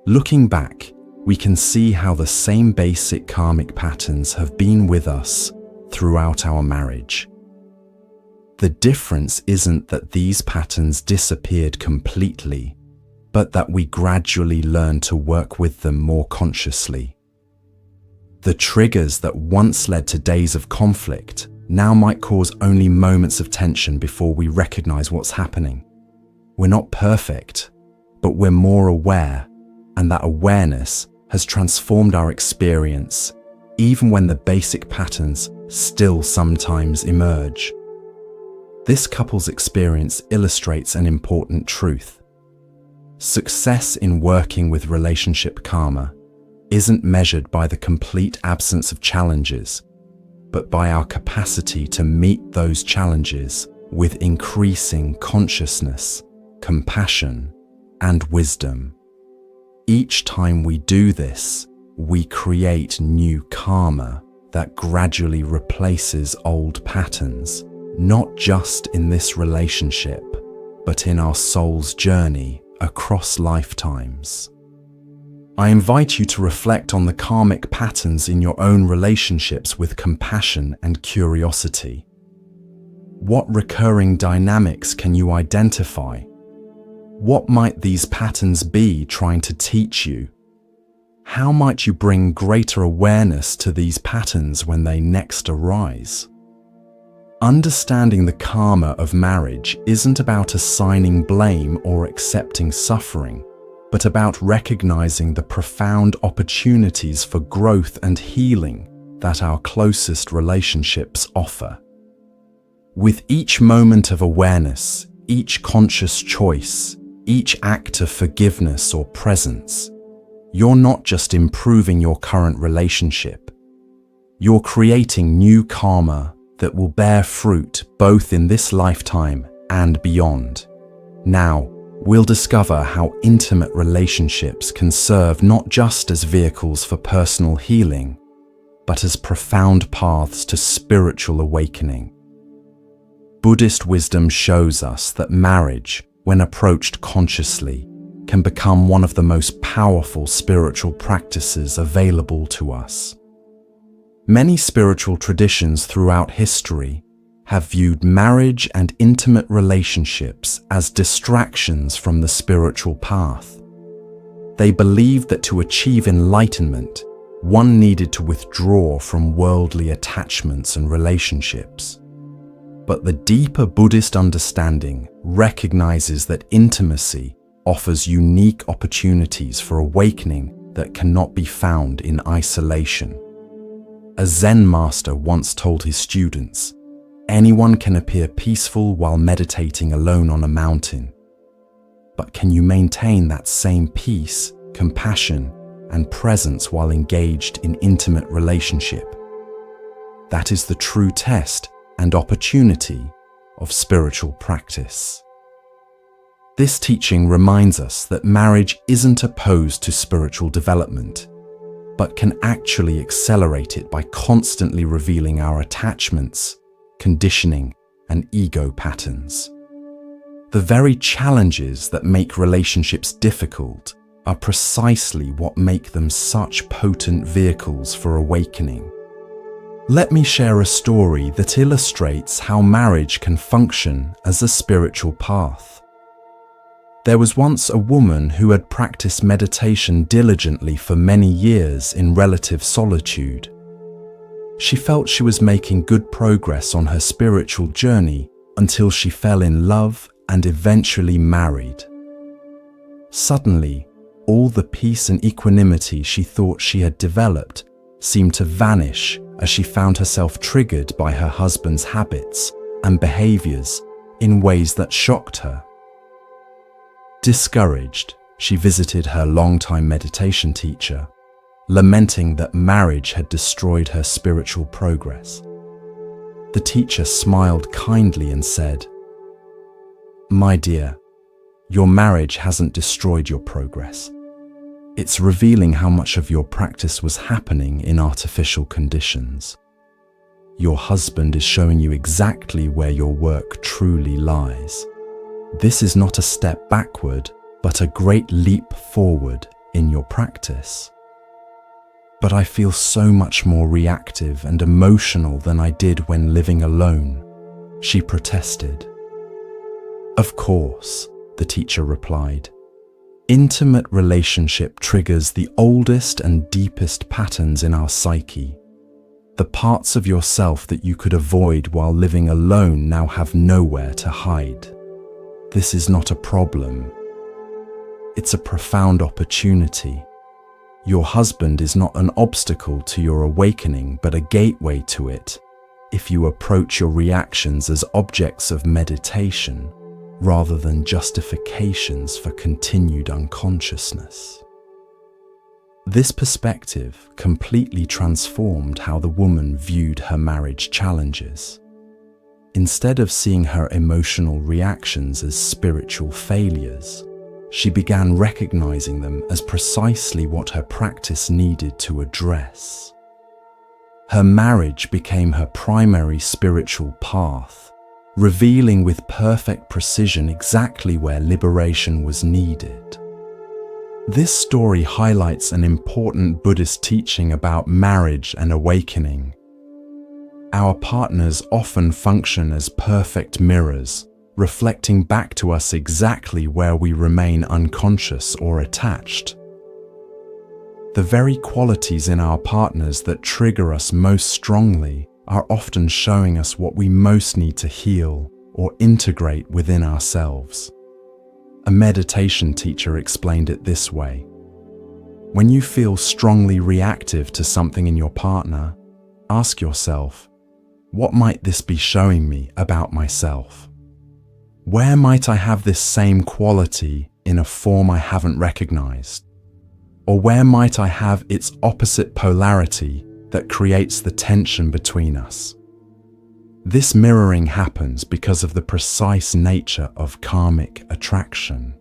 Looking back, we can see how the same basic karmic patterns have been with us throughout our marriage. The difference isn't that these patterns disappeared completely, but that we gradually learn to work with them more consciously. The triggers that once led to days of conflict now might cause only moments of tension before we recognize what's happening. We're not perfect, but we're more aware, and that awareness has transformed our experience, even when the basic patterns still sometimes emerge. This couple's experience illustrates an important truth. Success in working with relationship karma isn't measured by the complete absence of challenges, but by our capacity to meet those challenges with increasing consciousness, compassion, and wisdom. Each time we do this, we create new karma that gradually replaces old patterns, not just in this relationship, but in our soul's journey across lifetimes. I invite you to reflect on the karmic patterns in your own relationships with compassion and curiosity. What recurring dynamics can you identify? What might these patterns be trying to teach you? How might you bring greater awareness to these patterns when they next arise? Understanding the karma of marriage isn't about assigning blame or accepting suffering, but about recognizing the profound opportunities for growth and healing that our closest relationships offer. With each moment of awareness, each conscious choice, each act of forgiveness or presence, you're not just improving your current relationship. You're creating new karma that will bear fruit both in this lifetime and beyond. Now, we'll discover how intimate relationships can serve not just as vehicles for personal healing, but as profound paths to spiritual awakening. Buddhist wisdom shows us that marriage, when approached consciously, can become one of the most powerful spiritual practices available to us. Many spiritual traditions throughout history have viewed marriage and intimate relationships as distractions from the spiritual path. They believed that to achieve enlightenment, one needed to withdraw from worldly attachments and relationships. But the deeper Buddhist understanding recognizes that intimacy offers unique opportunities for awakening that cannot be found in isolation. A Zen master once told his students, "Anyone can appear peaceful while meditating alone on a mountain. But can you maintain that same peace, compassion, and presence while engaged in intimate relationship? That is the true test and opportunity of spiritual practice." This teaching reminds us that marriage isn't opposed to spiritual development, but can actually accelerate it by constantly revealing our attachments, conditioning, and ego patterns. The very challenges that make relationships difficult are precisely what make them such potent vehicles for awakening. Let me share a story that illustrates how marriage can function as a spiritual path. There was once a woman who had practiced meditation diligently for many years in relative solitude. She felt she was making good progress on her spiritual journey until she fell in love and eventually married. Suddenly, all the peace and equanimity she thought she had developed seemed to vanish as she found herself triggered by her husband's habits and behaviors in ways that shocked her. Discouraged, she visited her longtime meditation teacher, lamenting that marriage had destroyed her spiritual progress. The teacher smiled kindly and said, "My dear, your marriage hasn't destroyed your progress. It's revealing how much of your practice was happening in artificial conditions. Your husband is showing you exactly where your work truly lies. This is not a step backward, but a great leap forward in your practice." "But I feel so much more reactive and emotional than I did when living alone," she protested. "Of course," the teacher replied. "Intimate relationship triggers the oldest and deepest patterns in our psyche. The parts of yourself that you could avoid while living alone now have nowhere to hide. This is not a problem. It's a profound opportunity. Your husband is not an obstacle to your awakening, but a gateway to it, if you approach your reactions as objects of meditation, rather than justifications for continued unconsciousness." This perspective completely transformed how the woman viewed her marriage challenges. Instead of seeing her emotional reactions as spiritual failures, she began recognizing them as precisely what her practice needed to address. Her marriage became her primary spiritual path, revealing with perfect precision exactly where liberation was needed. This story highlights an important Buddhist teaching about marriage and awakening. Our partners often function as perfect mirrors, reflecting back to us exactly where we remain unconscious or attached. The very qualities in our partners that trigger us most strongly are often showing us what we most need to heal or integrate within ourselves. A meditation teacher explained it this way: when you feel strongly reactive to something in your partner, ask yourself, what might this be showing me about myself? Where might I have this same quality in a form I haven't recognized? Or where might I have its opposite polarity that creates the tension between us? This mirroring happens because of the precise nature of karmic attraction.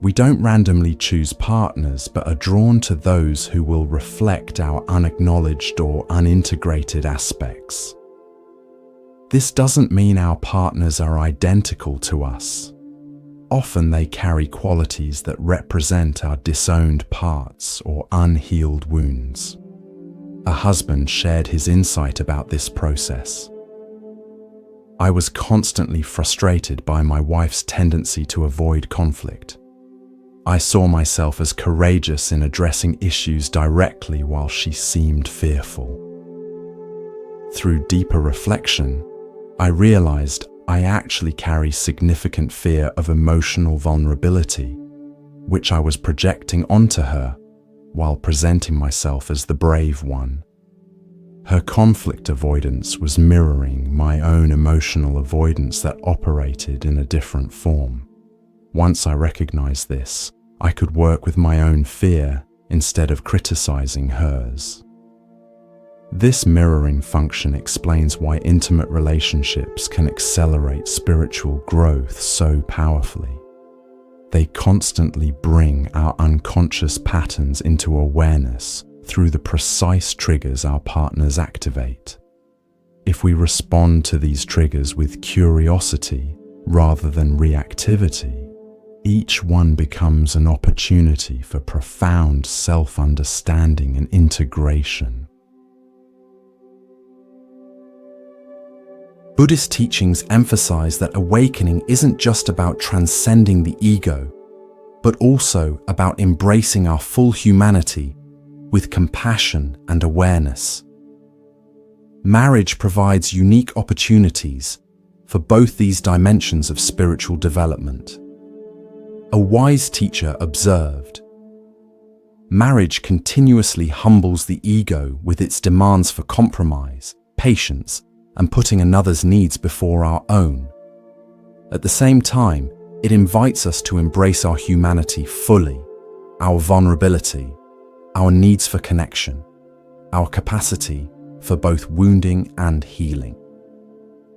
We don't randomly choose partners, but are drawn to those who will reflect our unacknowledged or unintegrated aspects. This doesn't mean our partners are identical to us. Often they carry qualities that represent our disowned parts or unhealed wounds. A husband shared his insight about this process. "I was constantly frustrated by my wife's tendency to avoid conflict. I saw myself as courageous in addressing issues directly while she seemed fearful. Through deeper reflection, I realized I actually carry significant fear of emotional vulnerability, which I was projecting onto her while presenting myself as the brave one. Her conflict avoidance was mirroring my own emotional avoidance that operated in a different form. Once I recognized this, I could work with my own fear instead of criticizing hers. This mirroring function explains why intimate relationships can accelerate spiritual growth so powerfully. They constantly bring our unconscious patterns into awareness through the precise triggers our partners activate. If we respond to these triggers with curiosity rather than reactivity, each one becomes an opportunity for profound self-understanding and integration. Buddhist teachings emphasize that awakening isn't just about transcending the ego, but also about embracing our full humanity with compassion and awareness. Marriage provides unique opportunities for both these dimensions of spiritual development. A wise teacher observed, "Marriage continuously humbles the ego with its demands for compromise, patience, and putting another's needs before our own. At the same time, it invites us to embrace our humanity fully, our vulnerability, our needs for connection, our capacity for both wounding and healing."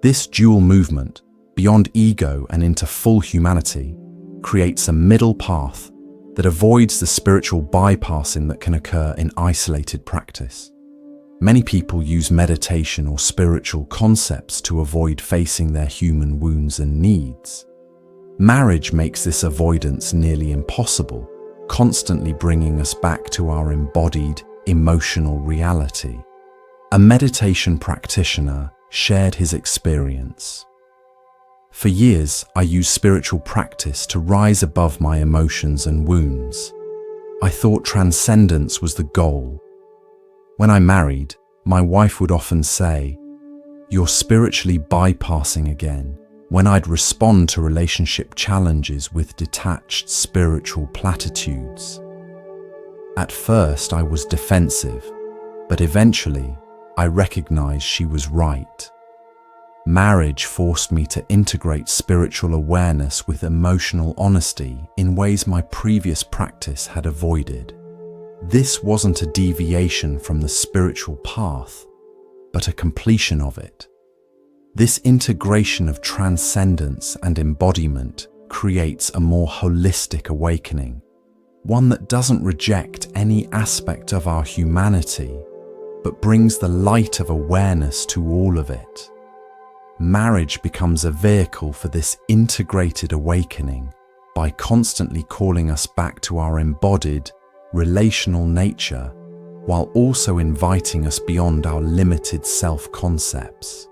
This dual movement, beyond ego and into full humanity, creates a middle path that avoids the spiritual bypassing that can occur in isolated practice. Many people use meditation or spiritual concepts to avoid facing their human wounds and needs. Marriage makes this avoidance nearly impossible, constantly bringing us back to our embodied, emotional reality. A meditation practitioner shared his experience. "For years, I used spiritual practice to rise above my emotions and wounds. I thought transcendence was the goal. When I married, my wife would often say, 'You're spiritually bypassing again,' when I'd respond to relationship challenges with detached spiritual platitudes. At first, I was defensive, but eventually, I recognized she was right. Marriage forced me to integrate spiritual awareness with emotional honesty in ways my previous practice had avoided. This wasn't a deviation from the spiritual path, but a completion of it. This integration of transcendence and embodiment creates a more holistic awakening, one that doesn't reject any aspect of our humanity, but brings the light of awareness to all of it. Marriage becomes a vehicle for this integrated awakening by constantly calling us back to our embodied, relational nature, while also inviting us beyond our limited self-concepts.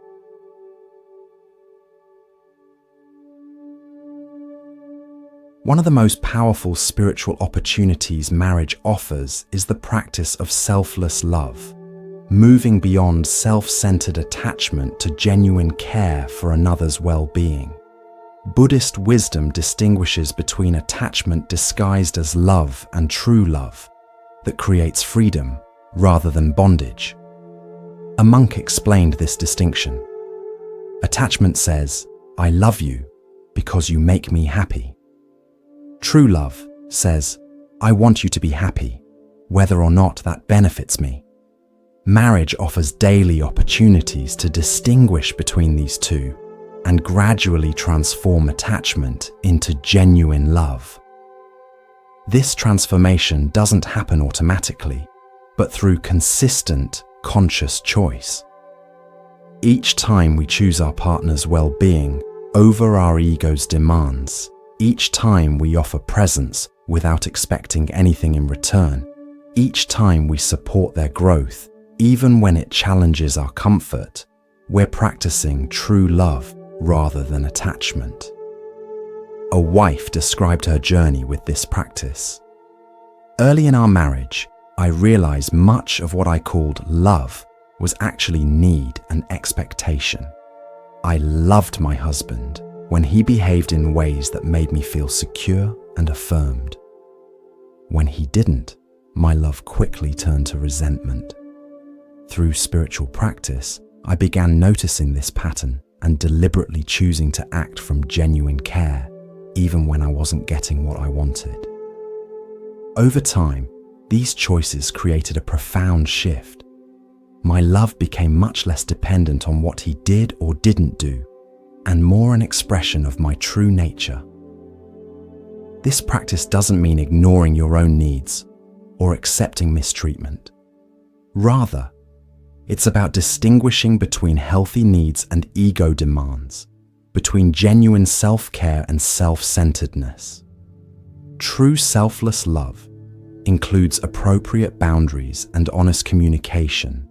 One of the most powerful spiritual opportunities marriage offers is the practice of selfless love, moving beyond self-centered attachment to genuine care for another's well-being. Buddhist wisdom distinguishes between attachment disguised as love and true love that creates freedom rather than bondage. A monk explained this distinction. Attachment says, "I love you because you make me happy." True love says, "I want you to be happy, whether or not that benefits me." Marriage offers daily opportunities to distinguish between these two and gradually transform attachment into genuine love. This transformation doesn't happen automatically, but through consistent, conscious choice. Each time we choose our partner's well-being over our ego's demands, each time we offer presence without expecting anything in return, each time we support their growth, even when it challenges our comfort, we're practicing true love rather than attachment. A wife described her journey with this practice. "Early in our marriage, I realized much of what I called love was actually need and expectation. I loved my husband when he behaved in ways that made me feel secure and affirmed. When he didn't, my love quickly turned to resentment. Through spiritual practice, I began noticing this pattern and deliberately choosing to act from genuine care, even when I wasn't getting what I wanted. Over time, these choices created a profound shift. My love became much less dependent on what he did or didn't do, and more an expression of my true nature. This practice doesn't mean ignoring your own needs or accepting mistreatment. Rather, it's about distinguishing between healthy needs and ego demands, between genuine self-care and self-centeredness. True selfless love includes appropriate boundaries and honest communication,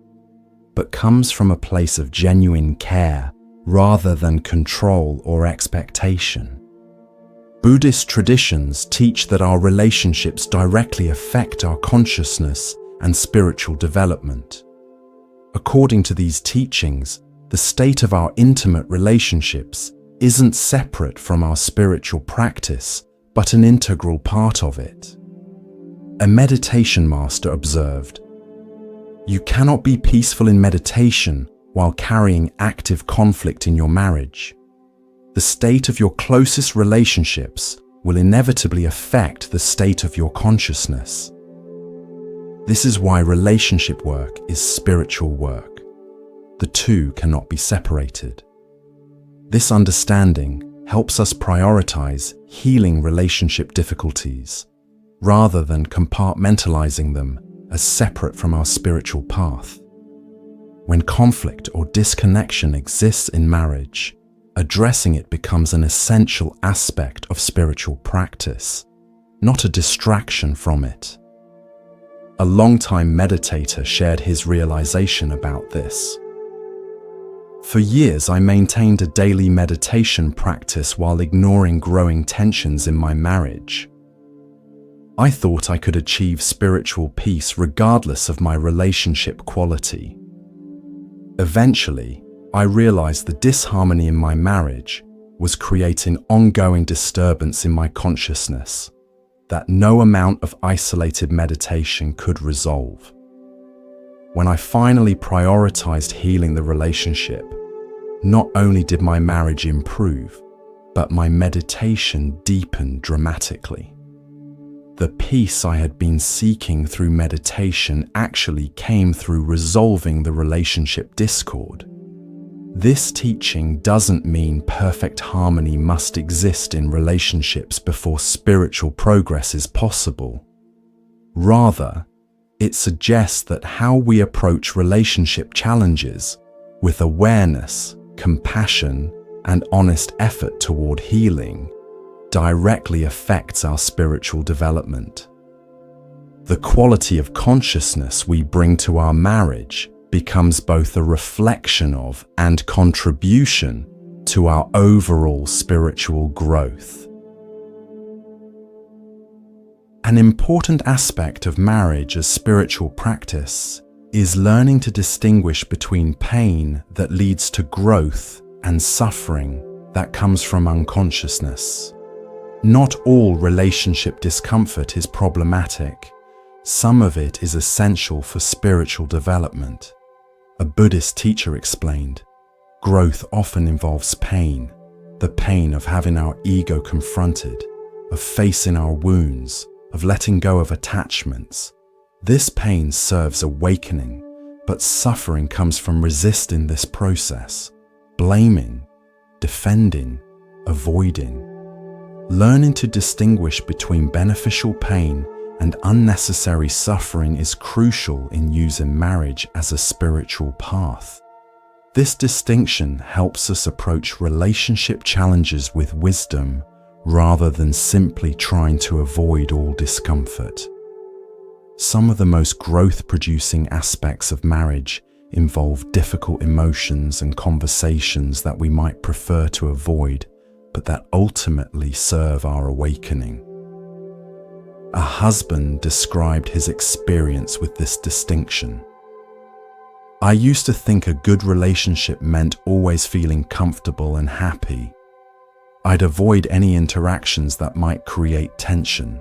but comes from a place of genuine care rather than control or expectation. Buddhist traditions teach that our relationships directly affect our consciousness and spiritual development. According to these teachings, the state of our intimate relationships isn't separate from our spiritual practice, but an integral part of it. A meditation master observed, "You cannot be peaceful in meditation while carrying active conflict in your marriage. The state of your closest relationships will inevitably affect the state of your consciousness." This is why relationship work is spiritual work. The two cannot be separated. This understanding helps us prioritize healing relationship difficulties, rather than compartmentalizing them as separate from our spiritual path. When conflict or disconnection exists in marriage, addressing it becomes an essential aspect of spiritual practice, not a distraction from it. A longtime meditator shared his realization about this. "For years, I maintained a daily meditation practice while ignoring growing tensions in my marriage. I thought I could achieve spiritual peace regardless of my relationship quality. Eventually, I realized the disharmony in my marriage was creating ongoing disturbance in my consciousness that no amount of isolated meditation could resolve. When I finally prioritized healing the relationship, not only did my marriage improve, but my meditation deepened dramatically. The peace I had been seeking through meditation actually came through resolving the relationship discord." This teaching doesn't mean perfect harmony must exist in relationships before spiritual progress is possible. Rather, it suggests that how we approach relationship challenges with awareness, compassion, and honest effort toward healing directly affects our spiritual development. The quality of consciousness we bring to our marriage becomes both a reflection of and contribution to our overall spiritual growth. An important aspect of marriage as spiritual practice is learning to distinguish between pain that leads to growth and suffering that comes from unconsciousness. Not all relationship discomfort is problematic. Some of it is essential for spiritual development. A Buddhist teacher explained, "Growth often involves pain, the pain of having our ego confronted, of facing our wounds, of letting go of attachments. This pain serves awakening, but suffering comes from resisting this process, blaming, defending, avoiding. Learning to distinguish between beneficial pain and unnecessary suffering is crucial in using marriage as a spiritual path. This distinction helps us approach relationship challenges with wisdom rather than simply trying to avoid all discomfort." Some of the most growth-producing aspects of marriage involve difficult emotions and conversations that we might prefer to avoid, but that ultimately serve our awakening. A husband described his experience with this distinction. "I used to think a good relationship meant always feeling comfortable and happy. I'd avoid any interactions that might create tension.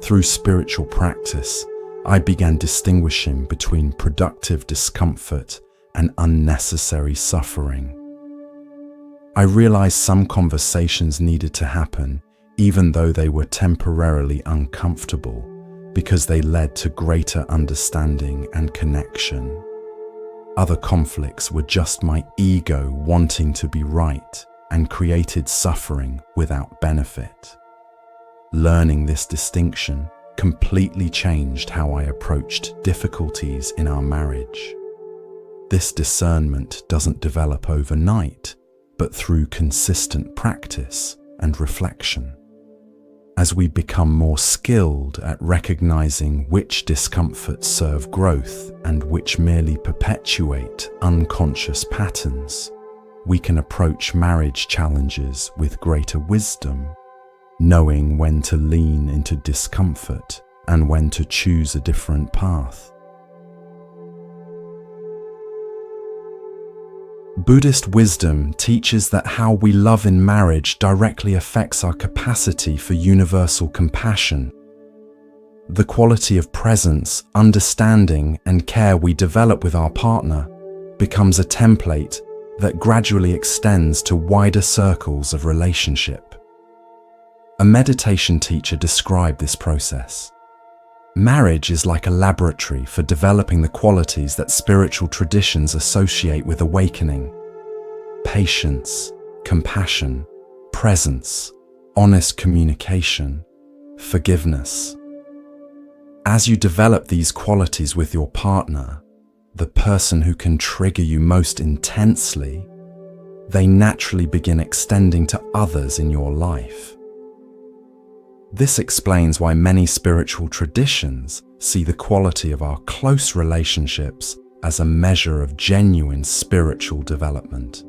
Through spiritual practice, I began distinguishing between productive discomfort and unnecessary suffering. I realized some conversations needed to happen, even though they were temporarily uncomfortable, because they led to greater understanding and connection. Other conflicts were just my ego wanting to be right and created suffering without benefit. Learning this distinction completely changed how I approached difficulties in our marriage. This discernment doesn't develop overnight. but through consistent practice and reflection. As we become more skilled at recognizing which discomforts serve growth and which merely perpetuate unconscious patterns, we can approach marriage challenges with greater wisdom, knowing when to lean into discomfort and when to choose a different path. Buddhist wisdom teaches that how we love in marriage directly affects our capacity for universal compassion. The quality of presence, understanding, and care we develop with our partner becomes a template that gradually extends to wider circles of relationship. A meditation teacher described this process. Marriage is like a laboratory for developing the qualities that spiritual traditions associate with awakening: patience, compassion, presence, honest communication, forgiveness. As you develop these qualities with your partner, the person who can trigger you most intensely, they naturally begin extending to others in your life. This explains why many spiritual traditions see the quality of our close relationships as a measure of genuine spiritual development.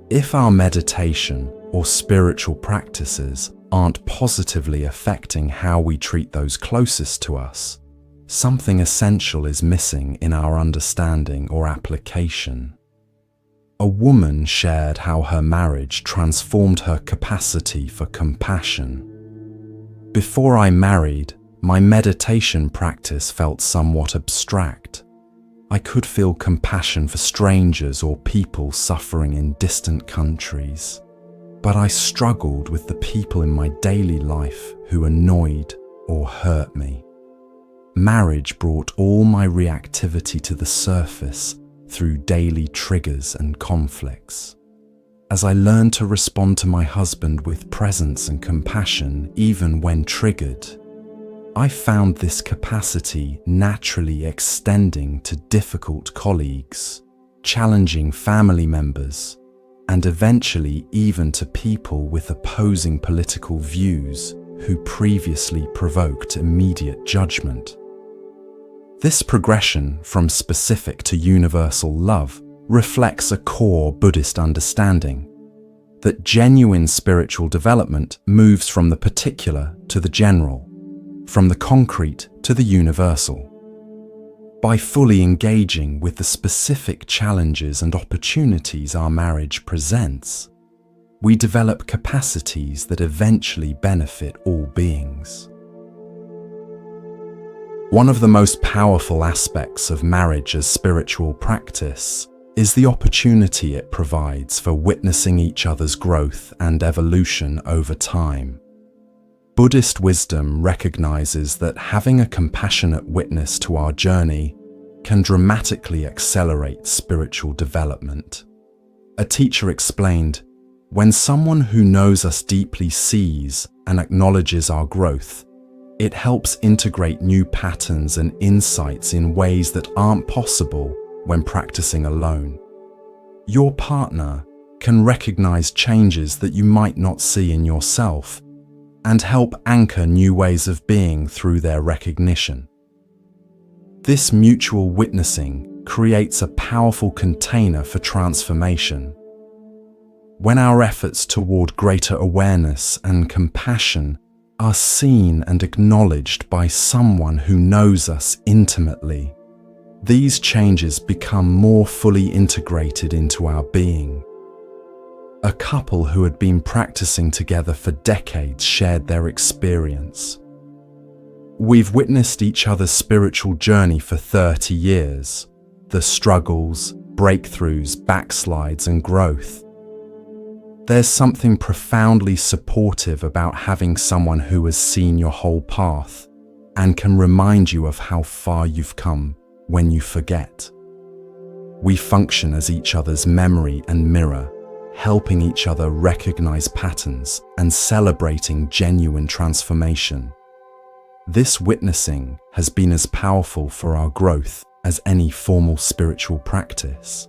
If our meditation or spiritual practices aren't positively affecting how we treat those closest to us, something essential is missing in our understanding or application. A woman shared how her marriage transformed her capacity for compassion. Before I married, my meditation practice felt somewhat abstract. I could feel compassion for strangers or people suffering in distant countries, but I struggled with the people in my daily life who annoyed or hurt me. Marriage brought all my reactivity to the surface through daily triggers and conflicts. As I learned to respond to my husband with presence and compassion even when triggered, I found this capacity naturally extending to difficult colleagues, challenging family members, and eventually even to people with opposing political views who previously provoked immediate judgment. This progression from specific to universal love reflects a core Buddhist understanding that genuine spiritual development moves from the particular to the general, from the concrete to the universal. By fully engaging with the specific challenges and opportunities our marriage presents, we develop capacities that eventually benefit all beings. One of the most powerful aspects of marriage as spiritual practice is the opportunity it provides for witnessing each other's growth and evolution over time. Buddhist wisdom recognizes that having a compassionate witness to our journey can dramatically accelerate spiritual development. A teacher explained, "When someone who knows us deeply sees and acknowledges our growth, it helps integrate new patterns and insights in ways that aren't possible when practicing alone. Your partner can recognize changes that you might not see in yourself and help anchor new ways of being through their recognition. This mutual witnessing creates a powerful container for transformation. When our efforts toward greater awareness and compassion are seen and acknowledged by someone who knows us intimately, these changes become more fully integrated into our being." A couple who had been practicing together for decades shared their experience. "We've witnessed each other's spiritual journey for 30 years, the struggles, breakthroughs, backslides, and growth. There's something profoundly supportive about having someone who has seen your whole path and can remind you of how far you've come when you forget. We function as each other's memory and mirror, helping each other recognize patterns and celebrating genuine transformation. This witnessing has been as powerful for our growth as any formal spiritual practice.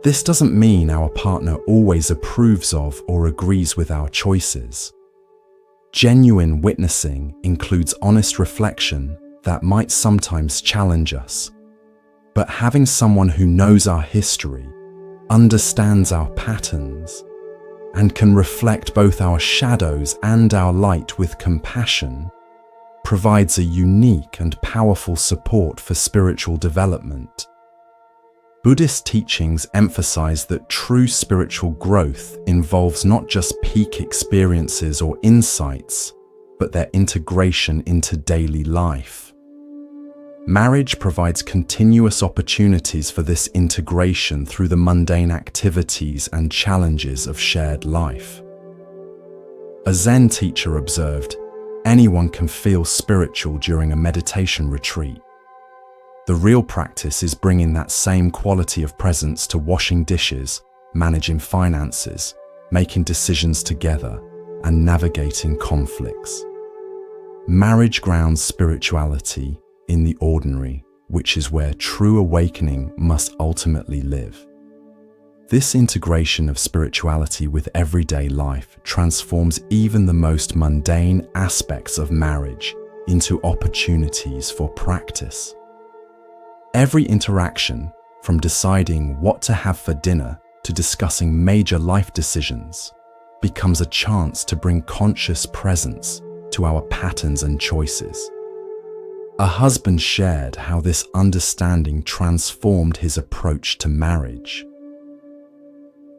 This doesn't mean our partner always approves of or agrees with our choices. Genuine witnessing includes honest reflection that might sometimes challenge us. But having someone who knows our history, understands our patterns, and can reflect both our shadows and our light with compassion provides a unique and powerful support for spiritual development. Buddhist teachings emphasize that true spiritual growth involves not just peak experiences or insights, but their integration into daily life. Marriage provides continuous opportunities for this integration through the mundane activities and challenges of shared life. A Zen teacher observed, "Anyone can feel spiritual during a meditation retreat. The real practice is bringing that same quality of presence to washing dishes, managing finances, making decisions together, and navigating conflicts." Marriage grounds spirituality in the ordinary, which is where true awakening must ultimately live. This integration of spirituality with everyday life transforms even the most mundane aspects of marriage into opportunities for practice. Every interaction, from deciding what to have for dinner to discussing major life decisions, becomes a chance to bring conscious presence to our patterns and choices. A husband shared how this understanding transformed his approach to marriage.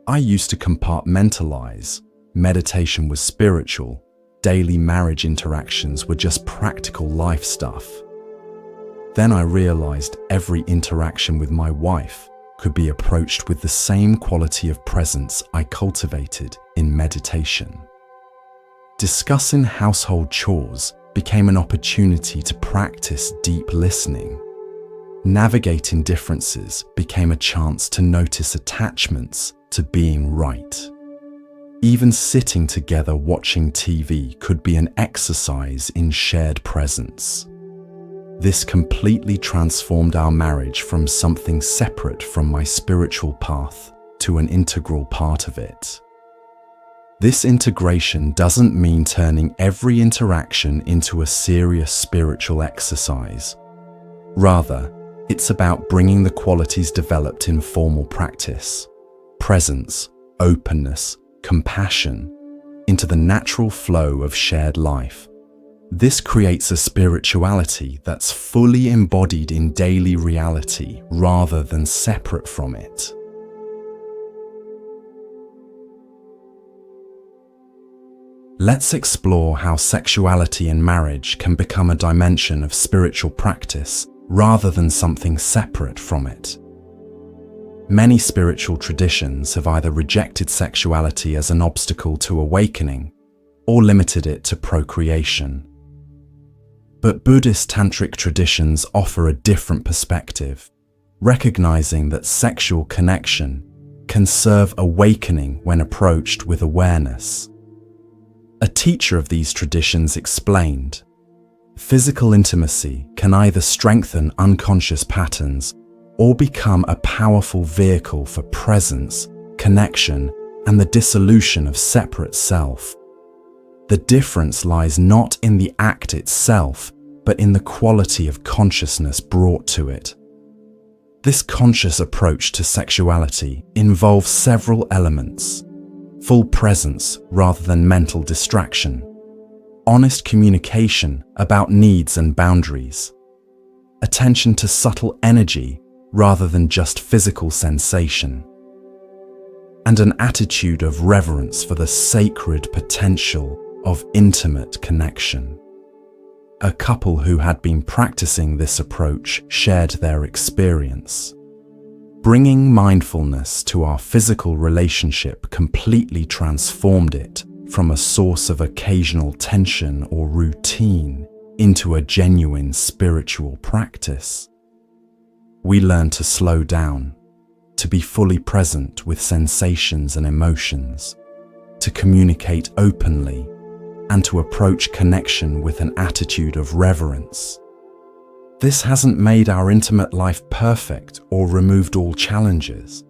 "I used to compartmentalize. Meditation was spiritual. Daily marriage interactions were just practical life stuff. Then I realized every interaction with my wife could be approached with the same quality of presence I cultivated in meditation." Discussing household chores became an opportunity to practice deep listening. Navigating differences became a chance to notice attachments to being right. Even sitting together watching TV could be an exercise in shared presence. This completely transformed our marriage from something separate from my spiritual path to an integral part of it. This integration doesn't mean turning every interaction into a serious spiritual exercise. Rather, it's about bringing the qualities developed in formal practice, presence, openness, compassion, into the natural flow of shared life. This creates a spirituality that's fully embodied in daily reality rather than separate from it. Let's explore how sexuality in marriage can become a dimension of spiritual practice rather than something separate from it. Many spiritual traditions have either rejected sexuality as an obstacle to awakening or limited it to procreation. But Buddhist tantric traditions offer a different perspective, recognizing that sexual connection can serve awakening when approached with awareness. A teacher of these traditions explained, "Physical intimacy can either strengthen unconscious patterns or become a powerful vehicle for presence, connection, and the dissolution of separate self. The difference lies not in the act itself, but in the quality of consciousness brought to it." This conscious approach to sexuality involves several elements: full presence rather than mental distraction, honest communication about needs and boundaries, attention to subtle energy rather than just physical sensation, and an attitude of reverence for the sacred potential of intimate connection. A couple who had been practicing this approach shared their experience. "Bringing mindfulness to our physical relationship completely transformed it from a source of occasional tension or routine into a genuine spiritual practice. We learned to slow down, to be fully present with sensations and emotions, to communicate openly, and to approach connection with an attitude of reverence. This hasn't made our intimate life perfect or removed all challenges,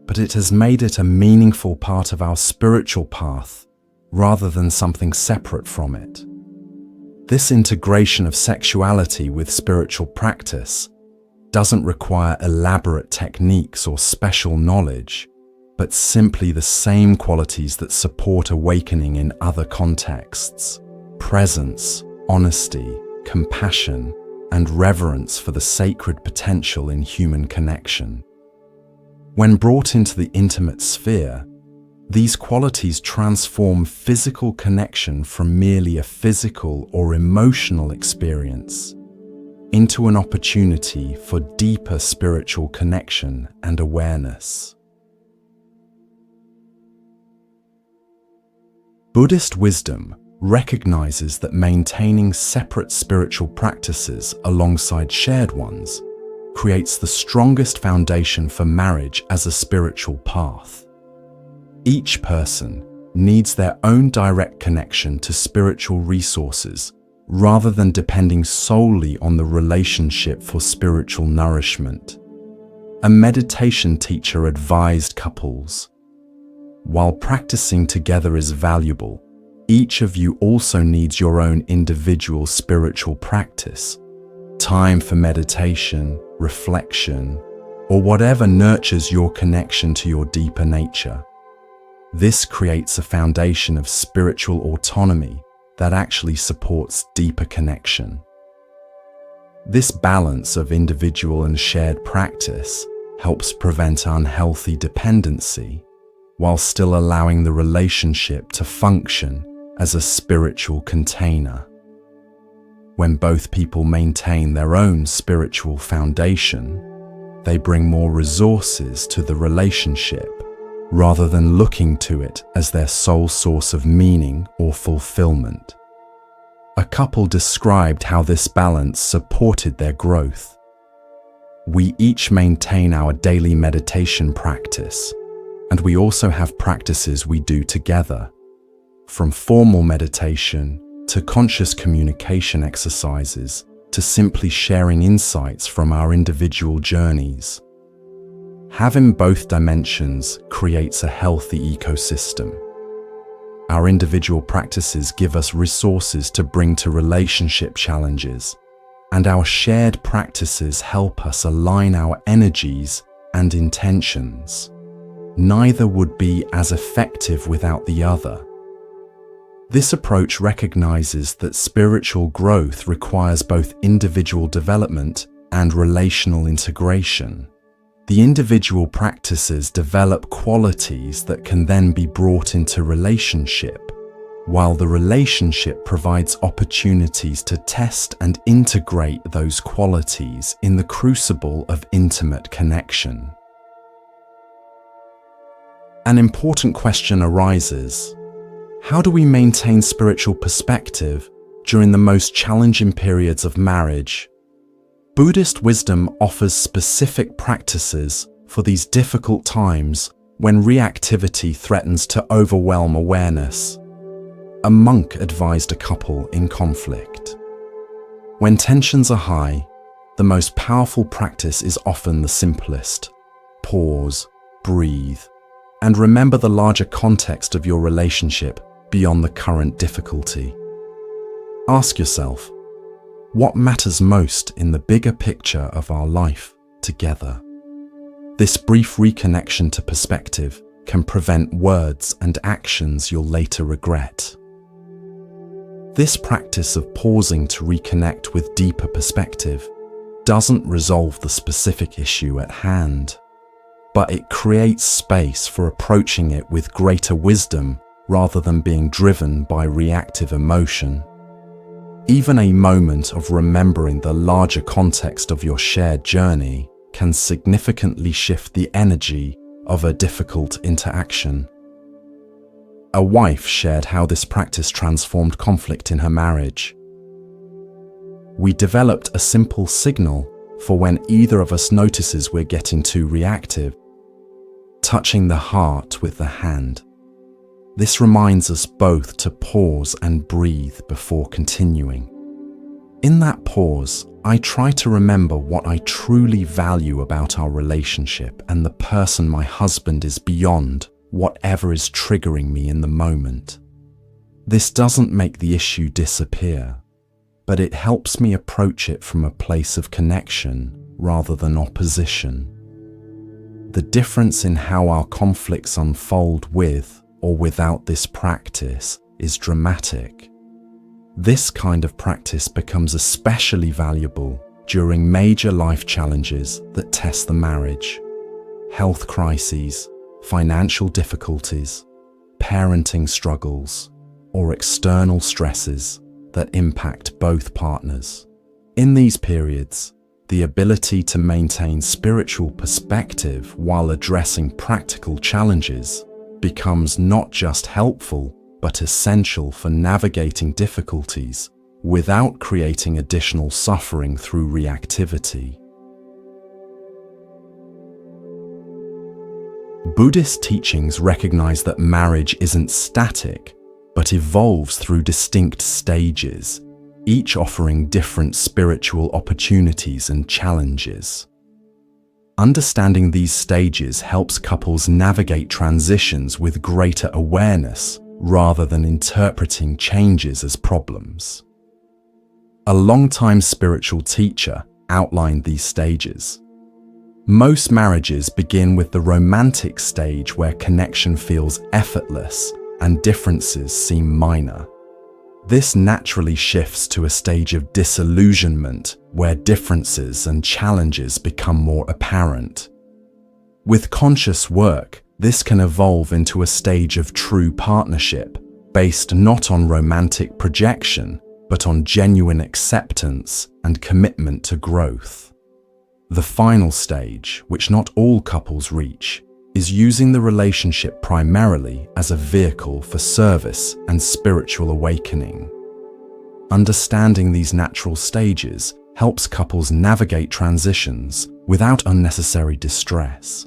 but it has made it a meaningful part of our spiritual path rather than something separate from it. This integration of sexuality with spiritual practice doesn't require elaborate techniques or special knowledge, but simply the same qualities that support awakening in other contexts: presence, honesty, compassion, and reverence for the sacred potential in human connection. When brought into the intimate sphere, these qualities transform physical connection from merely a physical or emotional experience into an opportunity for deeper spiritual connection and awareness. Buddhist wisdom recognizes that maintaining separate spiritual practices alongside shared ones creates the strongest foundation for marriage as a spiritual path. Each person needs their own direct connection to spiritual resources rather than depending solely on the relationship for spiritual nourishment. A meditation teacher advised couples, "While practicing together is valuable, each of you also needs your own individual spiritual practice, time for meditation, reflection, or whatever nurtures your connection to your deeper nature." This creates a foundation of spiritual autonomy that actually supports deeper connection. This balance of individual and shared practice helps prevent unhealthy dependency while still allowing the relationship to function as a spiritual container. When both people maintain their own spiritual foundation, they bring more resources to the relationship rather than looking to it as their sole source of meaning or fulfillment. A couple described how this balance supported their growth. "We each maintain our daily meditation practice, and we also have practices we do together, from formal meditation to conscious communication exercises to simply sharing insights from our individual journeys. Having both dimensions creates a healthy ecosystem. Our individual practices give us resources to bring to relationship challenges, and our shared practices help us align our energies and intentions. Neither would be as effective without the other." This approach recognizes that spiritual growth requires both individual development and relational integration. The individual practices develop qualities that can then be brought into relationship, while the relationship provides opportunities to test and integrate those qualities in the crucible of intimate connection. An important question arises: how do we maintain spiritual perspective during the most challenging periods of marriage? Buddhist wisdom offers specific practices for these difficult times when reactivity threatens to overwhelm awareness. A monk advised a couple in conflict. When tensions are high, the most powerful practice is often the simplest. Pause, breathe, and remember the larger context of your relationship beyond the current difficulty. Ask yourself, what matters most in the bigger picture of our life together? This brief reconnection to perspective can prevent words and actions you'll later regret. This practice of pausing to reconnect with deeper perspective doesn't resolve the specific issue at hand, but it creates space for approaching it with greater wisdom rather than being driven by reactive emotion. Even a moment of remembering the larger context of your shared journey can significantly shift the energy of a difficult interaction. A wife shared how this practice transformed conflict in her marriage. "We developed a simple signal for when either of us notices we're getting too reactive: touching the heart with the hand. This reminds us both to pause and breathe before continuing. In that pause, I try to remember what I truly value about our relationship and the person my husband is beyond whatever is triggering me in the moment. This doesn't make the issue disappear, but it helps me approach it from a place of connection rather than opposition. The difference in how our conflicts unfold with or without this practice is dramatic. This kind of practice becomes especially valuable during major life challenges that test the marriage: health crises, financial difficulties, parenting struggles, or external stresses that impact both partners. In these periods, the ability to maintain spiritual perspective while addressing practical challenges becomes not just helpful, but essential for navigating difficulties without creating additional suffering through reactivity. Buddhist teachings recognize that marriage isn't static, but evolves through distinct stages, each offering different spiritual opportunities and challenges. Understanding these stages helps couples navigate transitions with greater awareness rather than interpreting changes as problems. A longtime spiritual teacher outlined these stages. Most marriages begin with the romantic stage, where connection feels effortless and differences seem minor. This naturally shifts to a stage of disillusionment, where differences and challenges become more apparent. With conscious work, this can evolve into a stage of true partnership, based not on romantic projection, but on genuine acceptance and commitment to growth. The final stage, which not all couples reach, is using the relationship primarily as a vehicle for service and spiritual awakening. Understanding these natural stages helps couples navigate transitions without unnecessary distress.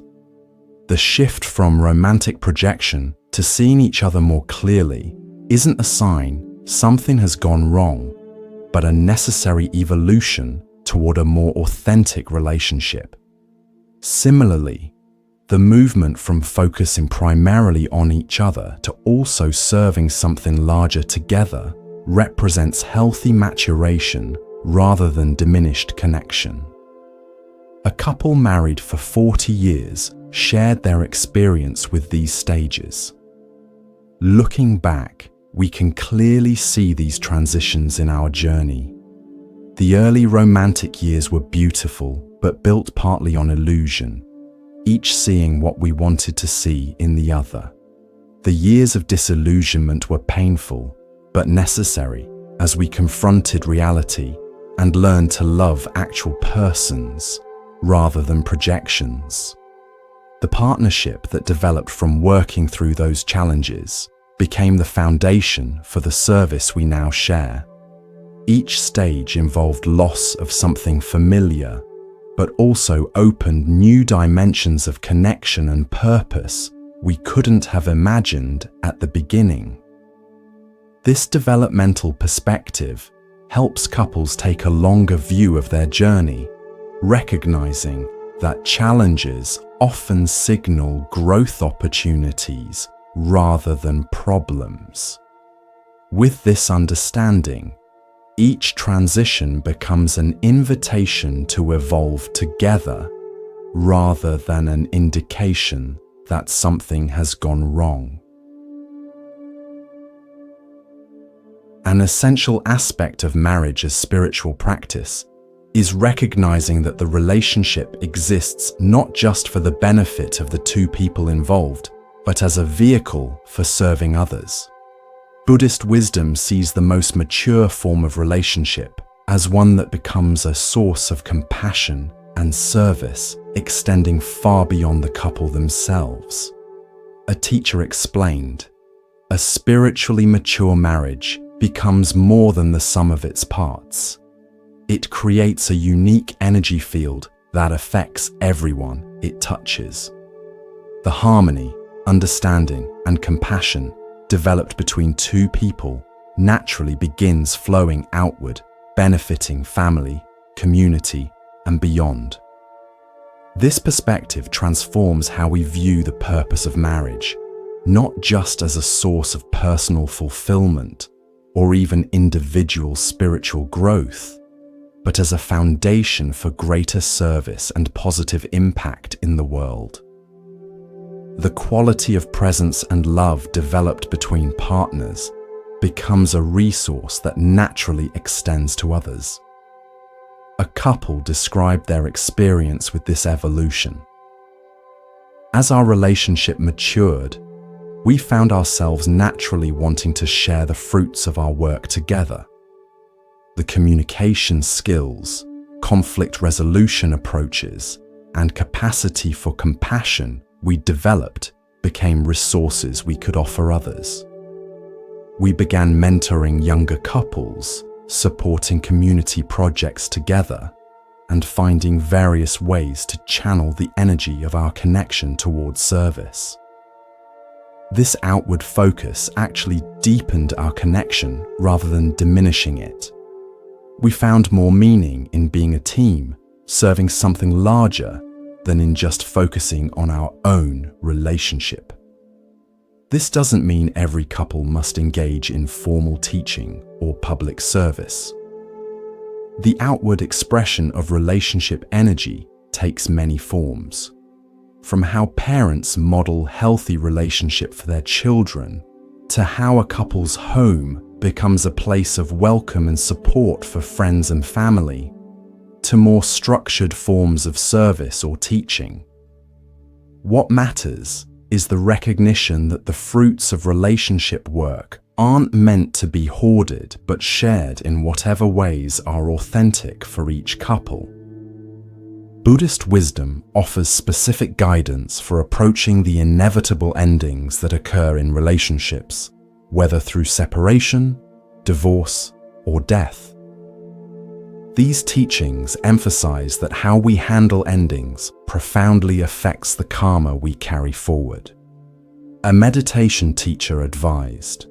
The shift from romantic projection to seeing each other more clearly isn't a sign something has gone wrong, but a necessary evolution toward a more authentic relationship. Similarly, the movement from focusing primarily on each other to also serving something larger together represents healthy maturation rather than diminished connection. A couple married for 40 years shared their experience with these stages. Looking back, we can clearly see these transitions in our journey. The early romantic years were beautiful, but built partly on illusion, each seeing what we wanted to see in the other. The years of disillusionment were painful, but necessary, as we confronted reality and learned to love actual persons rather than projections. The partnership that developed from working through those challenges became the foundation for the service we now share. Each stage involved loss of something familiar, but also opened new dimensions of connection and purpose we couldn't have imagined at the beginning. This developmental perspective helps couples take a longer view of their journey, recognizing that challenges often signal growth opportunities rather than problems. With this understanding, each transition becomes an invitation to evolve together rather than an indication that something has gone wrong. An essential aspect of marriage as spiritual practice is recognizing that the relationship exists not just for the benefit of the two people involved, but as a vehicle for serving others. Buddhist wisdom sees the most mature form of relationship as one that becomes a source of compassion and service, extending far beyond the couple themselves. A teacher explained, "A spiritually mature marriage becomes more than the sum of its parts. It creates a unique energy field that affects everyone it touches." The harmony, understanding, and compassion developed between two people naturally begins flowing outward benefiting family, community, and beyond. This perspective transforms how we view the purpose of marriage, not just as a source of personal fulfillment or even individual spiritual growth, but as a foundation for greater service and positive impact in the world. The quality of presence and love developed between partners becomes a resource that naturally extends to others. A couple described their experience with this evolution. As our relationship matured, we found ourselves naturally wanting to share the fruits of our work together. The communication skills, conflict resolution approaches, and capacity for compassion we developed became resources we could offer others. We began mentoring younger couples, supporting community projects together, and finding various ways to channel the energy of our connection towards service. This outward focus actually deepened our connection rather than diminishing it. We found more meaning in being a team, serving something larger than in just focusing on our own relationship. This doesn't mean every couple must engage in formal teaching or public service. The outward expression of relationship energy takes many forms, from how parents model healthy relationship for their children to how a couple's home becomes a place of welcome and support for friends and family, to more structured forms of service or teaching. What matters is the recognition that the fruits of relationship work aren't meant to be hoarded but shared in whatever ways are authentic for each couple. Buddhist wisdom offers specific guidance for approaching the inevitable endings that occur in relationships, whether through separation, divorce, or death. These teachings emphasize that how we handle endings profoundly affects the karma we carry forward. A meditation teacher advised,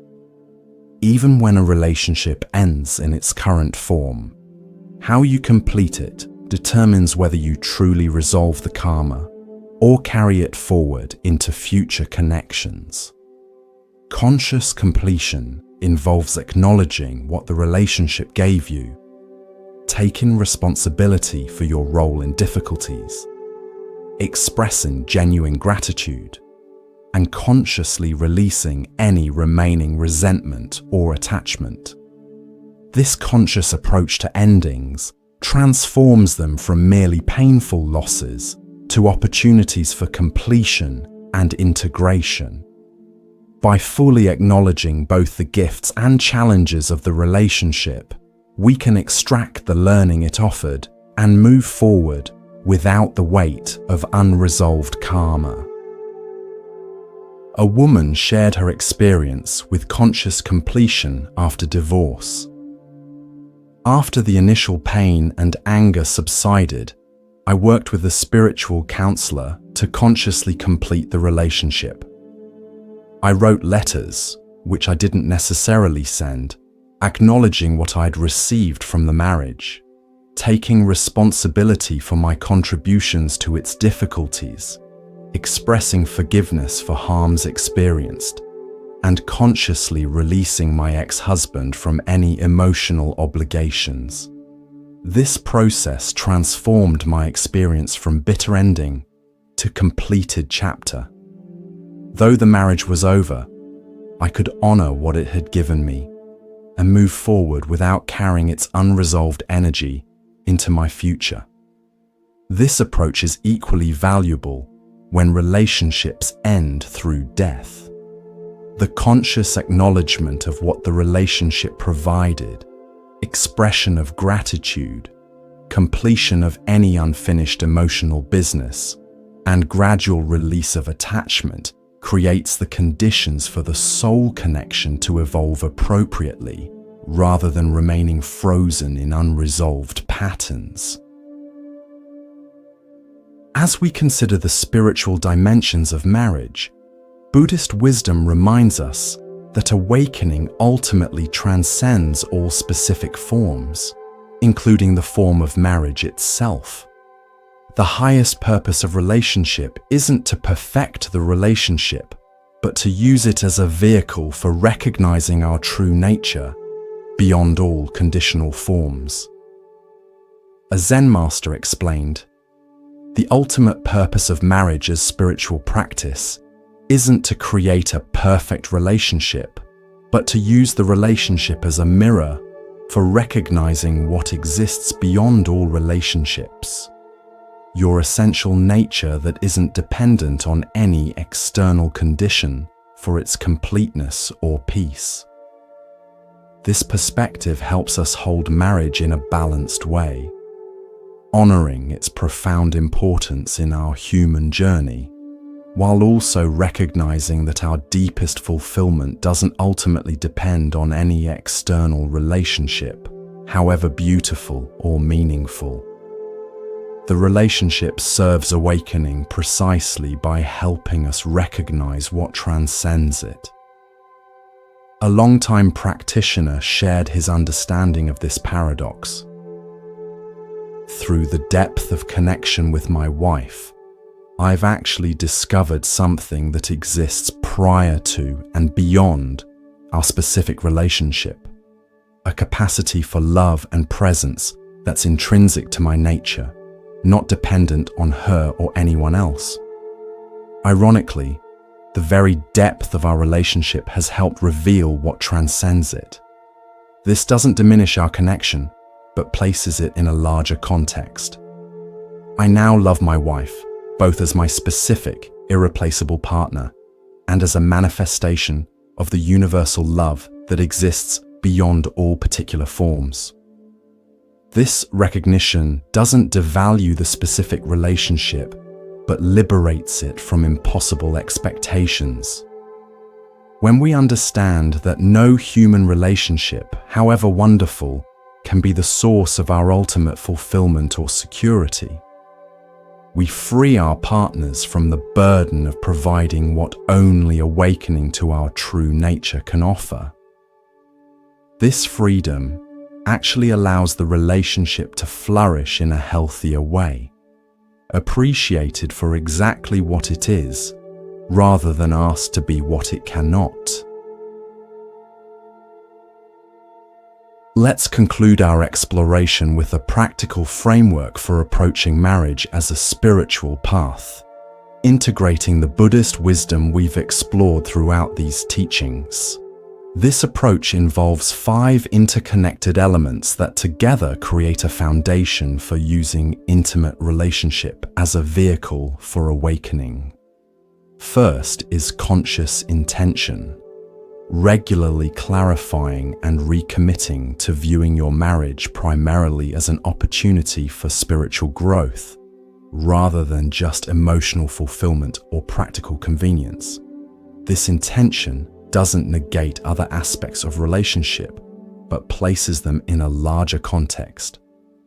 even when a relationship ends in its current form, how you complete it determines whether you truly resolve the karma or carry it forward into future connections. Conscious completion involves acknowledging what the relationship gave you, taking responsibility for your role in difficulties, expressing genuine gratitude, and consciously releasing any remaining resentment or attachment. This conscious approach to endings transforms them from merely painful losses to opportunities for completion and integration. By fully acknowledging both the gifts and challenges of the relationship, we can extract the learning it offered and move forward without the weight of unresolved karma. A woman shared her experience with conscious completion after divorce. After the initial pain and anger subsided, I worked with a spiritual counselor to consciously complete the relationship. I wrote letters, which I didn't necessarily send, acknowledging what I'd received from the marriage, taking responsibility for my contributions to its difficulties, expressing forgiveness for harms experienced, and consciously releasing my ex-husband from any emotional obligations. This process transformed my experience from bitter ending to completed chapter. Though the marriage was over, I could honor what it had given me and move forward without carrying its unresolved energy into my future. This approach is equally valuable when relationships end through death. The conscious acknowledgement of what the relationship provided, expression of gratitude, completion of any unfinished emotional business, and gradual release of attachment creates the conditions for the soul connection to evolve appropriately, rather than remaining frozen in unresolved patterns. As we consider the spiritual dimensions of marriage, Buddhist wisdom reminds us that awakening ultimately transcends all specific forms. including the form of marriage itself. The highest purpose of relationship isn't to perfect the relationship, but to use it as a vehicle for recognizing our true nature beyond all conditional forms. A Zen master explained, "The ultimate purpose of marriage as spiritual practice isn't to create a perfect relationship, but to use the relationship as a mirror for recognizing what exists beyond all relationships. Your essential nature that isn't dependent on any external condition for its completeness or peace." This perspective helps us hold marriage in a balanced way, honoring its profound importance in our human journey, while also recognizing that our deepest fulfillment doesn't ultimately depend on any external relationship, however beautiful or meaningful. The relationship serves awakening precisely by helping us recognize what transcends it. A longtime practitioner shared his understanding of this paradox. "Through the depth of connection with my wife, I've actually discovered something that exists prior to and beyond our specific relationship, a capacity for love and presence that's intrinsic to my nature, not dependent on her or anyone else. Ironically, the very depth of our relationship has helped reveal what transcends it. This doesn't diminish our connection, but places it in a larger context. I now love my wife, both as my specific, irreplaceable partner and as a manifestation of the universal love that exists beyond all particular forms." This recognition doesn't devalue the specific relationship, but liberates it from impossible expectations. When we understand that no human relationship, however wonderful, can be the source of our ultimate fulfillment or security, we free our partners from the burden of providing what only awakening to our true nature can offer. This freedom actually allows the relationship to flourish in a healthier way, appreciated for exactly what it is, rather than asked to be what it cannot. Let's conclude our exploration with a practical framework for approaching marriage as a spiritual path, integrating the Buddhist wisdom we've explored throughout these teachings. This approach involves 5 interconnected elements that together create a foundation for using intimate relationship as a vehicle for awakening. First is conscious intention, regularly clarifying and recommitting to viewing your marriage primarily as an opportunity for spiritual growth, rather than just emotional fulfillment or practical convenience. This intention doesn't negate other aspects of relationship, but places them in a larger context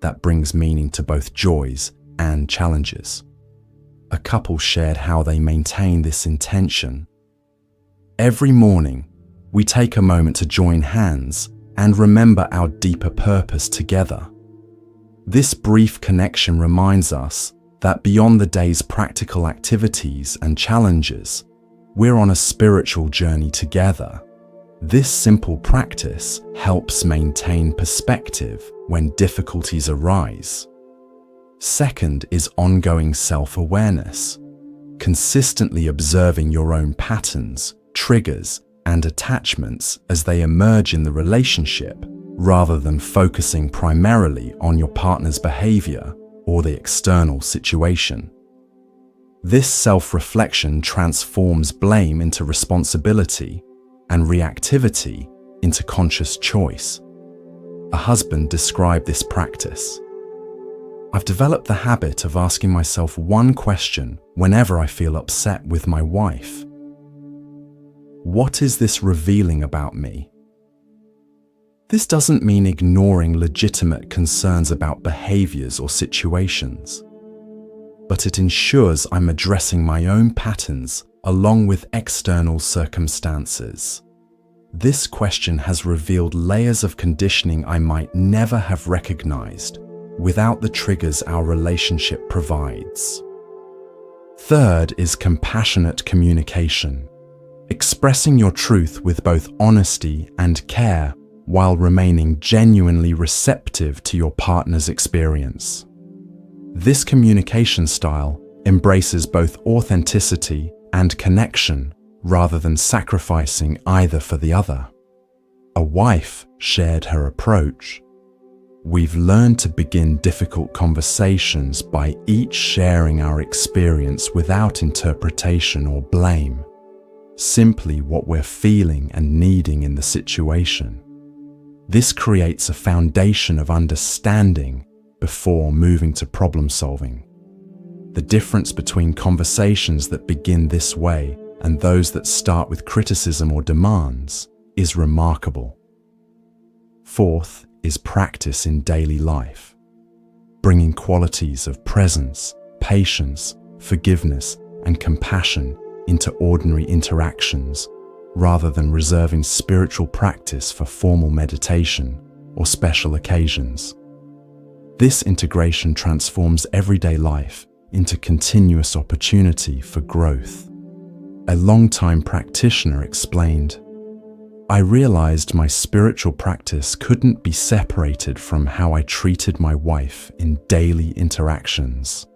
that brings meaning to both joys and challenges. A couple shared how they maintain this intention. "Every morning, we take a moment to join hands and remember our deeper purpose together. This brief connection reminds us that beyond the day's practical activities and challenges, we're on a spiritual journey together. This simple practice helps maintain perspective when difficulties arise." Second is ongoing self-awareness, consistently observing your own patterns, triggers, and attachments as they emerge in the relationship, rather than focusing primarily on your partner's behavior or the external situation. This self-reflection transforms blame into responsibility and reactivity into conscious choice. A husband described this practice. "I've developed the habit of asking myself one question whenever I feel upset with my wife. What is this revealing about me?" This doesn't mean ignoring legitimate concerns about behaviors or situations, but it ensures I'm addressing my own patterns along with external circumstances. This question has revealed layers of conditioning I might never have recognized without the triggers our relationship provides. Third is compassionate communication, expressing your truth with both honesty and care while remaining genuinely receptive to your partner's experience. This communication style embraces both authenticity and connection rather than sacrificing either for the other. A wife shared her approach. We've learned to begin difficult conversations by each sharing our experience without interpretation or blame, simply what we're feeling and needing in the situation. This creates a foundation of understanding before moving to problem solving. The difference between conversations that begin this way and those that start with criticism or demands is remarkable. Fourth is practice in daily life, bringing qualities of presence, patience, forgiveness, and compassion into ordinary interactions rather than reserving spiritual practice for formal meditation or special occasions. This integration transforms everyday life into continuous opportunity for growth. A longtime practitioner explained, "I realized my spiritual practice couldn't be separated from how I treated my wife in daily interactions,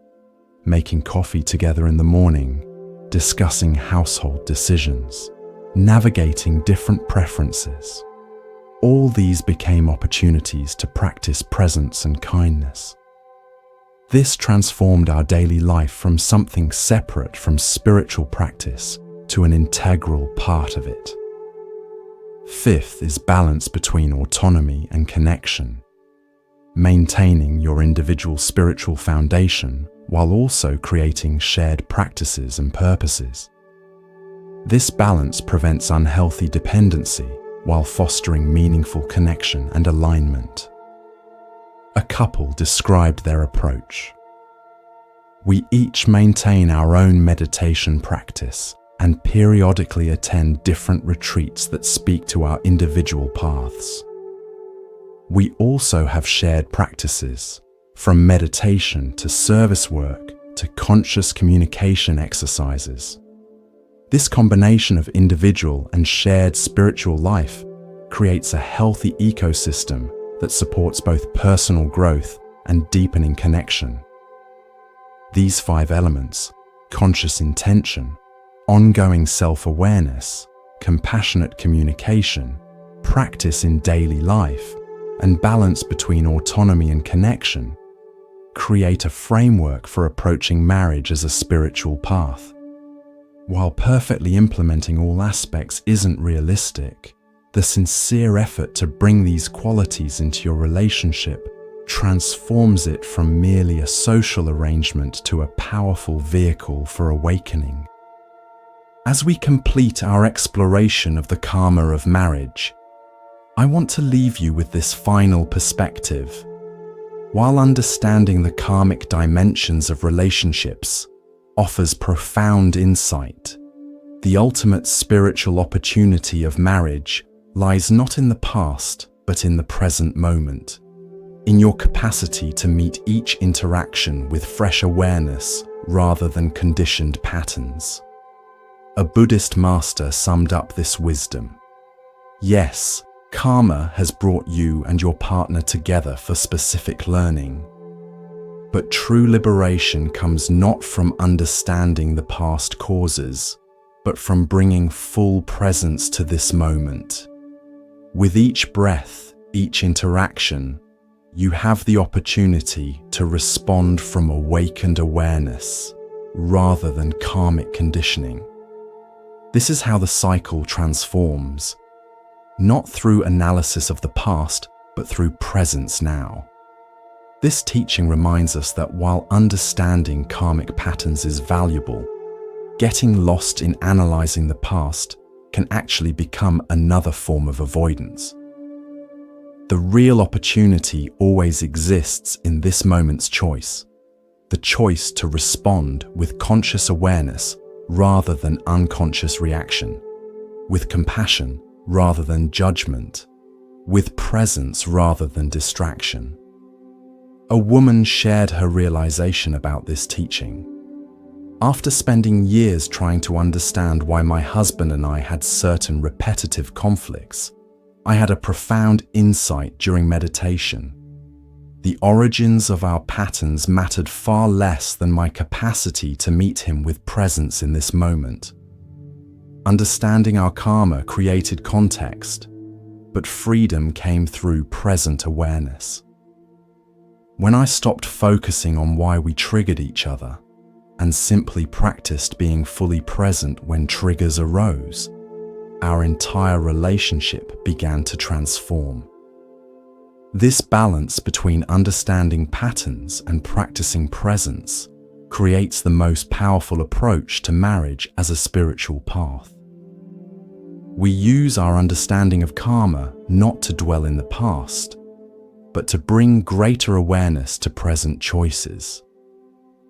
making coffee together in the morning, discussing household decisions, navigating different preferences. All these became opportunities to practice presence and kindness. This transformed our daily life from something separate from spiritual practice to an integral part of it." Fifth is balance between autonomy and connection, maintaining your individual spiritual foundation while also creating shared practices and purposes. This balance prevents unhealthy dependency while fostering meaningful connection and alignment. A couple described their approach. "We each maintain our own meditation practice and periodically attend different retreats that speak to our individual paths. We also have shared practices, from meditation to service work to conscious communication exercises. This combination of individual and shared spiritual life creates a healthy ecosystem that supports both personal growth and deepening connection. These 5 elements, conscious intention, ongoing self-awareness, compassionate communication, practice in daily life, and balance between autonomy and connection, create a framework for approaching marriage as a spiritual path. While perfectly implementing all aspects isn't realistic, the sincere effort to bring these qualities into your relationship transforms it from merely a social arrangement to a powerful vehicle for awakening. As we complete our exploration of the karma of marriage, I want to leave you with this final perspective. While understanding the karmic dimensions of relationships offers profound insight, the ultimate spiritual opportunity of marriage lies not in the past, but in the present moment, in your capacity to meet each interaction with fresh awareness rather than conditioned patterns. A Buddhist master summed up this wisdom. Yes, karma has brought you and your partner together for specific learning. But true liberation comes not from understanding the past causes, but from bringing full presence to this moment. With each breath, each interaction, you have the opportunity to respond from awakened awareness rather than karmic conditioning. This is how the cycle transforms, not through analysis of the past, but through presence now. This teaching reminds us that while understanding karmic patterns is valuable, getting lost in analyzing the past can actually become another form of avoidance. The real opportunity always exists in this moment's choice, the choice to respond with conscious awareness rather than unconscious reaction, with compassion rather than judgment, with presence rather than distraction. A woman shared her realization about this teaching. After spending years trying to understand why my husband and I had certain repetitive conflicts, I had a profound insight during meditation. The origins of our patterns mattered far less than my capacity to meet him with presence in this moment. Understanding our karma created context, but freedom came through present awareness. When I stopped focusing on why we triggered each other and simply practiced being fully present when triggers arose, our entire relationship began to transform. This balance between understanding patterns and practicing presence creates the most powerful approach to marriage as a spiritual path. We use our understanding of karma not to dwell in the past, but to bring greater awareness to present choices,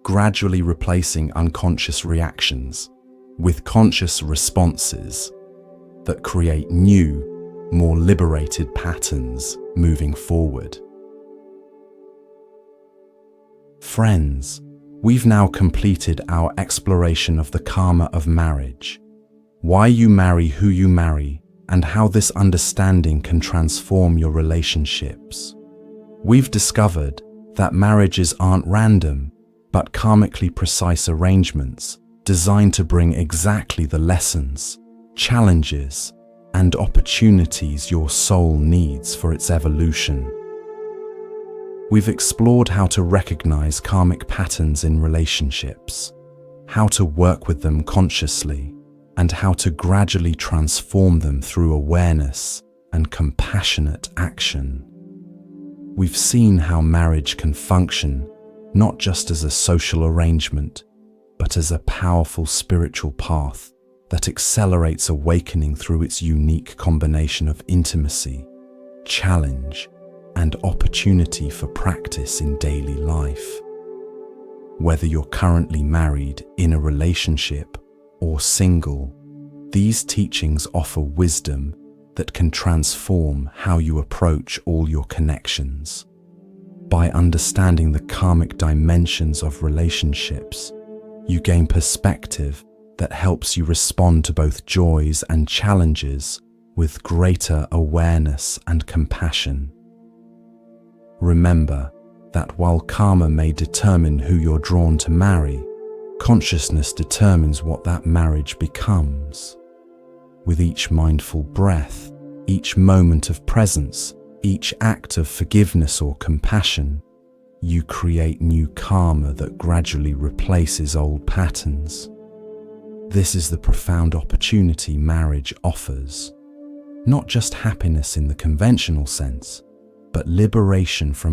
gradually replacing unconscious reactions with conscious responses that create new, more liberated patterns moving forward. Friends, we've now completed our exploration of the karma of marriage, why you marry who you marry, and how this understanding can transform your relationships. We've discovered that marriages aren't random, but karmically precise arrangements designed to bring exactly the lessons, challenges, and opportunities your soul needs for its evolution. We've explored how to recognize karmic patterns in relationships, how to work with them consciously, and how to gradually transform them through awareness and compassionate action. We've seen how marriage can function not just as a social arrangement, but as a powerful spiritual path that accelerates awakening through its unique combination of intimacy, challenge, and opportunity for practice in daily life. Whether you're currently married, in a relationship, or single, these teachings offer wisdom that can transform how you approach all your connections. By understanding the karmic dimensions of relationships, you gain perspective that helps you respond to both joys and challenges with greater awareness and compassion. Remember that while karma may determine who you're drawn to marry, consciousness determines what that marriage becomes. With each mindful breath, each moment of presence, each act of forgiveness or compassion, you create new karma that gradually replaces old patterns. This is the profound opportunity marriage offers. Not just happiness in the conventional sense, but liberation from